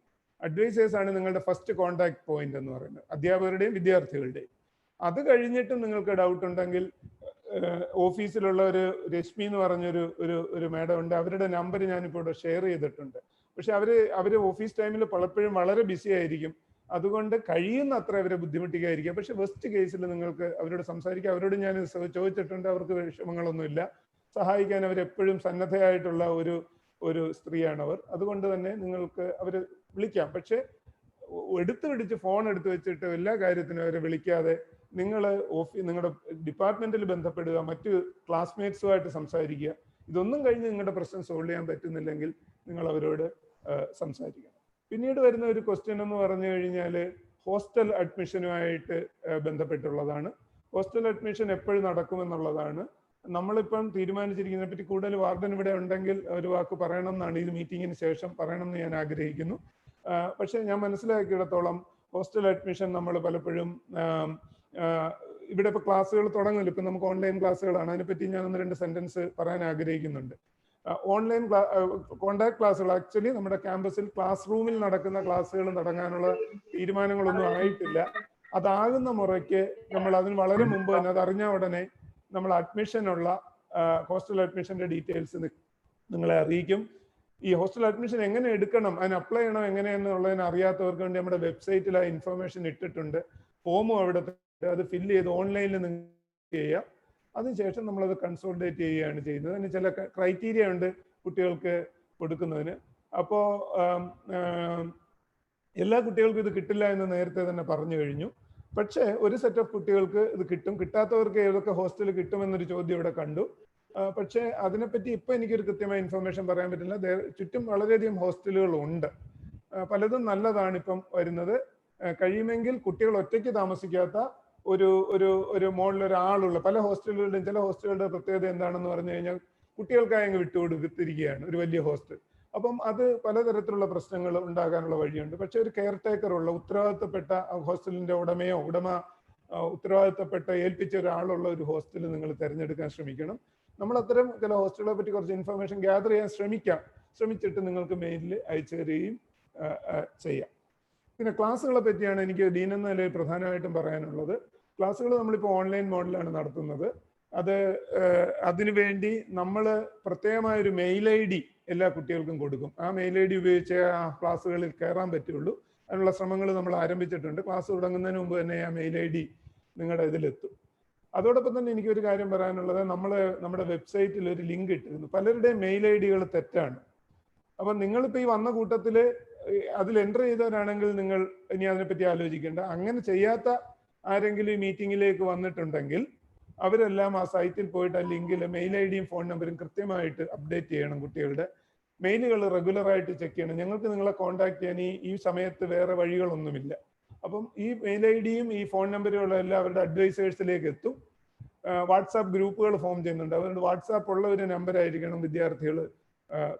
അഡ്വൈസേഴ്സാണ് നിങ്ങളുടെ ഫസ്റ്റ് കോൺടാക്ട് പോയിന്റ് എന്ന് പറയുന്നത്, അധ്യാപകരുടെയും വിദ്യാർത്ഥികളുടെയും. അത് കഴിഞ്ഞിട്ടും നിങ്ങൾക്ക് ഡൗട്ട് ഉണ്ടെങ്കിൽ ഓഫീസിലുള്ള ഒരു രശ്മി എന്ന് പറഞ്ഞൊരു ഒരു മാഡം ഉണ്ട്. അവരുടെ നമ്പർ ഞാനിപ്പോൾ ഇവിടെ ഷെയർ ചെയ്തിട്ടുണ്ട്. പക്ഷെ അവര് ഓഫീസ് ടൈമിൽ പലപ്പോഴും വളരെ ബിസി ആയിരിക്കും. അതുകൊണ്ട് കഴിയുന്ന അത്ര അവരെ ബുദ്ധിമുട്ടിക്കാതിരിക്കുക. പക്ഷെ വെസ്റ്റ് കേസിൽ നിങ്ങൾക്ക് അവരോട് സംസാരിക്കുക. അവരോട് ഞാൻ ചോദിച്ചിട്ടുണ്ട്, അവർക്ക് വിഷമങ്ങളൊന്നുമില്ല. സഹായിക്കാൻ അവരെപ്പോഴും സന്നദ്ധയായിട്ടുള്ള ഒരു സ്ത്രീയാണ് അവർ. അതുകൊണ്ട് തന്നെ നിങ്ങൾക്ക് അവരെ വിളിക്കാം. പക്ഷെ ഫോൺ എടുത്ത് വെച്ചിട്ട് എല്ലാ കാര്യത്തിനും അവരെ വിളിക്കാതെ നിങ്ങൾ നിങ്ങളുടെ ഡിപ്പാർട്ട്മെന്റിൽ ബന്ധപ്പെടുക, മറ്റ് ക്ലാസ്മേറ്റ്സുമായിട്ട് സംസാരിക്കുക. ഇതൊന്നും കഴിഞ്ഞ് നിങ്ങളുടെ പ്രശ്നം സോൾവ് ചെയ്യാൻ പറ്റുന്നില്ലെങ്കിൽ നിങ്ങൾ അവരോട് സംസാരിക്കണം. പിന്നീട് വരുന്ന ഒരു ക്വസ്റ്റ്യൻ എന്ന് പറഞ്ഞു കഴിഞ്ഞാൽ ഹോസ്റ്റൽ അഡ്മിഷനുമായിട്ട് ബന്ധപ്പെട്ടുള്ളതാണ്. ഹോസ്റ്റൽ അഡ്മിഷൻ എപ്പോഴും നടക്കുമെന്നുള്ളതാണ്. നമ്മളിപ്പം തീരുമാനിച്ചിരിക്കുന്നതിനെ പറ്റി കൂടുതൽ വാർഡൻ ഇവിടെ ഉണ്ടെങ്കിൽ ഒരു വാക്ക് പറയണം എന്നാണ് ഈ മീറ്റിങ്ങിന് ശേഷം പറയണം എന്ന് ഞാൻ ആഗ്രഹിക്കുന്നു. പക്ഷെ ഞാൻ മനസ്സിലാക്കിയിടത്തോളം ഹോസ്റ്റൽ അഡ്മിഷൻ നമ്മൾ പലപ്പോഴും ഇവിടെ ഇപ്പോൾ ക്ലാസ്സുകൾ തുടങ്ങില്ല. ഇപ്പം നമുക്ക് ഓൺലൈൻ ക്ലാസ്സുകളാണ്. അതിനെപ്പറ്റി ഞാൻ 1-2 സെന്റൻസ് പറയാൻ ആഗ്രഹിക്കുന്നുണ്ട്. ഓൺലൈൻ കോണ്ടാക്ട് ക്ലാസ്സുകൾ ആക്ച്വലി നമ്മുടെ ക്യാമ്പസിൽ ക്ലാസ് റൂമിൽ നടക്കുന്ന ക്ലാസ്സുകൾ തുടങ്ങാനുള്ള തീരുമാനങ്ങളൊന്നും ആയിട്ടില്ല. അതാകുന്ന മുറയ്ക്ക് നമ്മൾ അതിന് വളരെ മുമ്പ് തന്നെ അത് അറിഞ്ഞ ഉടനെ നമ്മൾ അഡ്മിഷനുള്ള ഹോസ്റ്റൽ അഡ്മിഷന്റെ ഡീറ്റെയിൽസ് നിങ്ങളെ അറിയിക്കും. ഈ ഹോസ്റ്റൽ അഡ്മിഷൻ എങ്ങനെ എടുക്കണം, അതിന് അപ്ലൈ ചെയ്യണം എങ്ങനെയെന്നുള്ളതിന് അറിയാത്തവർക്ക് വേണ്ടി നമ്മുടെ വെബ്സൈറ്റിൽ ആ ഇൻഫർമേഷൻ ഇട്ടിട്ടുണ്ട്. ഫോമും അവിടെ അത് ഫില്ല് ചെയ്ത് ഓൺലൈനിൽ നിങ്ങൾക്ക് ചെയ്യാം. അതിനുശേഷം നമ്മളത് കൺസോൾട്ടേറ്റ് ചെയ്യുകയാണ് ചെയ്യുന്നത്. അതിന് ചില ക്രൈറ്റീരിയ ഉണ്ട് കുട്ടികൾക്ക് കൊടുക്കുന്നതിന്. അപ്പോൾ എല്ലാ കുട്ടികൾക്കും ഇത് കിട്ടില്ല എന്ന് നേരത്തെ തന്നെ പറഞ്ഞു കഴിഞ്ഞു. പക്ഷേ ഒരു സെറ്റ് ഓഫ് കുട്ടികൾക്ക് ഇത് കിട്ടും. കിട്ടാത്തവർക്ക് ഏതൊക്കെ ഹോസ്റ്റൽ കിട്ടുമെന്നൊരു ചോദ്യം ഇവിടെ കണ്ടു. പക്ഷേ അതിനെപ്പറ്റി ഇപ്പം എനിക്കൊരു കൃത്യമായ ഇൻഫർമേഷൻ പറയാൻ പറ്റില്ല. ചുറ്റും വളരെയധികം ഹോസ്റ്റലുകൾ ഉണ്ട്. പലതും നല്ലതാണ് ഇപ്പം വരുന്നത്. കഴിയുമെങ്കിൽ കുട്ടികൾ ഒറ്റയ്ക്ക് താമസിക്കാത്ത ഒരു മോളിൽ ഒരാളുള്ള പല ഹോസ്റ്റലുകളുടെയും ചില ഹോസ്റ്റലുകളുടെ പ്രത്യേകത എന്താണെന്ന് പറഞ്ഞു കഴിഞ്ഞാൽ കുട്ടികൾക്കായി അങ്ങ് വിട്ടുകൊടുത്തിരിക്കുകയാണ് ഒരു വലിയ ഹോസ്റ്റൽ. അപ്പം അത് പലതരത്തിലുള്ള പ്രശ്നങ്ങൾ ഉണ്ടാകാനുള്ള വഴിയുണ്ട്. പക്ഷെ ഒരു കെയർ ടേക്കർ ഉള്ള ഉത്തരവാദിത്തപ്പെട്ട ഹോസ്റ്റലിന്റെ ഉടമ ഉത്തരവാദിത്തപ്പെട്ട ഏൽപ്പിച്ച ഒരാളുള്ള ഒരു ഹോസ്റ്റൽ നിങ്ങൾ തിരഞ്ഞെടുക്കാൻ ശ്രമിക്കണം. നമ്മൾ അത്തരം ചില ഹോസ്റ്റലുകളെ പറ്റി കുറച്ച് ഇൻഫർമേഷൻ ഗ്യാദർ ചെയ്യാൻ ശ്രമിച്ചിട്ട് നിങ്ങൾക്ക് മെയിലിൽ അയച്ചു തരികയും ചെയ്യാം. പിന്നെ ക്ലാസ്സുകളെ പറ്റിയാണ് എനിക്ക് ഡീൻ എന്ന നിലയിൽ പ്രധാനമായിട്ടും പറയാനുള്ളത്. ക്ലാസ്സുകൾ നമ്മളിപ്പോൾ ഓൺലൈൻ മോഡിലാണ് നടത്തുന്നത്. അതിനുവേണ്ടി നമ്മൾ പ്രത്യേകമായ ഒരു മെയിൽ ID എല്ലാ കുട്ടികൾക്കും കൊടുക്കും. ആ മെയിൽ ID ഉപയോഗിച്ച് ആ ക്ലാസ്സുകളിൽ കയറാൻ പറ്റുള്ളൂ. അതിനുള്ള ശ്രമങ്ങൾ നമ്മൾ ആരംഭിച്ചിട്ടുണ്ട്. ക്ലാസ് തുടങ്ങുന്നതിന് മുമ്പ് തന്നെ ആ മെയിൽ ID നിങ്ങളുടെ ഇതിലെത്തും. അതോടൊപ്പം തന്നെ എനിക്കൊരു കാര്യം പറയാനുള്ളത്, നമ്മുടെ വെബ്സൈറ്റിൽ ഒരു ലിങ്ക് ഇട്ടിരുന്നു. പലരുടെയും മെയിൽ ID തെറ്റാണ്. അപ്പം നിങ്ങളിപ്പോൾ ഈ വന്ന കൂട്ടത്തിൽ അതിൽ എൻ്റർ ചെയ്തവരാണെങ്കിൽ നിങ്ങൾ ഇനി അതിനെപ്പറ്റി ആലോചിക്കേണ്ട. അങ്ങനെ ചെയ്യാത്ത ആരെങ്കിലും ഈ മീറ്റിങ്ങിലേക്ക് വന്നിട്ടുണ്ടെങ്കിൽ അവരെല്ലാം ആ സൈറ്റിൽ പോയിട്ട് ആ ലിങ്കിൽ മെയിൽ ID-യും ഫോൺ നമ്പറും കൃത്യമായിട്ട് അപ്ഡേറ്റ് ചെയ്യണം. കുട്ടികളുടെ മെയിലുകൾ റെഗുലറായിട്ട് ചെക്ക് ചെയ്യണം. ഞങ്ങൾക്ക് നിങ്ങളെ കോൺടാക്ട് ചെയ്യാൻ ഈ സമയത്ത് വേറെ വഴികളൊന്നുമില്ല. അപ്പം ഈ മെയിൽ ID-യും ഈ ഫോൺ നമ്പറുകളും എല്ലാം അവരുടെ അഡ്വൈസേഴ്സിലേക്ക് എത്തും. വാട്സാപ്പ് ഗ്രൂപ്പുകൾ ഫോം ചെയ്യുന്നുണ്ട്. അവരുടെ വാട്സാപ്പ് ഉള്ള ഒരു നമ്പറായിരിക്കണം വിദ്യാർത്ഥികൾ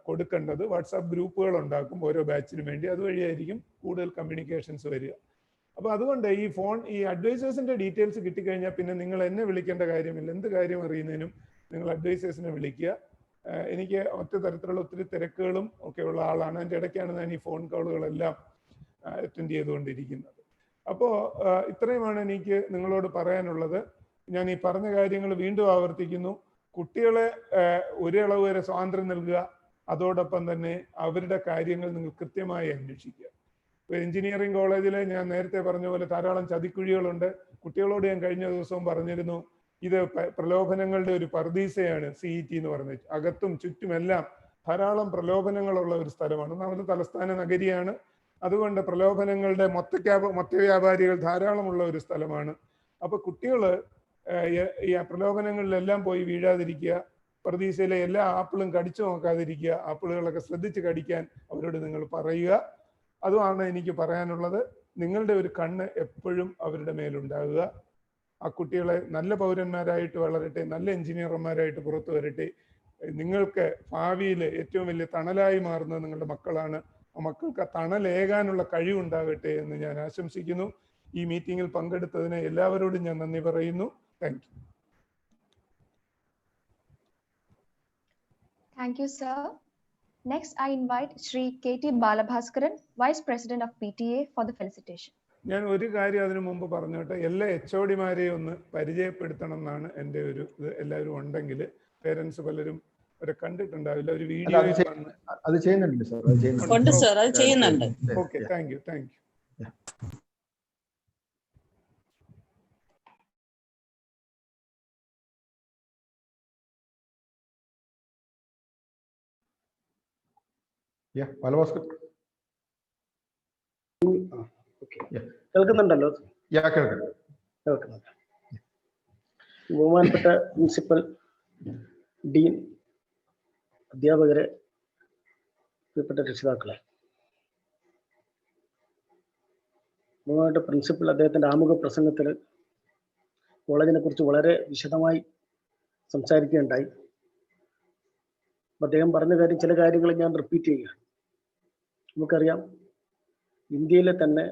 കൊടുക്കേണ്ടത്. വാട്സാപ്പ് ഗ്രൂപ്പുകൾ ഉണ്ടാക്കും ഓരോ ബാച്ചിനും വേണ്ടി. അതുവഴിയായിരിക്കും കൂടുതൽ കമ്മ്യൂണിക്കേഷൻസ് വരിക. അപ്പോൾ അതുകൊണ്ട് ഈ അഡ്വൈസേഴ്സിന്റെ ഡീറ്റെയിൽസ് കിട്ടിക്കഴിഞ്ഞാൽ പിന്നെ നിങ്ങൾ എന്നെ വിളിക്കേണ്ട കാര്യമില്ല. എന്ത് കാര്യം അറിയുന്നതിനും നിങ്ങൾ അഡ്വൈസേഴ്സിനെ വിളിക്കുക. എനിക്ക് ഒറ്റ തരത്തിലുള്ള ഒത്തിരി തിരക്കുകളും ഒക്കെ ഉള്ള ആളാണ്. അതിൻ്റെ ഇടയ്ക്കാണ് ഞാൻ ഈ ഫോൺ കോളുകളെല്ലാം അറ്റൻഡ് ചെയ്തുകൊണ്ടിരിക്കുന്നത്. അപ്പോൾ ഇത്രയുമാണ് എനിക്ക് നിങ്ങളോട് പറയാനുള്ളത്. ഞാൻ ഈ പറഞ്ഞ കാര്യങ്ങൾ വീണ്ടും ആവർത്തിക്കുന്നു. കുട്ടികളെ ഒരളവ് വരെ സ്വാതന്ത്ര്യം നൽകുക. അതോടൊപ്പം തന്നെ അവരുടെ കാര്യങ്ങൾ നിങ്ങൾ കൃത്യമായി അന്വേഷിക്കുക. ഇപ്പോൾ എഞ്ചിനീയറിംഗ് കോളേജിൽ ഞാൻ നേരത്തെ പറഞ്ഞ പോലെ ധാരാളം ചതിക്കുഴികളുണ്ട്. കുട്ടികളോട് ഞാൻ കഴിഞ്ഞ ദിവസവും പറഞ്ഞിരുന്നു, ഇത് പ്രലോഭനങ്ങളുടെ ഒരു പർദീസയാണ് CET എന്ന് പറഞ്ഞത്. അകത്തും ചുറ്റുമെല്ലാം ധാരാളം പ്രലോഭനങ്ങളുള്ള ഒരു സ്ഥലമാണ്. ഒന്നാമത് തലസ്ഥാന നഗരിയാണ്. അതുകൊണ്ട് പ്രലോഭനങ്ങളുടെ മൊത്ത വ്യാപാരികൾ ധാരാളമുള്ള ഒരു സ്ഥലമാണ്. അപ്പൊ കുട്ടികൾ ഈ പ്രലോഭനങ്ങളിലെല്ലാം പോയി വീഴാതിരിക്കുക. പ്രതീക്ഷയിലെ എല്ലാ ആപ്പിളും കടിച്ചു നോക്കാതിരിക്കുക. ആപ്പിളുകളൊക്കെ ശ്രദ്ധിച്ച് കടിക്കാൻ അവരോട് നിങ്ങൾ പറയുക. അതുമാണ് എനിക്ക് പറയാനുള്ളത്. നിങ്ങളുടെ ഒരു കണ്ണ് എപ്പോഴും അവരുടെ മേലുണ്ടാകുക. ആ കുട്ടികളെ നല്ല പൗരന്മാരായിട്ട് വളരട്ടെ, നല്ല എഞ്ചിനീയർമാരായിട്ട് പുറത്തു വരട്ടെ. നിങ്ങൾക്ക് ഭാവിയിൽ ഏറ്റവും വലിയ തണലായി മാറുന്നത് നിങ്ങളുടെ മക്കളാണ്. ആ മക്കൾക്ക് ആ തണലേകാനുള്ള കഴിവുണ്ടാകട്ടെ എന്ന് ഞാൻ ആശംസിക്കുന്നു. ഈ മീറ്റിംഗിൽ പങ്കെടുത്തതിന് എല്ലാവരോടും ഞാൻ നന്ദി പറയുന്നു. Thank you. Thank you, sir. Next, I invite Shri K.T. Balabhaskaran, Vice President of PTA, for the felicitation. ഞാൻ ഒരു കാര്യം അതിനു മുമ്പ് പറഞ്ഞോട്ടെ. എല്ലാ HOD-മാരെയും ഒന്ന് പരിചയപ്പെടുത്തണം എന്നാണ് എൻ്റെ ഒരു ഇത്. എല്ലാവരും ഉണ്ടെങ്കിൽ പേരൻസ് പലരും അവരെ കണ്ടിട്ടുണ്ടാവില്ല. ഒരു വീഡിയോ അത് ചെയ്യുന്നുണ്ട് സാർ. ഉണ്ട് സാർ, അത് ചെയ്യുന്നുണ്ട്. Okay, thank you. കേൾക്കുന്നുണ്ടല്ലോ? കേൾക്കുന്നുണ്ട്. ബഹുമാനപ്പെട്ട പ്രിൻസിപ്പൽ, ഡീൻ, അധ്യാപകരെ, പ്രിയപ്പെട്ട രക്ഷിതാക്കളെ, ബഹുമാനപ്പെട്ട പ്രിൻസിപ്പൽ അദ്ദേഹത്തിന്റെ ആമുഖ പ്രസംഗത്തിൽ കോളേജിനെ കുറിച്ച് വളരെ വിശദമായി സംസാരിക്കുകയുണ്ടായി. അദ്ദേഹം പറഞ്ഞ കാര്യം, ചില കാര്യങ്ങൾ ഞാൻ റിപ്പീറ്റ് ചെയ്യുകയാണ്. നമുക്കറിയാം, ഇന്ത്യയിലെ തന്നെ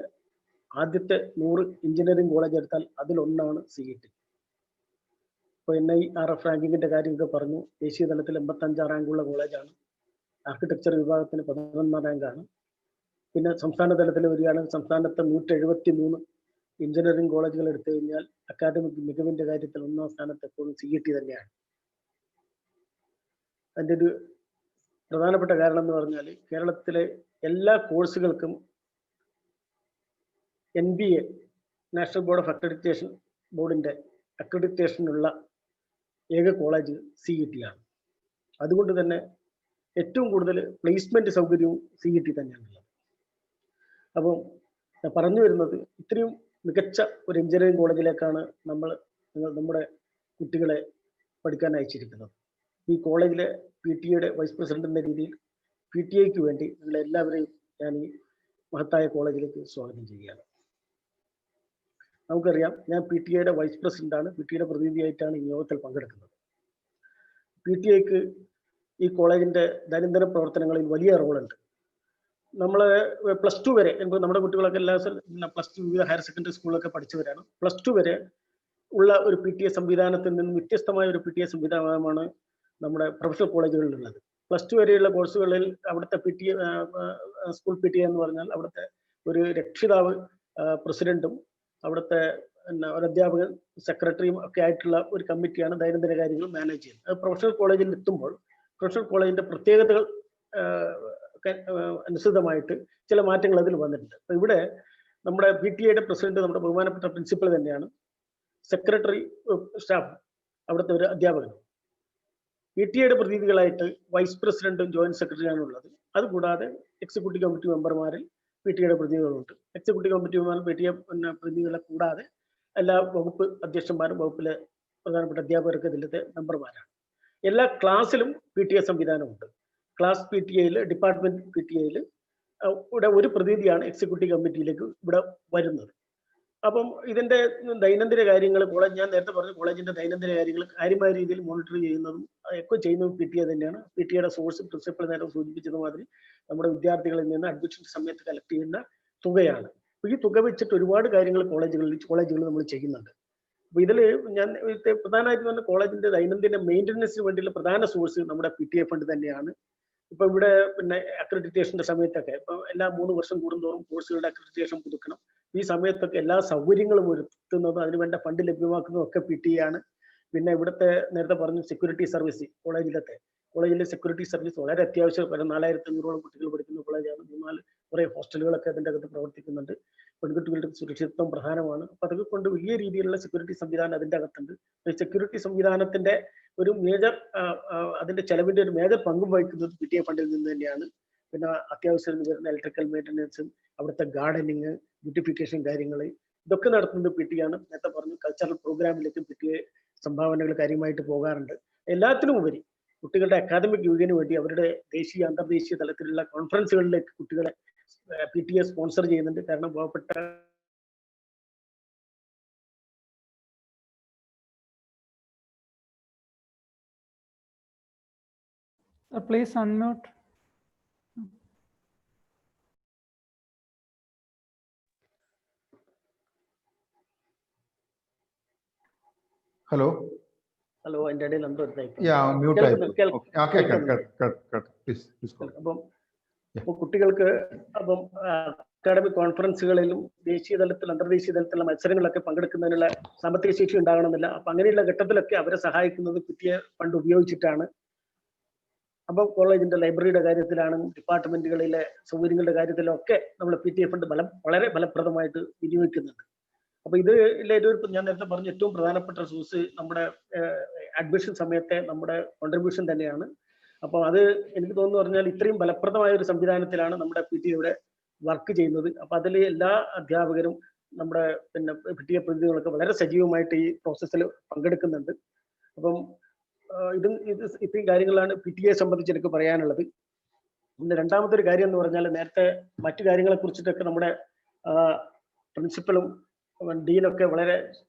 ആദ്യത്തെ 100 എഞ്ചിനീയറിംഗ് കോളേജ് എടുത്താൽ അതിലൊന്നാണ് CET. ഇപ്പോൾ NIRF റാങ്കിങ്ങിന്റെ കാര്യമൊക്കെ പറഞ്ഞു. ദേശീയ തലത്തിൽ 85 റാങ്കുള്ള കോളേജാണ്. ആർക്കിടെക്ചർ വിഭാഗത്തിന് 11 റാങ്കാണ്. പിന്നെ സംസ്ഥാന തലത്തിൽ വരികയാണെങ്കിൽ സംസ്ഥാനത്തെ 173 എഞ്ചിനീയറിംഗ് കോളേജുകൾ എടുത്തു കഴിഞ്ഞാൽ അക്കാദമിക് മികവിന്റെ കാര്യത്തിൽ 1ാം സ്ഥാനത്ത് എപ്പോഴും CET തന്നെയാണ്. അതിൻ്റെ ഒരു പ്രധാനപ്പെട്ട കാരണം എന്ന് പറഞ്ഞാൽ, കേരളത്തിലെ എല്ലാ കോഴ്സുകൾക്കും NBA national board of accreditation ബോർഡിന്റെ അക്രഡിറ്റേഷനുള്ള ഏക കോളേജ് CET ആണ്. അതുകൊണ്ട് തന്നെ ഏറ്റവും കൂടുതൽ പ്ലേസ്മെന്റ് സൗകര്യവും CET തന്നെയാണുള്ളത്. അപ്പം ഞാൻ പറഞ്ഞു വരുന്നത്, ഇത്രയും മികച്ച ഒരു എഞ്ചിനീയറിംഗ് കോളേജിലേക്കാണ് നമ്മുടെ കുട്ടികളെ പഠിക്കാൻ അയച്ചിരിക്കുന്നത്. ഈ കോളേജിലെ PTA വൈസ് പ്രസിഡന്റ് എന്ന രീതിയിൽ PTA-ക്ക് വേണ്ടി നിങ്ങളെല്ലാവരെയും ഞാൻ ഈ മഹത്തായ കോളേജിലേക്ക് സ്വാഗതം ചെയ്യുകയാണ്. നമുക്കറിയാം, ഞാൻ PTA വൈസ് പ്രസിഡന്റാണ്. PTA പ്രതിനിധിയായിട്ടാണ് ഈ യോഗത്തിൽ പങ്കെടുക്കുന്നത്. PTA-ക്ക് ഈ കോളേജിന്റെ ദൈനംദിന പ്രവർത്തനങ്ങളിൽ വലിയ റോളുണ്ട്. നമ്മൾ +2 വരെ, നമ്മുടെ കുട്ടികളൊക്കെ എല്ലാ +2 വിവിധ ഹയർ സെക്കൻഡറി സ്കൂളിലൊക്കെ പഠിച്ചവരാണ്. +2 വരെ ഉള്ള ഒരു PTA സംവിധാനത്തിൽ നിന്നും വ്യത്യസ്തമായ ഒരു PTA സംവിധാനമാണ് നമ്മുടെ പ്രൊഫഷണൽ കോളേജുകളിലുള്ളത്. +2 വരെയുള്ള കോഴ്സുകളിൽ അവിടുത്തെ സ്കൂൾ PTA എന്ന് പറഞ്ഞാൽ അവിടുത്തെ ഒരു രക്ഷിതാവ് പ്രസിഡന്റും അവിടുത്തെ ഒരു അധ്യാപകൻ സെക്രട്ടറിയും ഒക്കെ ആയിട്ടുള്ള ഒരു കമ്മിറ്റിയാണ് ദൈനംദിന കാര്യങ്ങൾ മാനേജ് ചെയ്യുന്നത്. അത് പ്രൊഫഷണൽ കോളേജിൽ എത്തുമ്പോൾ പ്രൊഫഷണൽ കോളേജിന്റെ പ്രത്യേകതകൾ അനുസൃതമായിട്ട് ചില മാറ്റങ്ങൾ അതിൽ വന്നിട്ടുണ്ട്. അപ്പൊ ഇവിടെ നമ്മുടെ PTA പ്രസിഡന്റ് നമ്മുടെ ബഹുമാനപ്പെട്ട പ്രിൻസിപ്പൽ തന്നെയാണ്. സെക്രട്ടറി സ്റ്റാഫ് അവിടുത്തെ ഒരു അധ്യാപകനും. PTA പ്രതിനിധികളായിട്ട് വൈസ് പ്രസിഡന്റും ജോയിന്റ് സെക്രട്ടറിയാണ് ഉള്ളത്. അതുകൂടാതെ എക്സിക്യൂട്ടീവ് കമ്മിറ്റി മെമ്പർമാരിൽ PTA പ്രതിനിധികളുണ്ട്. എക്സിക്യൂട്ടീവ് കമ്മിറ്റി PTA പ്രതിനിധികളെ കൂടാതെ എല്ലാ വകുപ്പ് അധ്യക്ഷന്മാരും വകുപ്പിലെ പ്രധാനപ്പെട്ട അധ്യാപകർക്ക് ഇതിലത്തെ മെമ്പർമാരാണ്. എല്ലാ ക്ലാസ്സിലും PTA സംവിധാനമുണ്ട്. ക്ലാസ് PTA-യിൽ, ഡിപ്പാർട്ട്മെന്റ് PTA-യിൽ ഇവിടെ ഒരു പ്രതിനിധിയാണ് എക്സിക്യൂട്ടീവ് കമ്മിറ്റിയിലേക്ക് ഇവിടെ വരുന്നത്. അപ്പം ഇതിന്റെ ദൈനംദിന കാര്യങ്ങൾ ഞാൻ നേരത്തെ പറഞ്ഞ കോളേജിന്റെ ദൈനംദിന കാര്യങ്ങൾ കാര്യമായ രീതിയിൽ മോണിറ്റർ ചെയ്യുന്നതും ഒക്കെ ചെയ്യുന്നതും PTA തന്നെയാണ്. PTA-യുടെ സോഴ്സ് പ്രിൻസിപ്പൽ നേരം സൂചിപ്പിച്ചതുമാതിരി നമ്മുടെ വിദ്യാർത്ഥികളിൽ നിന്ന് അഡ്മിഷൻ സമയത്ത് കളക്ട് ചെയ്യുന്ന തുകയാണ്. ഈ തുക വെച്ചിട്ട് ഒരുപാട് കാര്യങ്ങൾ കോളേജുകൾ നമ്മൾ ചെയ്യുന്നുണ്ട്. അപ്പൊ ഇതിൽ ഞാൻ പ്രധാനമായിട്ടും പറഞ്ഞ കോളേജിന്റെ ദൈനംദിന മെയിൻ്റനൻസിന് വേണ്ടിയുള്ള പ്രധാന സോഴ്സ് നമ്മുടെ PTA ഫണ്ട് തന്നെയാണ്. ഇപ്പൊ ഇവിടെ പിന്നെ അക്രഡിറ്റേഷന്റെ സമയത്തൊക്കെ ഇപ്പൊ എല്ലാ 3 വർഷം കൂടുന്തോറും കോഴ്സുകളുടെ അക്രഡിറ്റേഷൻ പുതുക്കണം. ഈ സമയത്തൊക്കെ എല്ലാ സൗകര്യങ്ങളും ഒരുക്കുന്നതും അതിനുവേണ്ട ഫണ്ട് ലഭ്യമാക്കുന്നതും ഒക്കെ PTA ആണ്. പിന്നെ ഇവിടുത്തെ നേരത്തെ പറഞ്ഞു സെക്യൂരിറ്റി സർവീസ്, കോളേജിലത്തെ കോളേജിലെ സെക്യൂരിറ്റി സർവീസ് വളരെ അത്യാവശ്യം. 4500 കുട്ടികൾ പഠിക്കുന്ന കോളേജാണ്. 3-4 കുറേ ഹോസ്റ്റലുകളൊക്കെ അതിൻ്റെ അകത്ത് പ്രവർത്തിക്കുന്നുണ്ട്. പെൺകുട്ടികളുടെ സുരക്ഷിതത്വം പ്രധാനമാണ്. അപ്പൊ അതൊക്കെ കൊണ്ട് വലിയ രീതിയിലുള്ള സെക്യൂരിറ്റി സംവിധാനം അതിൻ്റെ അകത്തുണ്ട്. ഈ സെക്യൂരിറ്റി സംവിധാനത്തിന്റെ ഒരു മേജർ അതിന്റെ ചെലവിന്റെ ഒരു മേജർ പങ്കും വഹിക്കുന്നത് PTA ഫണ്ടിൽ നിന്ന് തന്നെയാണ്. പിന്നെ അത്യാവശ്യം വരുന്ന ഇലക്ട്രിക്കൽ മെയിൻ്റനൻസും അവിടുത്തെ ഗാർഡനിങ്, ബ്യൂട്ടിഫിക്കേഷൻ കാര്യങ്ങൾ ഇതൊക്കെ നടത്തുന്നത് PTA ആണ്. നേരത്തെ പറഞ്ഞു കൾച്ചറൽ പ്രോഗ്രാമിലേക്കും PTA സംഭാവനകൾ കാര്യമായിട്ട് പോകാറുണ്ട്. എല്ലാത്തിനും ഉപരി കുട്ടികളുടെ അക്കാദമിക് യോഗ്യന് വേണ്ടി അവരുടെ ദേശീയ അന്തർദേശീയ തലത്തിലുള്ള കോൺഫറൻസുകളിലേക്ക് കുട്ടികളെ PTA സ്പോൺസർ ചെയ്യുന്നുണ്ട്. കാരണം പാവപ്പെട്ട Please unmute. ഹലോ അതിന്റെ ഇടയിൽ എന്തോ മ്യൂട്ട് ആയി. അപ്പം കുട്ടികൾക്ക് അക്കാഡമിക് കോൺഫറൻസുകളിലും ദേശീയ തലത്തിൽ അന്തർദേശീയ തലത്തിലുള്ള മത്സരങ്ങളിലൊക്കെ പങ്കെടുക്കുന്നതിനുള്ള സാമ്പത്തിക ശേഷി ഉണ്ടാകണമെന്നില്ല. അപ്പൊ അങ്ങനെയുള്ള ഘട്ടത്തിലൊക്കെ അവരെ സഹായിക്കുന്നത് PTA ഫണ്ട് ഉപയോഗിച്ചിട്ടാണ്. അപ്പം കോളേജിന്റെ ലൈബ്രറിയുടെ കാര്യത്തിലാണ്, ഡിപ്പാർട്ട്മെന്റുകളിലെ സൗകര്യങ്ങളുടെ കാര്യത്തിലൊക്കെ നമ്മൾ PTA ഫണ്ട് വളരെ ഫലപ്രദമായിട്ട് വിനിയോഗിക്കുന്നുണ്ട്. അപ്പൊ ഞാൻ നേരത്തെ പറഞ്ഞ ഏറ്റവും പ്രധാനപ്പെട്ട സോഴ്സ് നമ്മുടെ അഡ്മിഷൻ സമയത്തെ നമ്മുടെ കോൺട്രിബ്യൂഷൻ തന്നെയാണ്. അപ്പോൾ അത് എനിക്ക് തോന്നുന്നു പറഞ്ഞാൽ ഇത്രയും ഫലപ്രദമായ ഒരു സംവിധാനത്തിലാണ് നമ്മുടെ PTA ഇവിടെ വർക്ക് ചെയ്യുന്നത്. അപ്പൊ അതിൽ എല്ലാ അധ്യാപകരും നമ്മുടെ PTA പ്രതിനിധികളൊക്കെ വളരെ സജീവമായിട്ട് ഈ പ്രോസസ്സിൽ പങ്കെടുക്കുന്നുണ്ട്. അപ്പം ഇത്രയും കാര്യങ്ങളാണ് PTA സംബന്ധിച്ച് എനിക്ക് പറയാനുള്ളത്. പിന്നെ രണ്ടാമത്തെ ഒരു കാര്യം എന്ന് പറഞ്ഞാൽ നേരത്തെ മറ്റു കാര്യങ്ങളെ കുറിച്ചിട്ടൊക്കെ നമ്മുടെ പ്രിൻസിപ്പലും ഡീനൊക്കെ വളരെ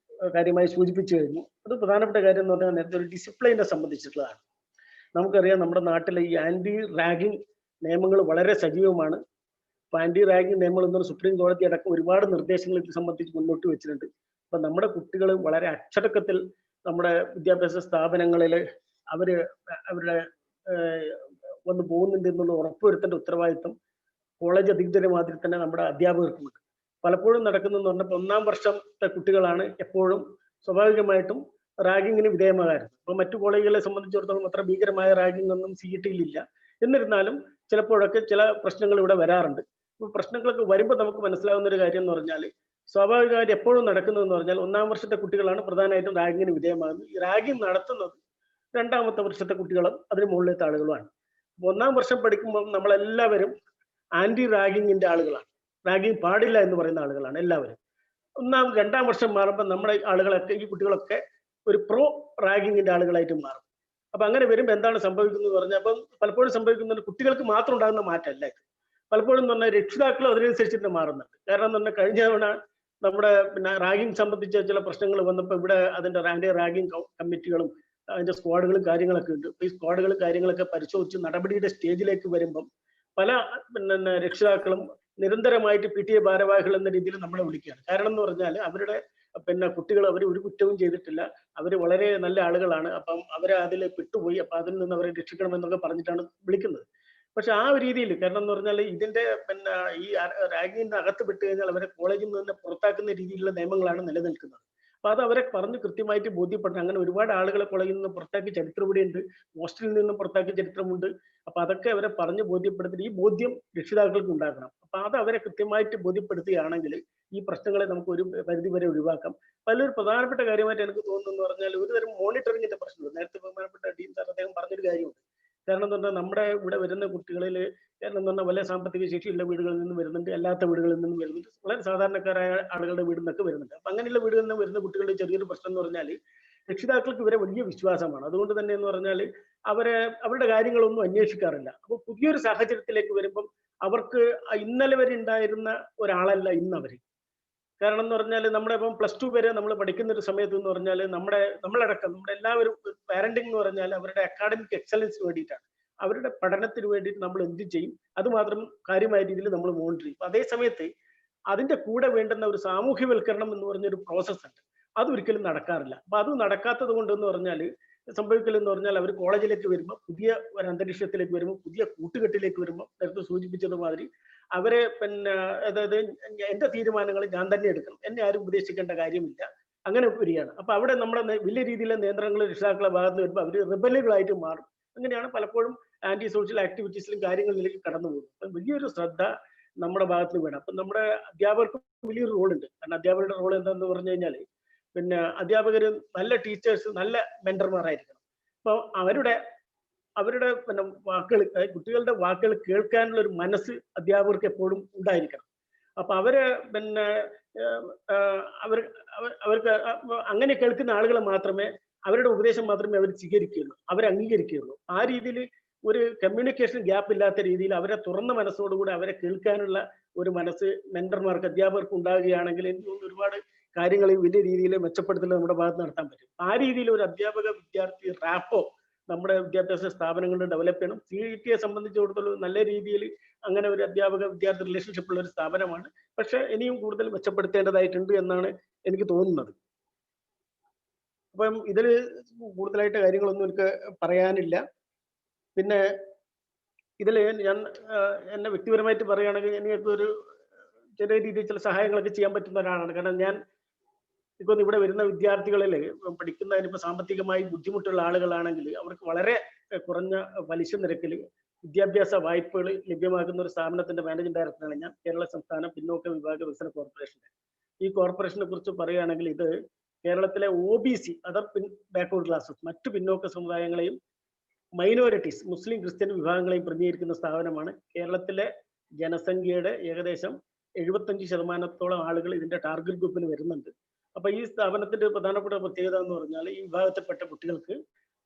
കാര്യമായി സൂചിപ്പിച്ചു കഴിഞ്ഞു. അത് പ്രധാനപ്പെട്ട കാര്യം എന്ന് പറഞ്ഞാൽ നേരത്തെ ഒരു ഡിസിപ്ലിനെ സംബന്ധിച്ചിട്ടുള്ളതാണ്. നമുക്കറിയാം നമ്മുടെ നാട്ടിലെ ഈ ആന്റി റാഗിങ് നിയമങ്ങൾ വളരെ സജീവമാണ്. അപ്പൊ ആന്റി റാഗിങ് നിയമങ്ങൾ എന്ന് സുപ്രീം കോടതി അടക്കം ഒരുപാട് നിർദ്ദേശങ്ങൾ ഇത് സംബന്ധിച്ച് മുന്നോട്ട് വെച്ചിട്ടുണ്ട്. അപ്പൊ നമ്മുടെ കുട്ടികൾ വളരെ അച്ചടക്കത്തിൽ നമ്മുടെ വിദ്യാഭ്യാസ സ്ഥാപനങ്ങളിൽ അവരുടെ വന്ന് പോകുന്നുണ്ട് എന്നുള്ള ഉറപ്പുവരുത്തേണ്ട ഉത്തരവാദിത്വം കോളേജ് അധികൃതരെ മാതിരി തന്നെ നമ്മുടെ അധ്യാപകർക്കുമുണ്ട്. പലപ്പോഴും നടക്കുന്നതെന്ന് പറഞ്ഞപ്പോൾ 1-ാം വർഷത്തെ കുട്ടികളാണ് എപ്പോഴും സ്വാഭാവികമായിട്ടും റാഗിങ്ങിന് വിധേയമാകാറുണ്ട്. അപ്പൊ മറ്റു കോളേജുകളെ സംബന്ധിച്ചിടത്തോളം അത്ര ഭീകരമായ റാഗിങ് ഒന്നും CET-യിലില്ല. എന്നിരുന്നാലും ചിലപ്പോഴൊക്കെ ചില പ്രശ്നങ്ങൾ ഇവിടെ വരാറുണ്ട്. അപ്പോൾ പ്രശ്നങ്ങളൊക്കെ വരുമ്പോൾ നമുക്ക് മനസ്സിലാവുന്ന ഒരു കാര്യം എന്ന് പറഞ്ഞാൽ സ്വാഭാവികമായിട്ട് എപ്പോഴും നടക്കുന്നതെന്ന് പറഞ്ഞാൽ 1-ാം വർഷത്തെ കുട്ടികളാണ് പ്രധാനമായിട്ടും റാഗിങ്ങിന് വിധേയമാകുന്നത്. ഈ റാഗിങ് നടത്തുന്നത് 2-ാമത്തെ വർഷത്തെ കുട്ടികളും അതിന് മുകളിലത്തെ ആളുകളുമാണ്. 1-ാം വർഷം പഠിക്കുമ്പോൾ നമ്മളെല്ലാവരും ആന്റി റാഗിങ്ങിന്റെ ആളുകളാണ്. റാഗിങ് പാടില്ല എന്ന് പറയുന്ന ആളുകളാണ് എല്ലാവരും. 2-ാം വർഷം മാറുമ്പോൾ നമ്മുടെ ആളുകളൊക്കെ ഈ കുട്ടികളൊക്കെ ഒരു പ്രോ റാഗിങ്ങിന്റെ ആളുകളായിട്ട് മാറും. അപ്പൊ അങ്ങനെ വരുമ്പോൾ എന്താണ് സംഭവിക്കുന്നത് പറഞ്ഞാൽ അപ്പം പലപ്പോഴും സംഭവിക്കുന്നത് കുട്ടികൾക്ക് മാത്രം ഉണ്ടാകുന്ന മാറ്റമല്ല ഇത്. പലപ്പോഴും എന്ന് പറഞ്ഞാൽ രക്ഷിതാക്കളും അതിനനുസരിച്ചിട്ട് മാറുന്നുണ്ട്. കാരണം എന്ന് പറഞ്ഞാൽ കഴിഞ്ഞ തവണ നമ്മുടെ റാഗിങ് സംബന്ധിച്ച ചില പ്രശ്നങ്ങൾ വന്നപ്പോൾ ഇവിടെ അതിന്റെ ആന്റി റാഗിങ് കമ്മിറ്റികളും അതിന്റെ സ്ക്വാഡുകളും കാര്യങ്ങളൊക്കെ ഉണ്ട്. ഈ സ്ക്വാഡുകളും കാര്യങ്ങളൊക്കെ പരിശോധിച്ച് നടപടിയുടെ സ്റ്റേജിലേക്ക് വരുമ്പം പല രക്ഷിതാക്കളും നിരന്തരമായിട്ട് PTA ഭാരവാഹികൾ എന്ന രീതിയിൽ നമ്മളെ വിളിക്കുകയാണ്. കാരണം എന്ന് പറഞ്ഞാൽ അവരുടെ കുട്ടികൾ അവർ ഒരു കുറ്റവും ചെയ്തിട്ടില്ല, അവർ വളരെ നല്ല ആളുകളാണ്, അപ്പം അവരെ അതിൽ പെട്ടുപോയി, അപ്പൊ അതിൽ നിന്ന് അവരെ രക്ഷിക്കണം എന്നൊക്കെ പറഞ്ഞിട്ടാണ് വിളിക്കുന്നത്. പക്ഷെ ആ ഒരു രീതിയിൽ കാരണം എന്ന് പറഞ്ഞാൽ ഇതിന്റെ ഈ റാഗിങ്ങിന്റെ അകത്ത് പെട്ട് കഴിഞ്ഞാൽ അവരെ കോളേജിൽ നിന്ന് തന്നെ പുറത്താക്കുന്ന രീതിയിലുള്ള നിയമങ്ങളാണ് നിലനിൽക്കുന്നത്. അപ്പൊ അത് അവരെ പറഞ്ഞ് കൃത്യമായിട്ട് ബോധ്യപ്പെടണം. അങ്ങനെ ഒരുപാട് ആളുകളെ കോളേജിൽ നിന്ന് പുറത്താക്കിയ ചരിത്രം ഇവിടെയുണ്ട്, ഹോസ്റ്റലിൽ നിന്നും പുറത്താക്കിയ ചരിത്രമുണ്ട്. അപ്പൊ അതൊക്കെ അവരെ പറഞ്ഞ് ബോധ്യപ്പെടുത്തി ഈ ബോധ്യം രക്ഷിതാക്കൾക്ക് ഉണ്ടാക്കണം. അപ്പൊ അത് അവരെ കൃത്യമായിട്ട് ബോധ്യപ്പെടുത്തുകയാണെങ്കിൽ ഈ പ്രശ്നങ്ങളെ നമുക്ക് ഒരു പരിധി വരെ ഒഴിവാക്കാം. അതിലൊരു പ്രധാനപ്പെട്ട കാര്യമായിട്ട് എനിക്ക് തോന്നുന്നു പറഞ്ഞാൽ ഒരുതരം മോണിറ്ററിങ്ങിന്റെ പ്രശ്നമുണ്ട്. നേരത്തെ ബഹുമാനപ്പെട്ട ഡീൻ സാർ അദ്ദേഹം പറഞ്ഞൊരു കാര്യമുണ്ട്. കാരണം എന്ന് പറഞ്ഞാൽ നമ്മുടെ ഇവിടെ വരുന്ന കുട്ടികളിൽ കാരണം എന്ന് പറഞ്ഞാൽ വലിയ സാമ്പത്തിക ശേഷിയുള്ള വീടുകളിൽ നിന്ന് വരുന്നുണ്ട്, അല്ലാത്ത വീടുകളിൽ നിന്നും വരുന്നുണ്ട്, വളരെ സാധാരണക്കാരായ ആളുകളുടെ വീടിൽ നിന്നൊക്കെ വരുന്നുണ്ട്. അപ്പൊ അങ്ങനെയുള്ള വീടുകളിൽ നിന്ന് വരുന്ന കുട്ടികളുടെ ചെറിയൊരു പ്രശ്നം എന്ന് പറഞ്ഞാൽ രക്ഷിതാക്കൾക്ക് ഇവരെ വലിയ വിശ്വാസമാണ്. അതുകൊണ്ട് തന്നെ എന്ന് പറഞ്ഞാൽ അവരുടെ കാര്യങ്ങളൊന്നും അന്വേഷിക്കാറില്ല. അപ്പോൾ പുതിയൊരു സാഹചര്യത്തിലേക്ക് വരുമ്പം അവർക്ക് ഇന്നലെ വരെ ഉണ്ടായിരുന്ന ഒരാളല്ല ഇന്ന് അവര്. കാരണം എന്ന് പറഞ്ഞാൽ നമ്മുടെ ഇപ്പം +2 വരെ നമ്മൾ പഠിക്കുന്ന ഒരു സമയത്ത് എന്ന് പറഞ്ഞാൽ നമ്മളടക്കം നമ്മുടെ എല്ലാവരും പാരന്റിംഗ് എന്ന് പറഞ്ഞാൽ അവരുടെ അക്കാഡമിക് എക്സലൻസിന് വേണ്ടിയിട്ടാണ്, അവരുടെ പഠനത്തിന് വേണ്ടിയിട്ട് നമ്മൾ എന്ത് ചെയ്യും അതുമാത്രം കാര്യമായ രീതിയിൽ നമ്മൾ മോണിറ്റർ ചെയ്യും. അതേ സമയത്ത് അതിന്റെ കൂടെ വേണ്ടുന്ന ഒരു സാമൂഹ്യവൽക്കരണം എന്ന് പറഞ്ഞൊരു പ്രോസസ്സ് ഉണ്ട്, അതൊരിക്കലും നടക്കാറില്ല. അപ്പൊ അത് നടക്കാത്തത് കൊണ്ടെന്ന് പറഞ്ഞാൽ സംഭവിക്കലെന്ന് പറഞ്ഞാൽ അവർ കോളേജിലേക്ക് വരുമ്പോൾ പുതിയ ഒരു അന്തരീക്ഷത്തിലേക്ക് വരുമ്പോൾ പുതിയ കൂട്ടുകെട്ടിലേക്ക് വരുമ്പോൾ നേരത്തെ സൂചിപ്പിച്ചത് മാതിരി അവരെ അതായത് എന്റെ തീരുമാനങ്ങൾ ഞാൻ തന്നെ എടുക്കണം, എന്നെ ആരും ഉപദേശിക്കേണ്ട കാര്യമില്ല, അങ്ങനെ വരികയാണ്. അപ്പൊ അവിടെ നമ്മുടെ വലിയ രീതിയിലെ നിയന്ത്രണങ്ങൾ രക്ഷിതാക്കളെ ഭാഗത്ത് വരുമ്പോൾ അവർ റിബലുകളായിട്ട് മാറും. അങ്ങനെയാണ് പലപ്പോഴും ആന്റി സോഷ്യൽ ആക്ടിവിറ്റീസിലും കാര്യങ്ങളിലേക്ക് കടന്നു പോകുന്നത്. അപ്പം വലിയൊരു ശ്രദ്ധ നമ്മുടെ ഭാഗത്ത് വേണം. അപ്പം നമ്മുടെ അധ്യാപകർക്ക് വലിയൊരു റോളുണ്ട്. കാരണം അധ്യാപകരുടെ റോൾ എന്താണെന്ന് പറഞ്ഞു കഴിഞ്ഞാൽ പിന്നെ അധ്യാപകർ നല്ല ടീച്ചേഴ്സ്, നല്ല മെന്റർമാരായിരിക്കണം. അപ്പോൾ അവരുടെ പിന്നെ വാക്കുകൾ, കുട്ടികളുടെ വാക്കുകൾ കേൾക്കാനുള്ള ഒരു മനസ്സ് അധ്യാപകർക്ക് എപ്പോഴും ഉണ്ടായിരിക്കണം. അപ്പൊ അവര് പിന്നെ അവർക്ക് അങ്ങനെ കേൾക്കുന്ന ആളുകളെ മാത്രമേ, അവരുടെ ഉപദേശം മാത്രമേ അവർ സ്വീകരിക്കുകയുള്ളൂ, അവരെ അംഗീകരിക്കുകയുള്ളൂ. ആ രീതിയിൽ ഒരു കമ്മ്യൂണിക്കേഷൻ ഗ്യാപ്പ് ഇല്ലാത്ത രീതിയിൽ അവരെ തുറന്ന മനസ്സോടുകൂടി അവരെ കേൾക്കാനുള്ള ഒരു മനസ്സ് മെന്റർമാർക്ക്, അധ്യാപകർക്ക് ഉണ്ടാകുകയാണെങ്കിൽ എനിക്ക് തോന്നുന്നു ഒരുപാട് കാര്യങ്ങൾ വലിയ രീതിയിൽ മെച്ചപ്പെടുത്തൽ നമ്മുടെ ഭാഗത്ത് നടത്താൻ പറ്റും. ആ രീതിയിൽ ഒരു അധ്യാപക വിദ്യാർത്ഥി റാപ്പോ നമ്മുടെ വിദ്യാഭ്യാസ സ്ഥാപനങ്ങളിൽ ഡെവലപ്പ് ചെയ്യണം. CET സംബന്ധിച്ചിടത്തോളം നല്ല രീതിയിൽ അങ്ങനെ ഒരു അധ്യാപക വിദ്യാർത്ഥി റിലേഷൻഷിപ്പ് ഉള്ള ഒരു സ്ഥാപനമാണ്. പക്ഷെ ഇനിയും കൂടുതൽ മെച്ചപ്പെടുത്തേണ്ടതായിട്ടുണ്ട് എന്നാണ് എനിക്ക് തോന്നുന്നത്. അപ്പം ഇതിൽ കൂടുതലായിട്ട് കാര്യങ്ങളൊന്നും എനിക്ക് പറയാനില്ല. പിന്നെ ഇതിൽ ഞാൻ എന്നെ വ്യക്തിപരമായിട്ട് പറയുകയാണെങ്കിൽ എനിക്ക് ഒരു ചെറിയ രീതിയിൽ ചില സഹായങ്ങളൊക്കെ ചെയ്യാൻ പറ്റുന്ന ഒരാളാണ്. കാരണം ഞാൻ ഇപ്പോൾ ഇവിടെ വരുന്ന വിദ്യാർത്ഥികളിൽ പഠിക്കുന്നതിനിപ്പോൾ സാമ്പത്തികമായി ബുദ്ധിമുട്ടുള്ള ആളുകളാണെങ്കിൽ അവർക്ക് വളരെ കുറഞ്ഞ പലിശ നിരക്കിൽ വിദ്യാഭ്യാസ വായ്പകൾ ലഭ്യമാക്കുന്ന ഒരു സ്ഥാപനത്തിന്റെ മാനേജിംഗ് ഡയറക്ടറാണ് ഞാൻ. കേരള സംസ്ഥാന പിന്നോക്ക വിഭാഗ വികസന കോർപ്പറേഷന്റെ. ഈ കോർപ്പറേഷനെ കുറിച്ച് പറയുകയാണെങ്കിൽ ഇത് കേരളത്തിലെ OBC, അതർ ബാക്ക്വേർഡ് ക്ലാസ്സസ്, മറ്റു പിന്നോക്ക സമുദായങ്ങളെയും മൈനോറിറ്റീസ്, മുസ്ലിം ക്രിസ്ത്യൻ വിഭാഗങ്ങളെയും പ്രതിനിധീകരിക്കുന്ന സ്ഥാപനമാണ്. കേരളത്തിലെ ജനസംഖ്യയുടെ ഏകദേശം 75% ആളുകൾ ഇതിന്റെ ടാർഗറ്റ് ഗ്രൂപ്പിൽ വരുന്നുണ്ട്. അപ്പൊ ഈ സ്ഥാപനത്തിന്റെ പ്രധാനപ്പെട്ട പ്രത്യേകത എന്ന് പറഞ്ഞാൽ ഈ വിഭാഗത്തിൽപ്പെട്ട കുട്ടികൾക്ക്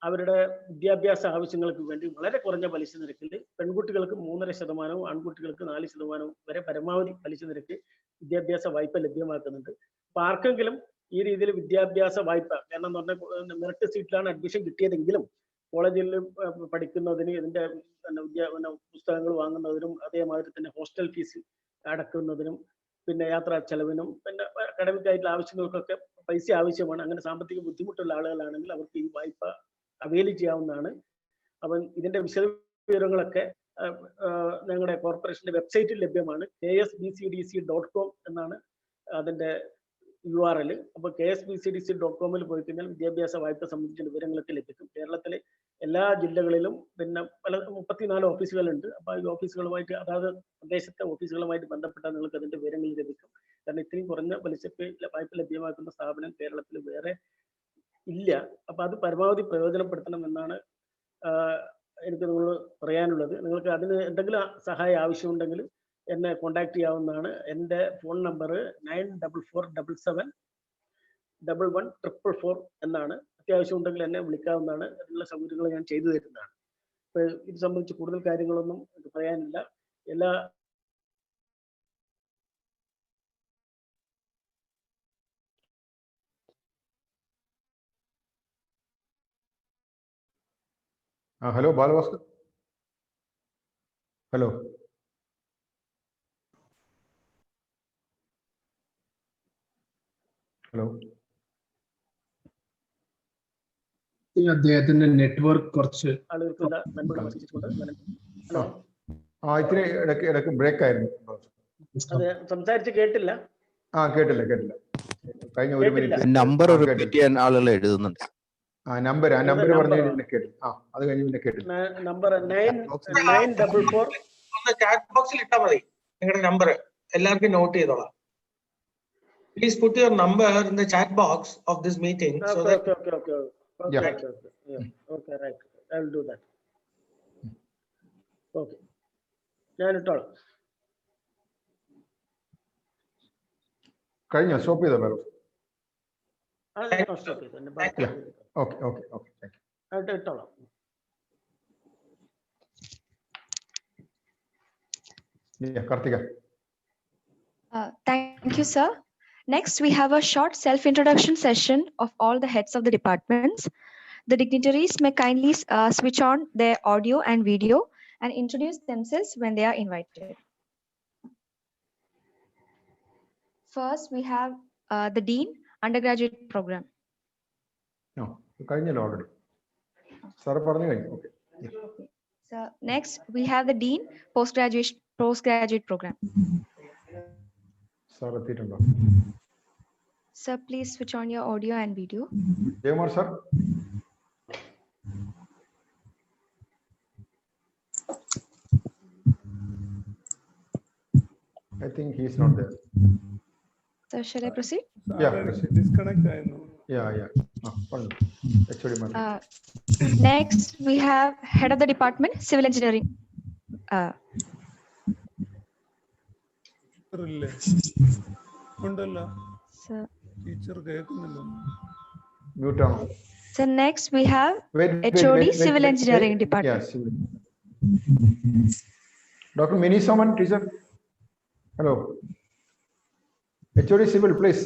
അവരുടെ വിദ്യാഭ്യാസ ആവശ്യങ്ങൾക്ക് വേണ്ടി വളരെ കുറഞ്ഞ പലിശ നിരക്കിൽ പെൺകുട്ടികൾക്ക് 3.5%, ആൺകുട്ടികൾക്ക് 4% വരെ പരമാവധി പലിശ നിരക്ക് വിദ്യാഭ്യാസ വായ്പ ലഭ്യമാക്കുന്നുണ്ട്. അപ്പൊ ആർക്കെങ്കിലും ഈ രീതിയിൽ വിദ്യാഭ്യാസ വായ്പ, കാരണം എന്ന് പറഞ്ഞാൽ മെറിറ്റ് സീറ്റിലാണ് അഡ്മിഷൻ കിട്ടിയതെങ്കിലും കോളേജിൽ പഠിക്കുന്നതിന് ഇതിന്റെ പുസ്തകങ്ങൾ വാങ്ങുന്നതിനും അതേമാതിരി തന്നെ ഹോസ്റ്റൽ ഫീസ് അടക്കുന്നതിനും പിന്നെ യാത്രാ ചെലവിനും പിന്നെ അക്കാഡമിക് ആയിട്ടുള്ള ആവശ്യങ്ങൾക്കൊക്കെ പൈസ ആവശ്യമാണ്. അങ്ങനെ സാമ്പത്തിക ബുദ്ധിമുട്ടുള്ള ആളുകളാണെങ്കിൽ അവർക്ക് ഈ വായ്പ അവൈൽ ചെയ്യാവുന്നതാണ്. അപ്പം ഇതിന്റെ വിശദവിവരങ്ങളൊക്കെ ഞങ്ങളുടെ കോർപ്പറേഷന്റെ വെബ്സൈറ്റിൽ ലഭ്യമാണ്. ksbcdc.com എന്നാണ് അതിന്റെ URL. അപ്പോൾ ksbcdc.com പോയി കഴിഞ്ഞാൽ വിദ്യാഭ്യാസ വായ്പ സംബന്ധിച്ച വിവരങ്ങളൊക്കെ ലഭിക്കും. കേരളത്തിലെ എല്ലാ ജില്ലകളിലും പിന്നെ 34 ഓഫീസുകളുണ്ട്. അപ്പോൾ ഈ ഓഫീസുകളുമായിട്ട്, അതായത് പ്രദേശത്തെ ഓഫീസുകളുമായിട്ട് ബന്ധപ്പെട്ടാൽ നിങ്ങൾക്ക് അതിന്റെ വിവരങ്ങൾ ലഭിക്കും. കാരണം ഇത്രയും കുറഞ്ഞ പലിശക്ക് വായ്പ ലഭ്യമാക്കുന്ന സ്ഥാപനം കേരളത്തിൽ വേറെ ഇല്ല. അപ്പൊ അത് പരമാവധി പ്രയോജനപ്പെടുത്തണം എന്നാണ് എനിക്ക് നിങ്ങളോട് പറയാനുള്ളത്. നിങ്ങൾക്ക് അതിന് എന്തെങ്കിലും സഹായം ആവശ്യമുണ്ടെങ്കിൽ എന്നെ കോൺടാക്ട് ചെയ്യാവുന്നതാണ്. എൻ്റെ ഫോൺ നമ്പർ 9447771144 എന്നാണ്. അത്യാവശ്യം ഉണ്ടെങ്കിൽ എന്നെ വിളിക്കാവുന്നതാണ്. അതിനുള്ള സൗകര്യങ്ങൾ ഞാൻ ചെയ്തു തരുന്നതാണ്. അപ്പൊ ഇത് സംബന്ധിച്ച് കൂടുതൽ കാര്യങ്ങളൊന്നും പറയാനില്ല. എല്ലാ ഹലോ ബാലഭാസ്കർ. ഹലോ. ഹലോ. അദ്ദേഹത്തിന്റെ നെറ്റ്വർക്ക് കുറച്ച് ഇത്തിരി ഇടയ്ക്ക് ബ്രേക്ക് ആയിരുന്നു. സംസാരിച്ച് കേട്ടില്ല. കേട്ടില്ല. കഴിഞ്ഞ ഒരു മിനിറ്റ് നമ്പർ റിപ്പീറ്റ് ചെയ്യാൻ ആളുകൾ എഴുതുന്നുണ്ട്. നമ്പർ പറഞ്ഞു കഴിഞ്ഞാൽ കേട്ടില്ല. അത് കഴിഞ്ഞ് പിന്നെ കേട്ടില്ല. നമ്പർ 944 ചാറ്റ് ബോക്സിൽ ഇട്ടാൽ മതി നിങ്ങളുടെ നമ്പർ, എല്ലാവർക്കും നോട്ട് ചെയ്തോളാം. Please put your number in the chat box of this meeting. So that Okay, right. I will do that. Okay. ഞാൻ ഇട്ടോളാം. കഴിഞ്ഞോ? സ്റ്റോപ്പ് ചെയ്തോ ബാലോ? Okay. ഇട്ടോളാം. Karthika. Thank you, sir. Next, we have a short self-introduction session of all the heads of the departments. The dignitaries may kindly switch on their audio and video and introduce themselves when they are invited. First, we have the Dean, Undergraduate Program. No, കഴിഞ്ഞല്ലോ already. Sir പറഞ്ഞു കഴിഞ്ഞു. Okay. So next, we have the Dean, Postgraduate Program. Sir എത്തിയിട്ടുണ്ടോ? Sir, please switch on your audio and video. Jayamar sir. think he is not there. So shall I proceed? Yeah, proceed. Disconnect ആയിരുന്നു. Yeah. HOD madam. Next, we have head of the department, civil engineering. ഇല്ലേ? ഉണ്ടല്ലോ. So, ടീച്ചർ കേൾക്കുന്നില്ല. Mute ആണോ? so next we have Wait, HOD civil engineering Yeah, department. civil. Dr. Mini Soman, teacher. Hello. HOD civil, please.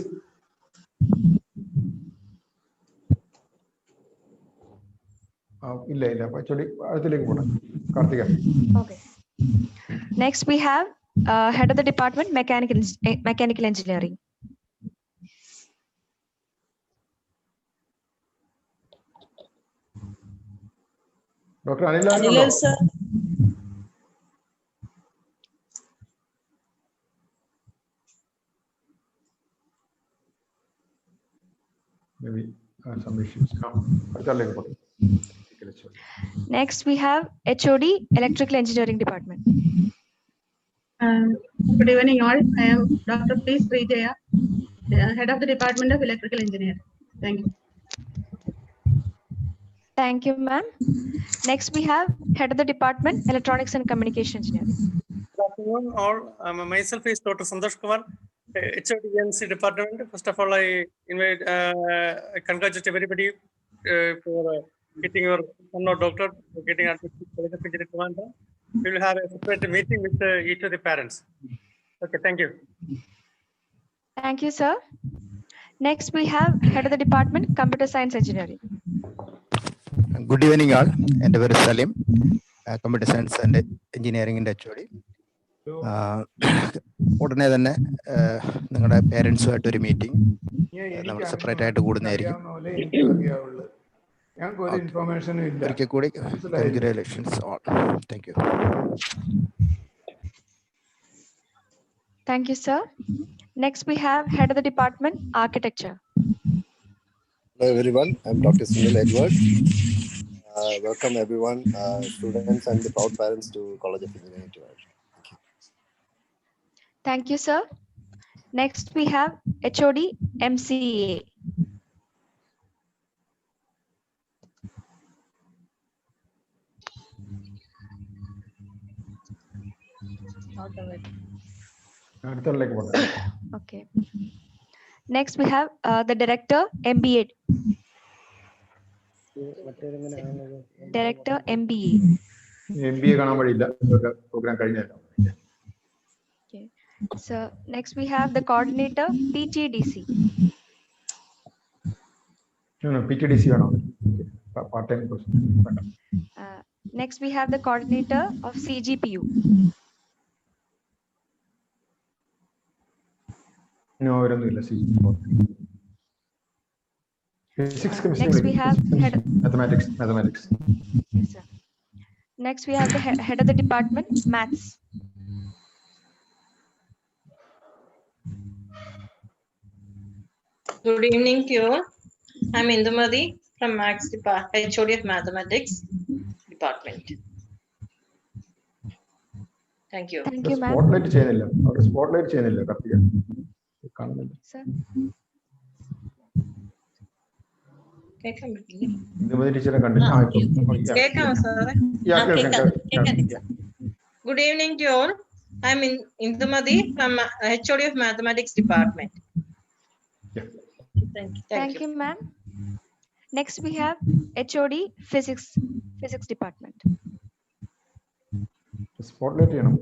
ഇല്ല HOD അടുത്തിലേക്ക് പോകണം. Karthika. Okay. Next we have head of the department, mechanical engineering. Dr. Anil Anil sir. Maybe some issues. അടുത്തലേക്ക് പോകണം. Next we have HOD electrical engineering department. Good evening all. I am Dr. P. Srijaya, head of the Department of Electrical Engineering. Thank you. Thank you, ma'am. Next we have head of the department, electronics and communication engineering. Good afternoon all. Myself is Dr. Santosh Kumar, HOD ENC department. First of all, I congratulate everybody for getting your son or doctor getting admitted to College of Engineering Trivandrum. We will have a separate meeting with each of the parents. Okay, thank you. Thank you, sir. Next we have head of the department, computer science engineering. Good evening all. എൻ്റെ പേര് സലീം, കമ്പ്യൂട്ടർ സയൻസ് ആൻഡ് എഞ്ചിനീയറിംഗിൻ്റെ HOD. ഉടനെ തന്നെ നിങ്ങളുടെ പേരൻസുമായിട്ട് ഒരു മീറ്റിംഗ് നമ്മൾ സെപ്പറേറ്റ് ആയിട്ട് കൂടുന്നതായിരിക്കും. ഒരിക്കൽ കൂടി congratulations all. Thank you. Thank you, sir. Next we have head of the department, architecture. Hello everyone, I'm Dr. Sunil Edward. Welcome everyone, students and the proud parents to College of Engineering Trivandrum. Thank you. Thank you, sir. Next we have HOD MCA. അടുത്തലേക്ക് പോകണം. Okay. Next we have the director, MBA. Director, MBA. MBA കാണാൻ വഴിയില്ല, പ്രോഗ്രാം കഴിഞ്ഞല്ലോ. Okay. So next we have the coordinator, PTDC. PTDC വേണം. പാർട്ട് ടൈം വേണ്ട. Next we have the coordinator of CGPU. അവരൊന്നുമില്ല. Physics, chemistry, Next we have head. mathematics. Yes, sir. Next we have the head of the department, maths. Good evening to you all. I'm Indumati from Maths Department, HOD of Mathematics Department. Thank you. Thank you, ma'am. Spotlight ചെയ്യുന്നില്ല, അവിടെ സ്പോട്ട്ലൈറ്റ് ചെയ്യുന്നില്ല. കത്തിക കാണുന്നില്ല. ഇന്ദുമതി ടീച്ചറെ കണ്ടില്ല. Good evening to you all. I'm Indumati from HOD of Mathematics Department. Thank you, ma'am. Next we have HOD physics department. Spotlight ചെയ്യണം.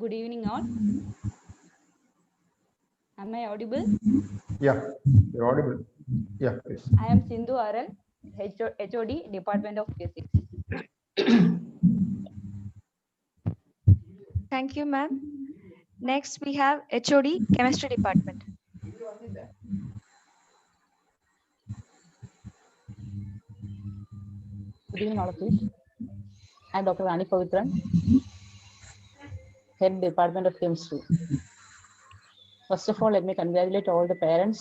Good evening all. Am I audible? Yeah, you're audible. Yeah, please. I am Sindhu Aral, HOD Department of Physics. Thank you, ma'am. Next we have HOD chemistry department. Good evening all of you. I am Dr. Rani Pavitran, Head Department of Chemistry. First of all, let me congratulate all the parents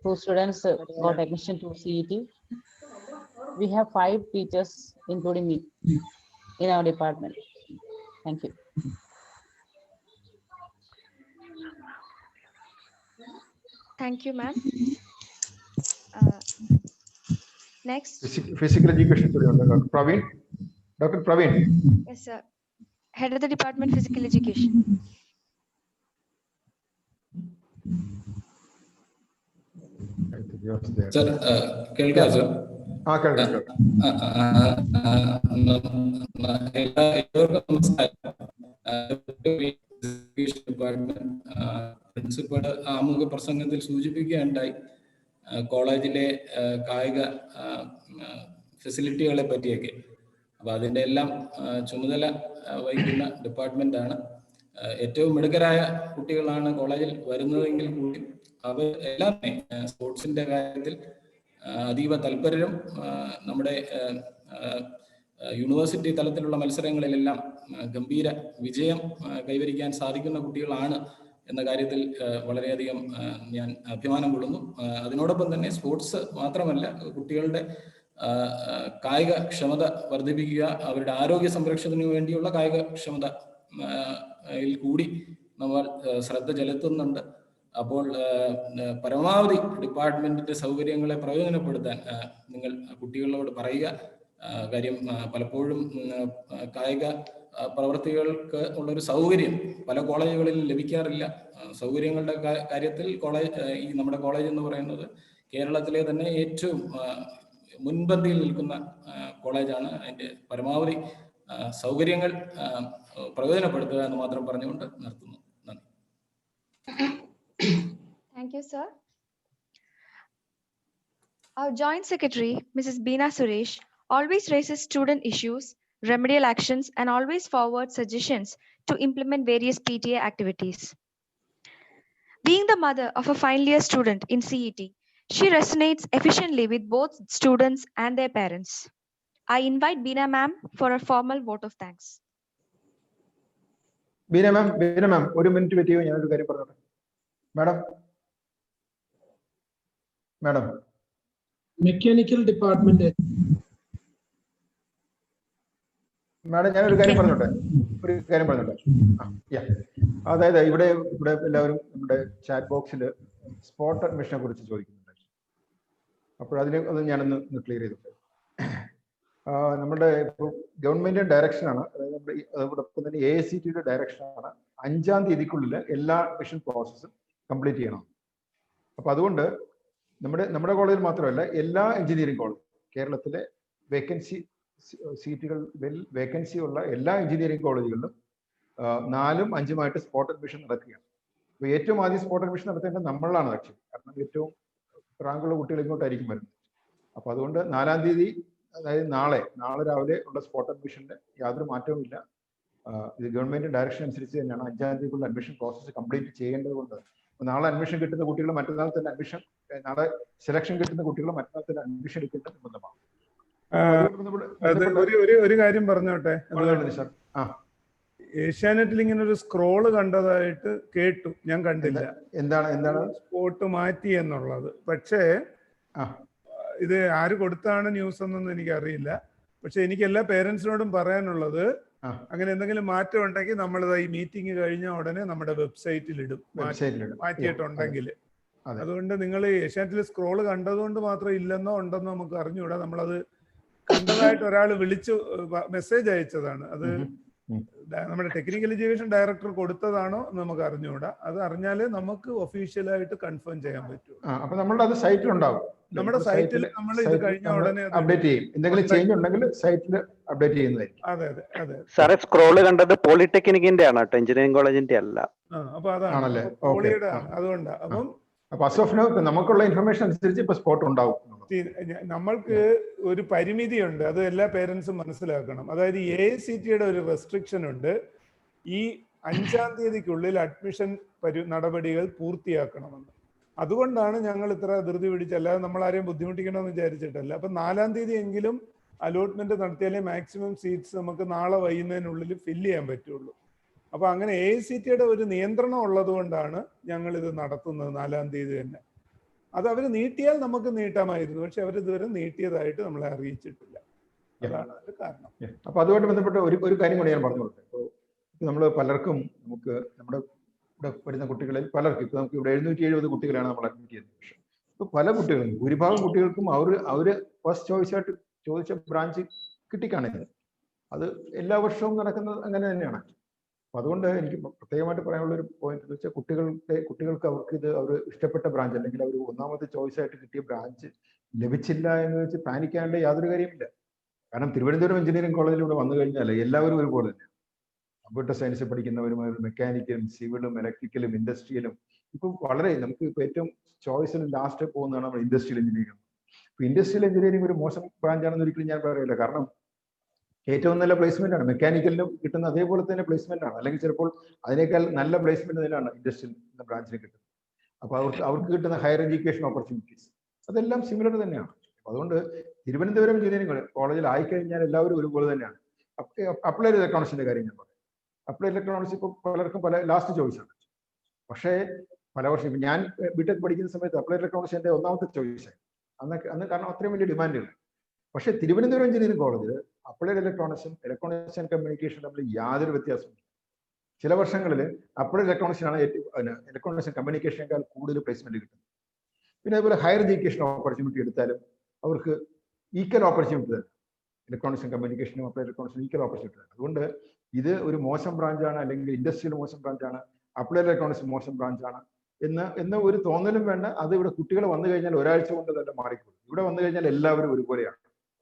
whose students got admission to CET. We have 5 teachers, including me, in our department. Thank you. Thank you, ma'am. Next. Physical education student, Dr. Praveen. Dr. Praveen. Yes, sir. Head of the Department, Physical Education. Sir, കേൾക്കാം സർ? പ്രിൻസിപ്പൾ ആമുഖ പ്രസംഗത്തിൽ സൂചിപ്പിക്കുകയുണ്ടായി കോളേജിലെ കായിക ഫെസിലിറ്റികളെ പറ്റിയൊക്കെ. അപ്പൊ അതിൻ്റെ എല്ലാം ചുമതല വഹിക്കുന്ന ഡിപ്പാർട്ട്മെന്റാണ്. ഏറ്റവും മിടുക്കരായ കുട്ടികളാണ് കോളേജിൽ വരുന്നതെങ്കിൽ കൂടി അവർ എല്ലാം സ്പോർട്സിന്റെ കാര്യത്തിൽ അതീവ തൽപരരും നമ്മുടെ യൂണിവേഴ്സിറ്റി തലത്തിലുള്ള മത്സരങ്ങളിലെല്ലാം ഗംഭീര വിജയം കൈവരിക്കാൻ സാധിക്കുന്ന കുട്ടികളാണ് എന്ന കാര്യത്തിൽ വളരെയധികം ഞാൻ അഭിമാനം കൊള്ളുന്നു. അതിനോടൊപ്പം തന്നെ സ്പോർട്സ് മാത്രമല്ല, കുട്ടികളുടെ കായിക ക്ഷമത വർദ്ധിപ്പിക്കുക, അവരുടെ ആരോഗ്യ സംരക്ഷണത്തിന് വേണ്ടിയുള്ള കായിക ക്ഷമത കൂടി നമ്മൾ ശ്രദ്ധ ചെലുത്തുന്നുണ്ട്. അപ്പോൾ പരമാവധി ഡിപ്പാർട്ട്മെന്റിന്റെ സൗകര്യങ്ങളെ പ്രയോജനപ്പെടുത്താൻ നിങ്ങൾ കുട്ടികളോട് പറയുക. കാര്യം പലപ്പോഴും കായിക പ്രവർത്തികൾക്ക് ഉള്ളൊരു സൗകര്യം പല കോളേജുകളിൽ ലഭിക്കാറില്ല. സൗകര്യങ്ങളുടെ കാര്യത്തിൽ ഈ നമ്മുടെ കോളേജ് എന്ന് പറയുന്നത് കേരളത്തിലെ തന്നെ ഏറ്റവും മുൻപന്തിയിൽ നിൽക്കുന്ന കോളേജാണ്. അതിന്റെ പരമാവധി സൗകര്യങ്ങൾ പ്രയോജനപ്പെടുത്തുക എന്ന് മാത്രം പറഞ്ഞുകൊണ്ട് നിർത്തുന്നു. നന്ദി. Thank you, sir. Our Joint Secretary, Mrs. Beena Suresh, always raises student issues, remedial actions, and always forwards suggestions to implement various PTA activities. Being the mother of a final year student in CET, she resonates efficiently with both students and their parents. I invite Beena ma'am for a formal vote of thanks. Beena ma'am, ഒരു മിനിറ്റ് വെയിറ്റ് ചെയ്യുമോ? ഞാനൊരു കാര്യം പറഞ്ഞോട്ടെ. Madam mechanical department. മാഡം ഞാനൊരു കാര്യം പറഞ്ഞോട്ടെ. അതായത് ഇവിടെ എല്ലാവരും നമ്മുടെ ചാറ്റ് ബോക്സിൽ സ്പോട്ട് അഡ്മിഷനെ കുറിച്ച് ചോദിക്കുന്നുണ്ട്. അപ്പോൾ അത് ഞാനൊന്ന് ക്ലിയർ ചെയ്തിട്ട്, നമ്മുടെ ഇപ്പോൾ ഗവൺമെന്റിന്റെ ഡയറക്ഷനാണ്, അതായത് അതോടൊപ്പം തന്നെ AICTയുടെ ഡയറക്ഷനാണ് 5-ാം തീയതിക്കുള്ളിൽ എല്ലാ അഡ്മിഷൻ പ്രോസസ്സും കംപ്ലീറ്റ് ചെയ്യണം. അപ്പൊ അതുകൊണ്ട് നമ്മുടെ കോളേജിൽ മാത്രമല്ല, എല്ലാ എഞ്ചിനീയറിംഗ് കോളേജ് കേരളത്തിലെ വേക്കൻസി ഉള്ള എല്ലാ എഞ്ചിനീയറിംഗ് കോളേജുകളിലും 4ഉം 5ഉമായിട്ട് സ്പോട്ട് അഡ്മിഷൻ നടക്കുകയാണ്. അപ്പോൾ ഏറ്റവും ആദ്യം സ്പോട്ട് അഡ്മിഷൻ നടത്തേണ്ടത് നമ്മളാണ് ആക്ച്വലി, കാരണം ഏറ്റവും റാങ്കുള്ള കുട്ടികൾ ഇങ്ങോട്ടായിരിക്കും വരുന്നത്. അപ്പോൾ അതുകൊണ്ട് 4-ാം തീയതി, അതായത് നാളെ രാവിലെ ഉള്ള സ്പോട്ട് അഡ്മിഷന്റെ യാതൊരു മാറ്റവും ഇല്ല. ഇത് ഗവൺമെന്റ് ഡയറക്ഷൻ അനുസരിച്ച് തന്നെയാണ് 5-ാം തീയതിക്കുള്ള അഡ്മിഷൻ പ്രോസസ്സ് കംപ്ലീറ്റ് ചെയ്യേണ്ടത്. കൊണ്ട് നാളെ അഡ്മിഷൻ കിട്ടുന്ന കുട്ടികൾ മറ്റന്നാൾ തന്നെ നാളെ സെലക്ഷൻ കിട്ടുന്ന കുട്ടികൾ മറ്റന്നാൾ തന്നെ അഡ്മിഷൻ എടുക്കേണ്ടത് നിർബന്ധമാണ്. ഒരു കാര്യം പറഞ്ഞോട്ടെ. ഏഷ്യാനെറ്റിൽ ഇങ്ങനെ ഒരു സ്ക്രോള് കണ്ടതായിട്ട് കേട്ടു, ഞാൻ കണ്ടില്ല. എന്താണ് സ്പോട്ട് മാറ്റി എന്നുള്ളത്? പക്ഷേ ഇത് ആര് കൊടുത്താണ് ന്യൂസ് എന്നൊന്നും എനിക്കറിയില്ല. പക്ഷെ എനിക്ക് എല്ലാ പേരൻസിനോടും പറയാനുള്ളത്, അങ്ങനെ എന്തെങ്കിലും മാറ്റം ഉണ്ടെങ്കിൽ നമ്മളിത് ഈ മീറ്റിംഗ് കഴിഞ്ഞ ഉടനെ നമ്മുടെ വെബ്സൈറ്റിൽ ഇടും, മാറ്റിയിട്ടുണ്ടെങ്കിൽ. അതുകൊണ്ട് നിങ്ങൾ ഏഷ്യാനെറ്റിൽ സ്ക്രോള് കണ്ടതുകൊണ്ട് മാത്രം ഇല്ലെന്നോ ഉണ്ടെന്നോ നമുക്ക് അറിഞ്ഞുകൂടാ. നമ്മളത് കണ്ടതായിട്ട് ഒരാൾ വിളിച്ചു മെസ്സേജ് അയച്ചതാണ്. അത് നമ്മുടെ ടെക്നിക്കൽ എഡ്യൂക്കേഷൻ ഡയറക്ടർ കൊടുത്തതാണോ എന്ന് നമുക്ക് അറിഞ്ഞുകൂടാ. അത് അറിഞ്ഞാലേ നമുക്ക് ഒഫീഷ്യലായിട്ട് കൺഫേം ചെയ്യാൻ പറ്റൂ. അപ്പൊ നമ്മളുടെ അത് സൈറ്റിൽ ഉണ്ടാവും. നമ്മുടെ സൈറ്റിൽ നമ്മൾ ഇത് കഴിഞ്ഞ ഉടനെ അപ്ഡേറ്റ് ചെയ്യും. എന്തെങ്കിലും ചേഞ്ച് ഉണ്ടെങ്കിൽ സൈറ്റിൽ അപ്ഡേറ്റ് ചെയ്യുന്നതായിരിക്കും. അതെ. സാറേ, സ്ക്രോള് കണ്ടത് പോളിടെക്നിക്കിന്റെ ആണ് കേട്ടോ, എഞ്ചിനീയറിംഗ് കോളേജിന്റെ അല്ല. അപ്പൊ അതാണ് അതുകൊണ്ടാണ്. അപ്പൊ നമുക്കുള്ള ഇൻഫർമേഷൻ അനുസരിച്ച് ഇപ്പൊ സ്പോട്ട് ഉണ്ടാവും. നമ്മൾക്ക് ഒരു പരിമിതിയുണ്ട്, അത് എല്ലാ പേരൻസും മനസ്സിലാക്കണം. അതായത് AICTയുടെ ഒരു റെസ്ട്രിക്ഷൻ ഉണ്ട്. ഈ 5-ാം തീയതിക്കുള്ളിൽ അഡ്മിഷൻ നടപടികൾ പൂർത്തിയാക്കണമെന്ന്. അതുകൊണ്ടാണ് ഞങ്ങൾ ഇത്ര ധൃതി പിടിച്ച്, അല്ലാതെ നമ്മൾ ആരെയും ബുദ്ധിമുട്ടിക്കണമെന്ന് വിചാരിച്ചിട്ടല്ല. അപ്പൊ 4-ാം തീയതി എങ്കിലും അലോട്ട്മെന്റ് നടത്തിയാലേ മാക്സിമം സീറ്റ്സ് നമുക്ക് നാളെ വൈകുന്നതിനുള്ളിൽ ഫില്ല് ചെയ്യാൻ പറ്റുള്ളൂ. അപ്പൊ അങ്ങനെ AICTയുടെ ഒരു നിയന്ത്രണം ഉള്ളത് കൊണ്ടാണ് ഞങ്ങൾ ഇത് നടത്തുന്നത് 4-ാം തീയതി തന്നെ. അത് അവർ നീട്ടിയാൽ നമുക്ക് നീട്ടാമായിരുന്നു, പക്ഷെ അവർ ഇതുവരെ നീട്ടിയതായിട്ട് നമ്മളെ അറിയിച്ചിട്ടില്ല. അതാണ് അതിന്റെ കാരണം. അപ്പൊ അതുമായിട്ട് ബന്ധപ്പെട്ട് ഒരു കാര്യം കൂടി ഞാൻ പറഞ്ഞു കൊടുത്തത്. ഇപ്പോൾ നമ്മൾ പലർക്കും നമുക്ക് നമ്മുടെ ഇവിടെ വരുന്ന കുട്ടികളിൽ പലർക്കും ഇപ്പൊ നമുക്ക് ഇവിടെ 770 കുട്ടികളാണ് നമ്മൾ അഡ്മിറ്റ് ചെയ്യുന്നത്. പക്ഷേ ഇപ്പൊ പല കുട്ടികളും ഭൂരിഭാഗം കുട്ടികൾക്കും അവര് ഫസ്റ്റ് ചോയ്സ് ആയിട്ട് ചോദിച്ച ബ്രാഞ്ച് കിട്ടിക്കാണുന്നത്. അത് എല്ലാ വർഷവും നടക്കുന്നത് അങ്ങനെ തന്നെയാണ്. അപ്പൊ അതുകൊണ്ട് എനിക്ക് പ്രത്യേകമായിട്ട് പറയാനുള്ള ഒരു പോയിന്റ് എന്ന് വെച്ചാൽ കുട്ടികൾക്ക് അവർ ഇഷ്ടപ്പെട്ട ബ്രാഞ്ച് അല്ലെങ്കിൽ അവർ ഒന്നാമത്തെ ചോയ്സ് ആയിട്ട് കിട്ടിയ ബ്രാഞ്ച് ലഭിച്ചില്ല എന്ന് വെച്ച് പാനിക്കാനുള്ള യാതൊരു കാര്യമില്ല. കാരണം തിരുവനന്തപുരം എഞ്ചിനീയറിംഗ് കോളേജിൽ ഇവിടെ വന്നു കഴിഞ്ഞാൽ എല്ലാവരും ഒരുപോലെ തന്നെ കമ്പ്യൂട്ടർ സയൻസ് പഠിക്കുന്നവരും മെക്കാനിക്കലും സിവിലും ഇലക്ട്രിക്കലും ഇൻഡസ്ട്രിയലും ഇപ്പൊ വളരെ നമുക്ക് ഇപ്പൊ ഏറ്റവും ചോയ്സിൽ ലാസ്റ്റ് പോകുന്നതാണ് നമ്മൾ ഇൻഡസ്ട്രിയൽ എഞ്ചിനീയറിംഗ്. ഇപ്പൊ ഇൻഡസ്ട്രിയൽ എഞ്ചിനീയറിംഗ് ഒരു മോശം ബ്രാഞ്ചാണെന്ന് ഒരിക്കലും ഞാൻ പറയില്ല. കാരണം ഏറ്റവും നല്ല പ്ലേസ്മെന്റ് ആണ് മെക്കാനിക്കലിനും കിട്ടുന്ന അതേപോലെ തന്നെ പ്ലേസ്മെന്റ് ആണ്, അല്ലെങ്കിൽ ചിലപ്പോൾ അതിനേക്കാൾ നല്ല പ്ലേസ്മെന്റ് തന്നെയാണ് ഇൻഡസ്ട്രിയൽ എന്ന ബ്രാഞ്ചിന് കിട്ടുന്നത്. അപ്പൊ അവർക്ക് കിട്ടുന്ന ഹയർ എഡ്യൂക്കേഷൻ ഓപ്പർച്യൂണിറ്റീസ് അതെല്ലാം സിമിലർ തന്നെയാണ്. അതുകൊണ്ട് തിരുവനന്തപുരം എഞ്ചിനീയറിംഗ് കോളേജിൽ ആയിക്കഴിഞ്ഞാൽ എല്ലാവരും ഒരുപോലെ തന്നെയാണ്. അപ്ലൈഡ് ഇലക്ട്രോണിക്സിന്റെ കാര്യം ഞാൻ പറയാം. അപ്ലൈഡ് ഇലക്ട്രോണിക്സ് ഇപ്പോൾ പലർക്കും പല ലാസ്റ്റ് ചോയ്സ് ആണ്. പക്ഷേ പല വർഷം ഇപ്പം ഞാൻ ബിടെക് പഠിക്കുന്ന സമയത്ത് അപ്ലൈഡ് ഇലക്ട്രോണിക്സ് എൻ്റെ ഒന്നാമത്തെ ചോയ്സ് ആയി അന്ന് കാരണം അത്രയും വലിയ ഡിമാൻഡുകൾ. പക്ഷേ തിരുവനന്തപുരം എഞ്ചിനീയറിംഗ് കോളേജിൽ അപ്ലൈഡ് ഇലക്ട്രോണിക്സും ഇലക്ട്രോണിക്സ് ആൻഡ് കമ്മ്യൂണിക്കേഷൻ തമ്മിൽ യാതൊരു വ്യത്യാസമില്ല. ചില വർഷങ്ങളിൽ അപ്ലൈഡ് ഇലക്ട്രോണിക്സിനാണ് ഇലക്ട്രോണിക്സ് ആൻഡ് കമ്മ്യൂണിക്കേഷനേക്കാൾ കൂടുതൽ പ്ലേസ്മെന്റ് കിട്ടുന്നത്. പിന്നെ അതുപോലെ ഹയർ എഡ്യൂക്കേഷൻ ഓപ്പർച്യൂണിറ്റി എടുത്താലും അവർക്ക് ഈക്വൽ ഓപ്പർച്യൂണിറ്റി തന്നെ. ഇലക്ട്രോണിക്സും കമ്മ്യൂണിക്കേഷനും അപ്ലൈഡ് ഇലക്ട്രോണിക്സും ഈക്വൽ ഓപ്പർച്യൂണിറ്റി തന്നെ. അതുകൊണ്ട് ഇത് ഒരു മോശം ബ്രാഞ്ചാണ് അല്ലെങ്കിൽ ഇൻഡസ്ട്രിയൽ മോശം ബ്രാഞ്ചാണ്, അപ്ലൈഡ് ഇലക്ട്രോണിക്സ് മോശം ബ്രാഞ്ചാണ് എന്ന ഒരു തോന്നലും വേണ്ട. അത് ഇവിടെ കുട്ടികൾ വന്നു കഴിഞ്ഞാൽ ഒരാഴ്ച കൊണ്ട് തന്നെ മാറിക്കൊള്ളും. ഇവിടെ വന്നു കഴിഞ്ഞാൽ എല്ലാവരും ഒരുപോലെയാണ്.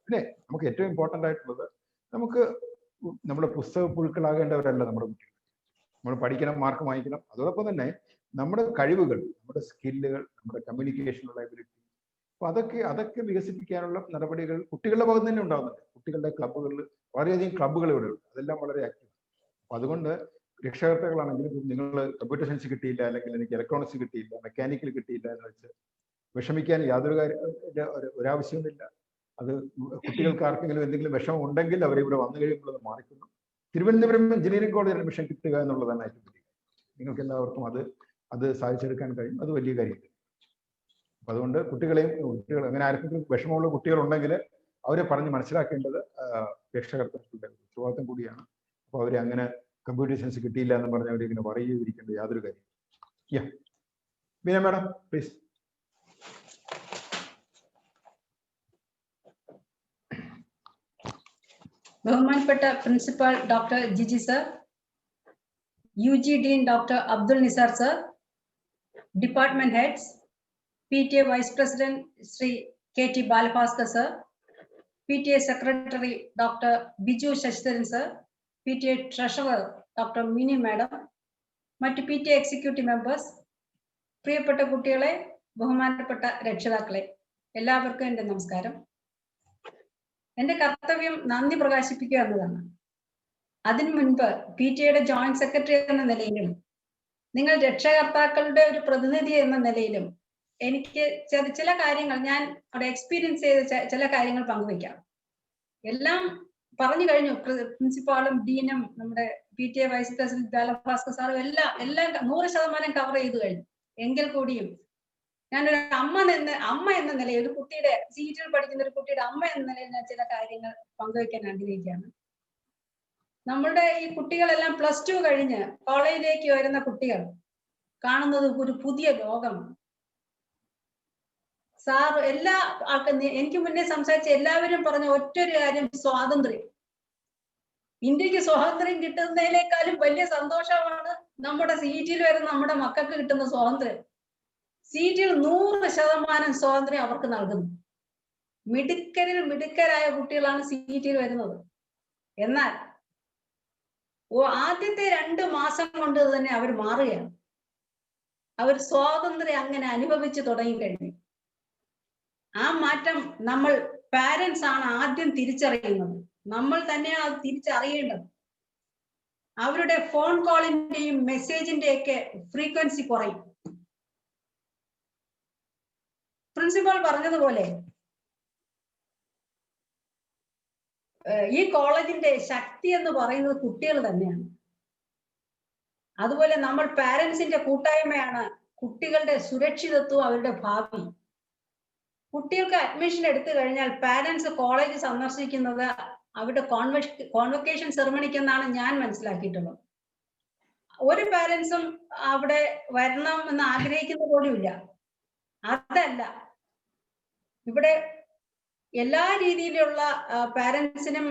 പിന്നെ നമുക്ക് ഏറ്റവും ഇമ്പോർട്ടൻ്റ് ആയിട്ടുള്ളത് നമുക്ക് നമ്മുടെ പുസ്തക പുഴുക്കളാകേണ്ടവരല്ല നമ്മുടെ കുട്ടികൾ. നമ്മൾ പഠിക്കണം, മാർക്ക് വാങ്ങിക്കണം. അതോടൊപ്പം തന്നെ നമ്മുടെ കഴിവുകൾ, നമ്മുടെ സ്കില്ലുകൾ, നമ്മുടെ കമ്മ്യൂണിക്കേഷനുള്ള എബിലിറ്റി, അപ്പൊ അതൊക്കെ വികസിപ്പിക്കാനുള്ള നടപടികൾ കുട്ടികളുടെ ഭാഗത്ത് തന്നെ ഉണ്ടാകുന്നുണ്ട്. കുട്ടികളുടെ ക്ലബ്ബുകളിൽ വളരെയധികം ക്ലബ്ബുകൾ ഇവിടെ ഉണ്ട്, അതെല്ലാം വളരെ ആക്റ്റീവ്. അപ്പൊ അതുകൊണ്ട് രക്ഷകർത്താക്കളാണെങ്കിലും നിങ്ങൾ കമ്പ്യൂട്ടർ സയൻസ് കിട്ടിയില്ല, അല്ലെങ്കിൽ എനിക്ക് ഇലക്ട്രോണിക്സ് കിട്ടിയില്ല, മെക്കാനിക്കൽ കിട്ടിയില്ല എന്ന് വെച്ച് വിഷമിക്കാൻ യാതൊരു ഒരാവശ്യവുമില്ല. അത് കുട്ടികൾക്ക് ആർക്കെങ്കിലും എന്തെങ്കിലും വിഷമം ഉണ്ടെങ്കിൽ അവർ ഇവിടെ വന്നു കഴിയുമ്പോൾ അത് മാറിക്കുന്നു. തിരുവനന്തപുരം എഞ്ചിനീയറിംഗ് കോളേജ് അഡ്മിഷൻ കിട്ടുക എന്നുള്ളതാണ് ഏറ്റവും വലിയ കാര്യം. നിങ്ങൾക്ക് എല്ലാവർക്കും അത് സാധിച്ചെടുക്കാൻ കഴിയും. അത് വലിയ കാര്യമില്ല. അപ്പൊ അതുകൊണ്ട് കുട്ടികൾ അങ്ങനെ ആർക്കെങ്കിലും വിഷമമുള്ള കുട്ടികളുണ്ടെങ്കിൽ അവരെ പറഞ്ഞ് മനസ്സിലാക്കേണ്ടത് രക്ഷകർത്താക്കളുടെ ഉത്തരവാദിത്തം കൂടിയാണ്. അപ്പൊ അവരെ അങ്ങനെ കമ്പ്യൂട്ടർ സയൻസ് കിട്ടിയില്ല എന്ന് പറഞ്ഞ് അവരിങ്ങനെ പറയിക്കേണ്ട യാതൊരു കാര്യം. Beena madam please. ബഹുമാനപ്പെട്ട principal doctor Jiji sir, UG dean doctor Abdul Nisar sir, department heads, PTA vice president Shri KT Balabhaskar sir, PTA secretary doctor Biju Sasidharan sir, PTA treasurer doctor Mini madam, മറ്റ് PTA എക്സിക്യൂട്ടീവ് മെമ്പേഴ്സ്, പ്രിയപ്പെട്ട കുട്ടികളെ, ബഹുമാനപ്പെട്ട രക്ഷിതാക്കളെ, എല്ലാവർക്കും എൻ്റെ നമസ്കാരം. എന്റെ കർത്തവ്യം നന്ദി പ്രകാശിപ്പിക്കുക എന്നതാണ്. അതിനു മുൻപ് PTA ജോയിന്റ് സെക്രട്ടറി എന്ന നിലയിലും നിങ്ങൾ രക്ഷകർത്താക്കളുടെ ഒരു പ്രതിനിധി എന്ന നിലയിലും എനിക്ക് ചില കാര്യങ്ങൾ ഞാൻ അവിടെ എക്സ്പീരിയൻസ് ചെയ്ത ചില കാര്യങ്ങൾ പങ്കുവയ്ക്കാം. എല്ലാം പറഞ്ഞു കഴിഞ്ഞു. പ്രിൻസിപ്പാളും ഡീനും നമ്മുടെ PTA വൈസ് പ്രസിഡന്റ് ബാലഭാസ്കർ സാറും എല്ലാം 100% കവർ ചെയ്തു കഴിഞ്ഞു. എങ്കിൽ കൂടിയും ഞാനൊരു അമ്മ എന്ന നിലയിൽ, ഒരു കുട്ടിയുടെ സീറ്റിൽ പഠിക്കുന്ന ഒരു കുട്ടിയുടെ അമ്മ എന്ന നിലയിൽ ഞാൻ ചില കാര്യങ്ങൾ പങ്കുവയ്ക്കാൻ ആഗ്രഹിക്കുകയാണ്. നമ്മുടെ ഈ കുട്ടികളെല്ലാം +2 കഴിഞ്ഞ് കോളേജിലേക്ക് വരുന്ന കുട്ടികൾ കാണുന്നത് ഒരു പുതിയ ലോകമാണ്. സാർ എല്ലാ എനിക്ക് മുന്നേ സംസാരിച്ച എല്ലാവരും പറഞ്ഞ ഒറ്റൊരു കാര്യം, സ്വാതന്ത്ര്യം. ഇന്ത്യക്ക് സ്വാതന്ത്ര്യം കിട്ടുന്നതിനേക്കാളും വലിയ സന്തോഷമാണ് നമ്മുടെ സീറ്റിൽ വരുന്ന നമ്മുടെ മക്കൾക്ക് കിട്ടുന്ന സ്വാതന്ത്ര്യം. സീറ്റിൽ 100% സ്വാതന്ത്ര്യം അവർക്ക് നൽകുന്നു. മിടുക്കരായ കുട്ടികളാണ് സീറ്റിൽ വരുന്നത്. എന്നാൽ ആദ്യത്തെ 2 മാസം കൊണ്ട് തന്നെ അവർ മാറുകയാണ്. അവർ സ്വാതന്ത്ര്യം അങ്ങനെ അനുഭവിച്ചു തുടങ്ങിക്കഴിഞ്ഞു. ആ മാറ്റം നമ്മൾ പാരന്റ്സ് ആണ് ആദ്യം തിരിച്ചറിയുന്നത്. നമ്മൾ തന്നെയാണ് അത് തിരിച്ചറിയേണ്ടത്. അവരുടെ ഫോൺ കോളിന്റെയും മെസ്സേജിന്റെയൊക്കെ ഫ്രീക്വൻസി കുറയും. പ്രിൻസിപ്പൽ പറഞ്ഞതുപോലെ ഈ കോളേജിന്റെ ശക്തി എന്ന് പറയുന്നത് കുട്ടികൾ തന്നെയാണ്. അതുപോലെ നമ്മൾ പാരന്റ്സിന്റെ കൂട്ടായ്മയാണ് കുട്ടികളുടെ സുരക്ഷിതത്വം, അവരുടെ ഭാവി. കുട്ടികൾക്ക് അഡ്മിഷൻ എടുത്തു കഴിഞ്ഞാൽ പാരന്റ്സ് കോളേജ് സന്ദർശിക്കുന്നത് അവരുടെ കോൺവൊക്കേഷൻ സെറമണിക്കെന്നാണ് ഞാൻ മനസ്സിലാക്കിയിട്ടുള്ളത്. ഒരു പാരന്റ്സും അവിടെ വരണം എന്ന് ആഗ്രഹിക്കുന്ന പോലുമില്ല. അതല്ല, ഇവിടെ എല്ലാ രീതിയിലുള്ള പാരന്റ്സിനും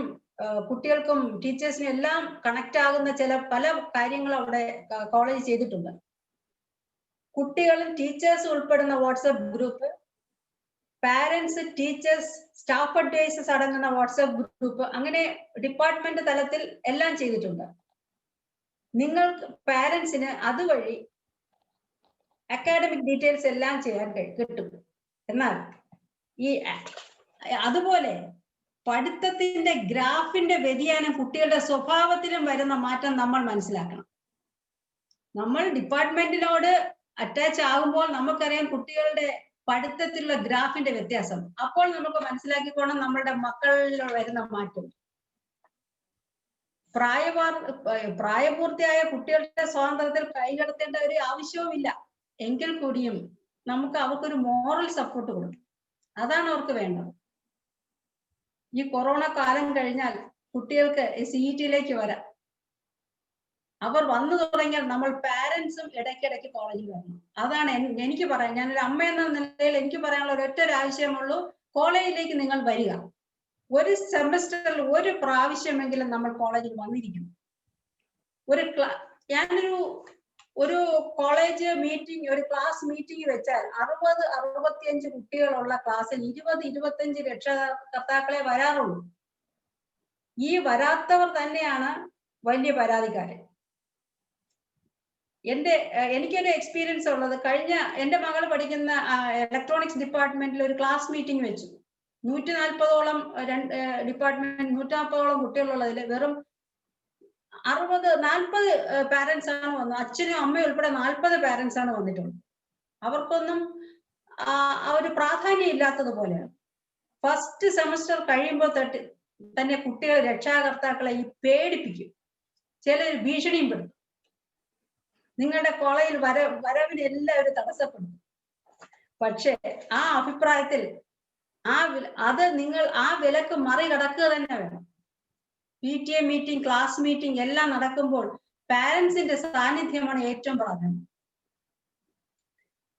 കുട്ടികൾക്കും ടീച്ചേഴ്സിനും എല്ലാം കണക്ട് ആകുന്ന പല കാര്യങ്ങളും അവിടെ കോളേജ് ചെയ്തിട്ടുണ്ട്. കുട്ടികളും ടീച്ചേഴ്സും ഉൾപ്പെടുന്ന WhatsApp group, parents, teachers, staff advisers അടങ്ങുന്ന വാട്സപ്പ് ഗ്രൂപ്പ്, അങ്ങനെ ഡിപ്പാർട്ട്മെന്റ് തലത്തിൽ എല്ലാം ചെയ്തിട്ടുണ്ട്. നിങ്ങൾക്ക് പാരന്റ്സിന് അതുവഴി അക്കാഡമിക് ഡീറ്റെയിൽസ് എല്ലാം ചെയ്യാൻ കിട്ടും. എന്നാൽ അതുപോലെ പഠിത്തത്തിന്റെ ഗ്രാഫിന്റെ വ്യതിയാനം കുട്ടികളുടെ സ്വഭാവത്തിലും വരുന്ന മാറ്റം നമ്മൾ മനസ്സിലാക്കണം. നമ്മൾ ഡിപ്പാർട്ട്മെന്റിനോട് അറ്റാച്ച് ആകുമ്പോൾ നമുക്കറിയാം കുട്ടികളുടെ പഠിത്തത്തിലുള്ള ഗ്രാഫിന്റെ വ്യത്യാസം. അപ്പോൾ നമുക്ക് മനസ്സിലാക്കിക്കോണം നമ്മളുടെ മക്കളിൽ വരുന്ന മാറ്റം. പ്രായപൂർത്തിയായ കുട്ടികളുടെ സ്വാതന്ത്ര്യത്തിൽ കൈകടത്തേണ്ട ഒരു ആവശ്യവുമില്ല. എങ്കിൽ കൂടിയും നമുക്ക് അവർക്കൊരു മോറൽ സപ്പോർട്ട് കൊടുക്കും. അതാണ് അവർക്ക് വേണ്ടത്. ഈ കൊറോണ കാലം കഴിഞ്ഞാൽ കുട്ടികൾക്ക് CET-യിലേക്ക് വരാം. അവർ വന്നു തുടങ്ങിയാൽ നമ്മൾ പാരന്റ്സും ഇടയ്ക്കിടയ്ക്ക് കോളേജിൽ വരണം. അതാണ് എനിക്ക് പറയാൻ, ഞാനൊരു അമ്മ എന്ന നിലയിൽ എനിക്ക് പറയാനുള്ള ഒരൊറ്റ ആവശ്യമുള്ളൂ, കോളേജിലേക്ക് നിങ്ങൾ വരിക. ഒരു സെമസ്റ്ററിൽ ഒരു പ്രാവശ്യമെങ്കിലും നമ്മൾ കോളേജിൽ വന്നിരിക്കണം. ഒരു കോളേജ് മീറ്റിംഗ്, ഒരു ക്ലാസ് മീറ്റിംഗ് വെച്ചാൽ 60-65 കുട്ടികളുള്ള ക്ലാസ്സിൽ 20-25 രക്ഷകർത്താക്കളെ വരാറുള്ളൂ. ഈ വരാത്തവർ തന്നെയാണ് വലിയ പരാതിക്കാരൻ. എനിക്കൊരു എക്സ്പീരിയൻസ് ഉള്ളത്, കഴിഞ്ഞ എന്റെ മകൾ പഠിക്കുന്ന ഇലക്ട്രോണിക്സ് ഡിപ്പാർട്ട്മെന്റിൽ ഒരു ക്ലാസ് മീറ്റിംഗ് വെച്ചു. 140ഓളം ഡിപ്പാർട്ട്മെന്റ്, 140ഓളം കുട്ടികളുള്ളതിൽ വെറും 40 പാരന്റ്സ് ആണ് വന്നത്. അച്ഛനും അമ്മയും ഉൾപ്പെടെ 40 പാരന്റ്സ് ആണ് വന്നിട്ടുള്ളത്. അവർക്കൊന്നും ഒരു പ്രാധാന്യം ഇല്ലാത്തതുപോലെയാണ്. ഫസ്റ്റ് സെമസ്റ്റർ കഴിയുമ്പോൾ തന്നെ കുട്ടികൾ രക്ഷാകർത്താക്കളെ പേടിപ്പിക്കും, ചിലർ ഭീഷണിയും പെടുത്തും. നിങ്ങളുടെ കോളേജിൽ വരവിന് എല്ലാവരും തടസ്സപ്പെടുത്തും. പക്ഷെ ആ അഭിപ്രായത്തിൽ നിങ്ങൾ ആ വിലക്ക് മറികടക്കുക തന്നെ വേണം. PTA മീറ്റിംഗ്, ക്ലാസ് മീറ്റിംഗ് എല്ലാം നടക്കുമ്പോൾ പാരന്റ്സിന്റെ സാന്നിധ്യമാണ് ഏറ്റവും പ്രാധാന്യം.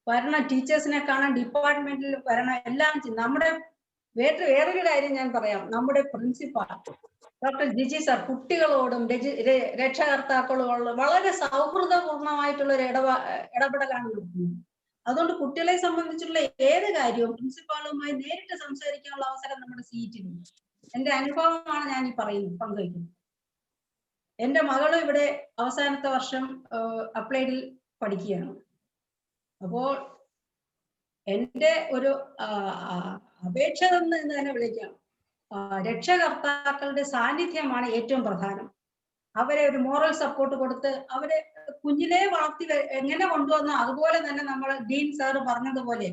വരണം, ടീച്ചേഴ്സിനെ കാണാൻ ഡിപ്പാർട്ട്മെന്റിൽ വരണം, എല്ലാം ചെയ്യും. നമ്മുടെ വേറൊരു കാര്യം ഞാൻ പറയാം. നമ്മുടെ പ്രിൻസിപ്പാൾ ഡോക്ടർ ജിജി സാർ കുട്ടികളോടും രക്ഷകർത്താക്കളോടും വളരെ സൗഹൃദപൂർണമായിട്ടുള്ള ഒരു ഇടപെടലാണ് നടത്തുന്നത്. അതുകൊണ്ട് കുട്ടികളെ സംബന്ധിച്ചുള്ള ഏത് കാര്യവും പ്രിൻസിപ്പാളുമായി നേരിട്ട് സംസാരിക്കാനുള്ള അവസരം നമ്മുടെ CET-ലുണ്ട്. എന്റെ അനുഭവമാണ് ഞാൻ ഈ പങ്കുവയ്ക്കുന്നത്. എന്റെ മകളും ഇവിടെ അവസാനത്തെ വർഷം അപ്ലൈഡിൽ പഠിക്കുകയാണ്. അപ്പോൾ എന്റെ ഒരു അപേക്ഷ എന്ന് തന്നെ വിളിക്കാം, രക്ഷകർത്താക്കളുടെ സാന്നിധ്യമാണ് ഏറ്റവും പ്രധാനം. അവരെ ഒരു മോറൽ സപ്പോർട്ട് കൊടുത്ത് അവരെ കുഞ്ഞിലെ വളർത്തി എങ്ങനെ കൊണ്ടുവന്നോ അതുപോലെ തന്നെ നമ്മൾ ഡീൻ സാറ് പറഞ്ഞതുപോലെ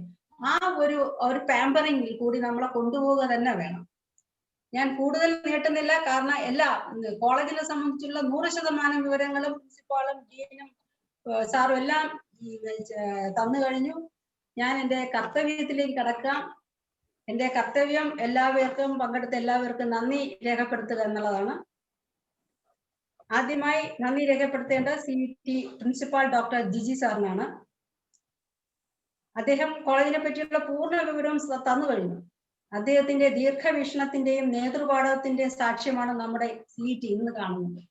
ആ ഒരു പാമ്പറിംഗിൽ കൂടി നമ്മളെ കൊണ്ടുപോവുക തന്നെ വേണം. ഞാൻ കൂടുതൽ നീട്ടുന്നില്ല, കാരണം കോളേജിനെ സംബന്ധിച്ചുള്ള 100% വിവരങ്ങളും പ്രിൻസിപ്പാളും ഡീനും സാറും എല്ലാം തന്നു കഴിഞ്ഞു. ഞാൻ എൻ്റെ കർത്തവ്യത്തിലേക്ക് കടക്കാം. എൻ്റെ കർത്തവ്യം പങ്കെടുത്ത എല്ലാവർക്കും നന്ദി രേഖപ്പെടുത്തുക എന്നുള്ളതാണ്. ആദ്യമായി നന്ദി രേഖപ്പെടുത്തേണ്ട CET പ്രിൻസിപ്പാൾ ഡോക്ടർ ജിജി സാറിനാണ്. അദ്ദേഹം കോളേജിനെ പറ്റിയുള്ള പൂർണ്ണ വിവരവും തന്നു കഴിഞ്ഞു. അദ്ദേഹത്തിന്റെ ദീർഘവീക്ഷണത്തിന്റെയും നേതൃപാഠത്തിന്റെയും സാക്ഷ്യമാണ് നമ്മുടെ CET ഇന്ന് കാണുന്നത്.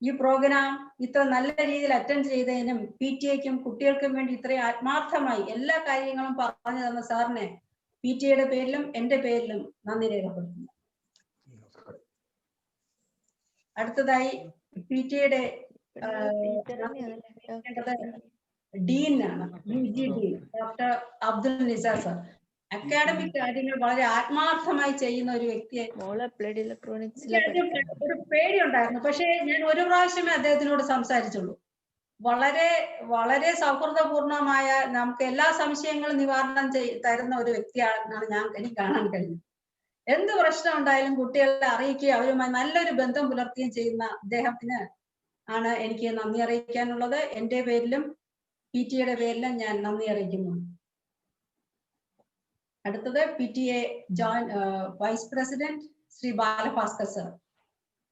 ഈ പ്രോഗ്രാം ഇത്ര നല്ല രീതിയിൽ അറ്റൻഡ് ചെയ്തതിനും PTA-ക്കും കുട്ടികൾക്കും വേണ്ടി ഇത്രയും ആത്മാർത്ഥമായി എല്ലാ കാര്യങ്ങളും പറഞ്ഞു തന്ന സാറിനെ PTA-യുടെ പേരിലും എന്റെ പേരിലും നന്ദി രേഖപ്പെടുത്തുന്നു. അടുത്തതായി PTA-യുടെ ഡീനാണ്, UG dean doctor Abdul Nisar sir. Academic കാര്യങ്ങൾ വളരെ ആത്മാർത്ഥമായി ചെയ്യുന്ന ഒരു വ്യക്തിയെ ഒരു പേടിയുണ്ടായിരുന്നു. പക്ഷെ ഞാൻ ഒരു പ്രാവശ്യമേ അദ്ദേഹത്തിനോട് സംസാരിച്ചുള്ളൂ. വളരെ വളരെ സൗഹൃദപൂർണമായ, നമുക്ക് എല്ലാ സംശയങ്ങളും നിവാരണം തരുന്ന ഒരു വ്യക്തിയാണെന്നാണ് എനിക്ക് കാണാൻ കഴിഞ്ഞത്. എന്ത് പ്രശ്നം ഉണ്ടായാലും കുട്ടികളെ അറിയിക്കുകയും അവരുമായി നല്ലൊരു ബന്ധം പുലർത്തുകയും ചെയ്യുന്ന അദ്ദേഹത്തിന് ആണ് എനിക്ക് നന്ദി അറിയിക്കാനുള്ളത്. എന്റെ പേരിലും PTA-യുടെ പേരിലും ഞാൻ നന്ദി അറിയിക്കുന്നു. അടുത്തത് PTA vice president Shri Balabhaskar sir.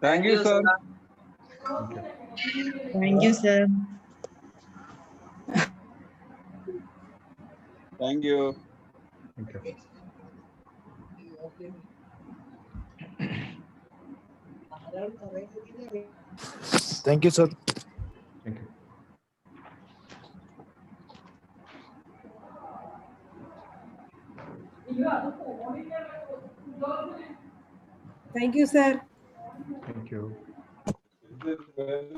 Thank you, sir. Thank you, sir. Thank you. Okay. Thank you, sir. Thank you. Thank you, sir. Thank you.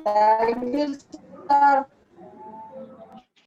Thank you, sir.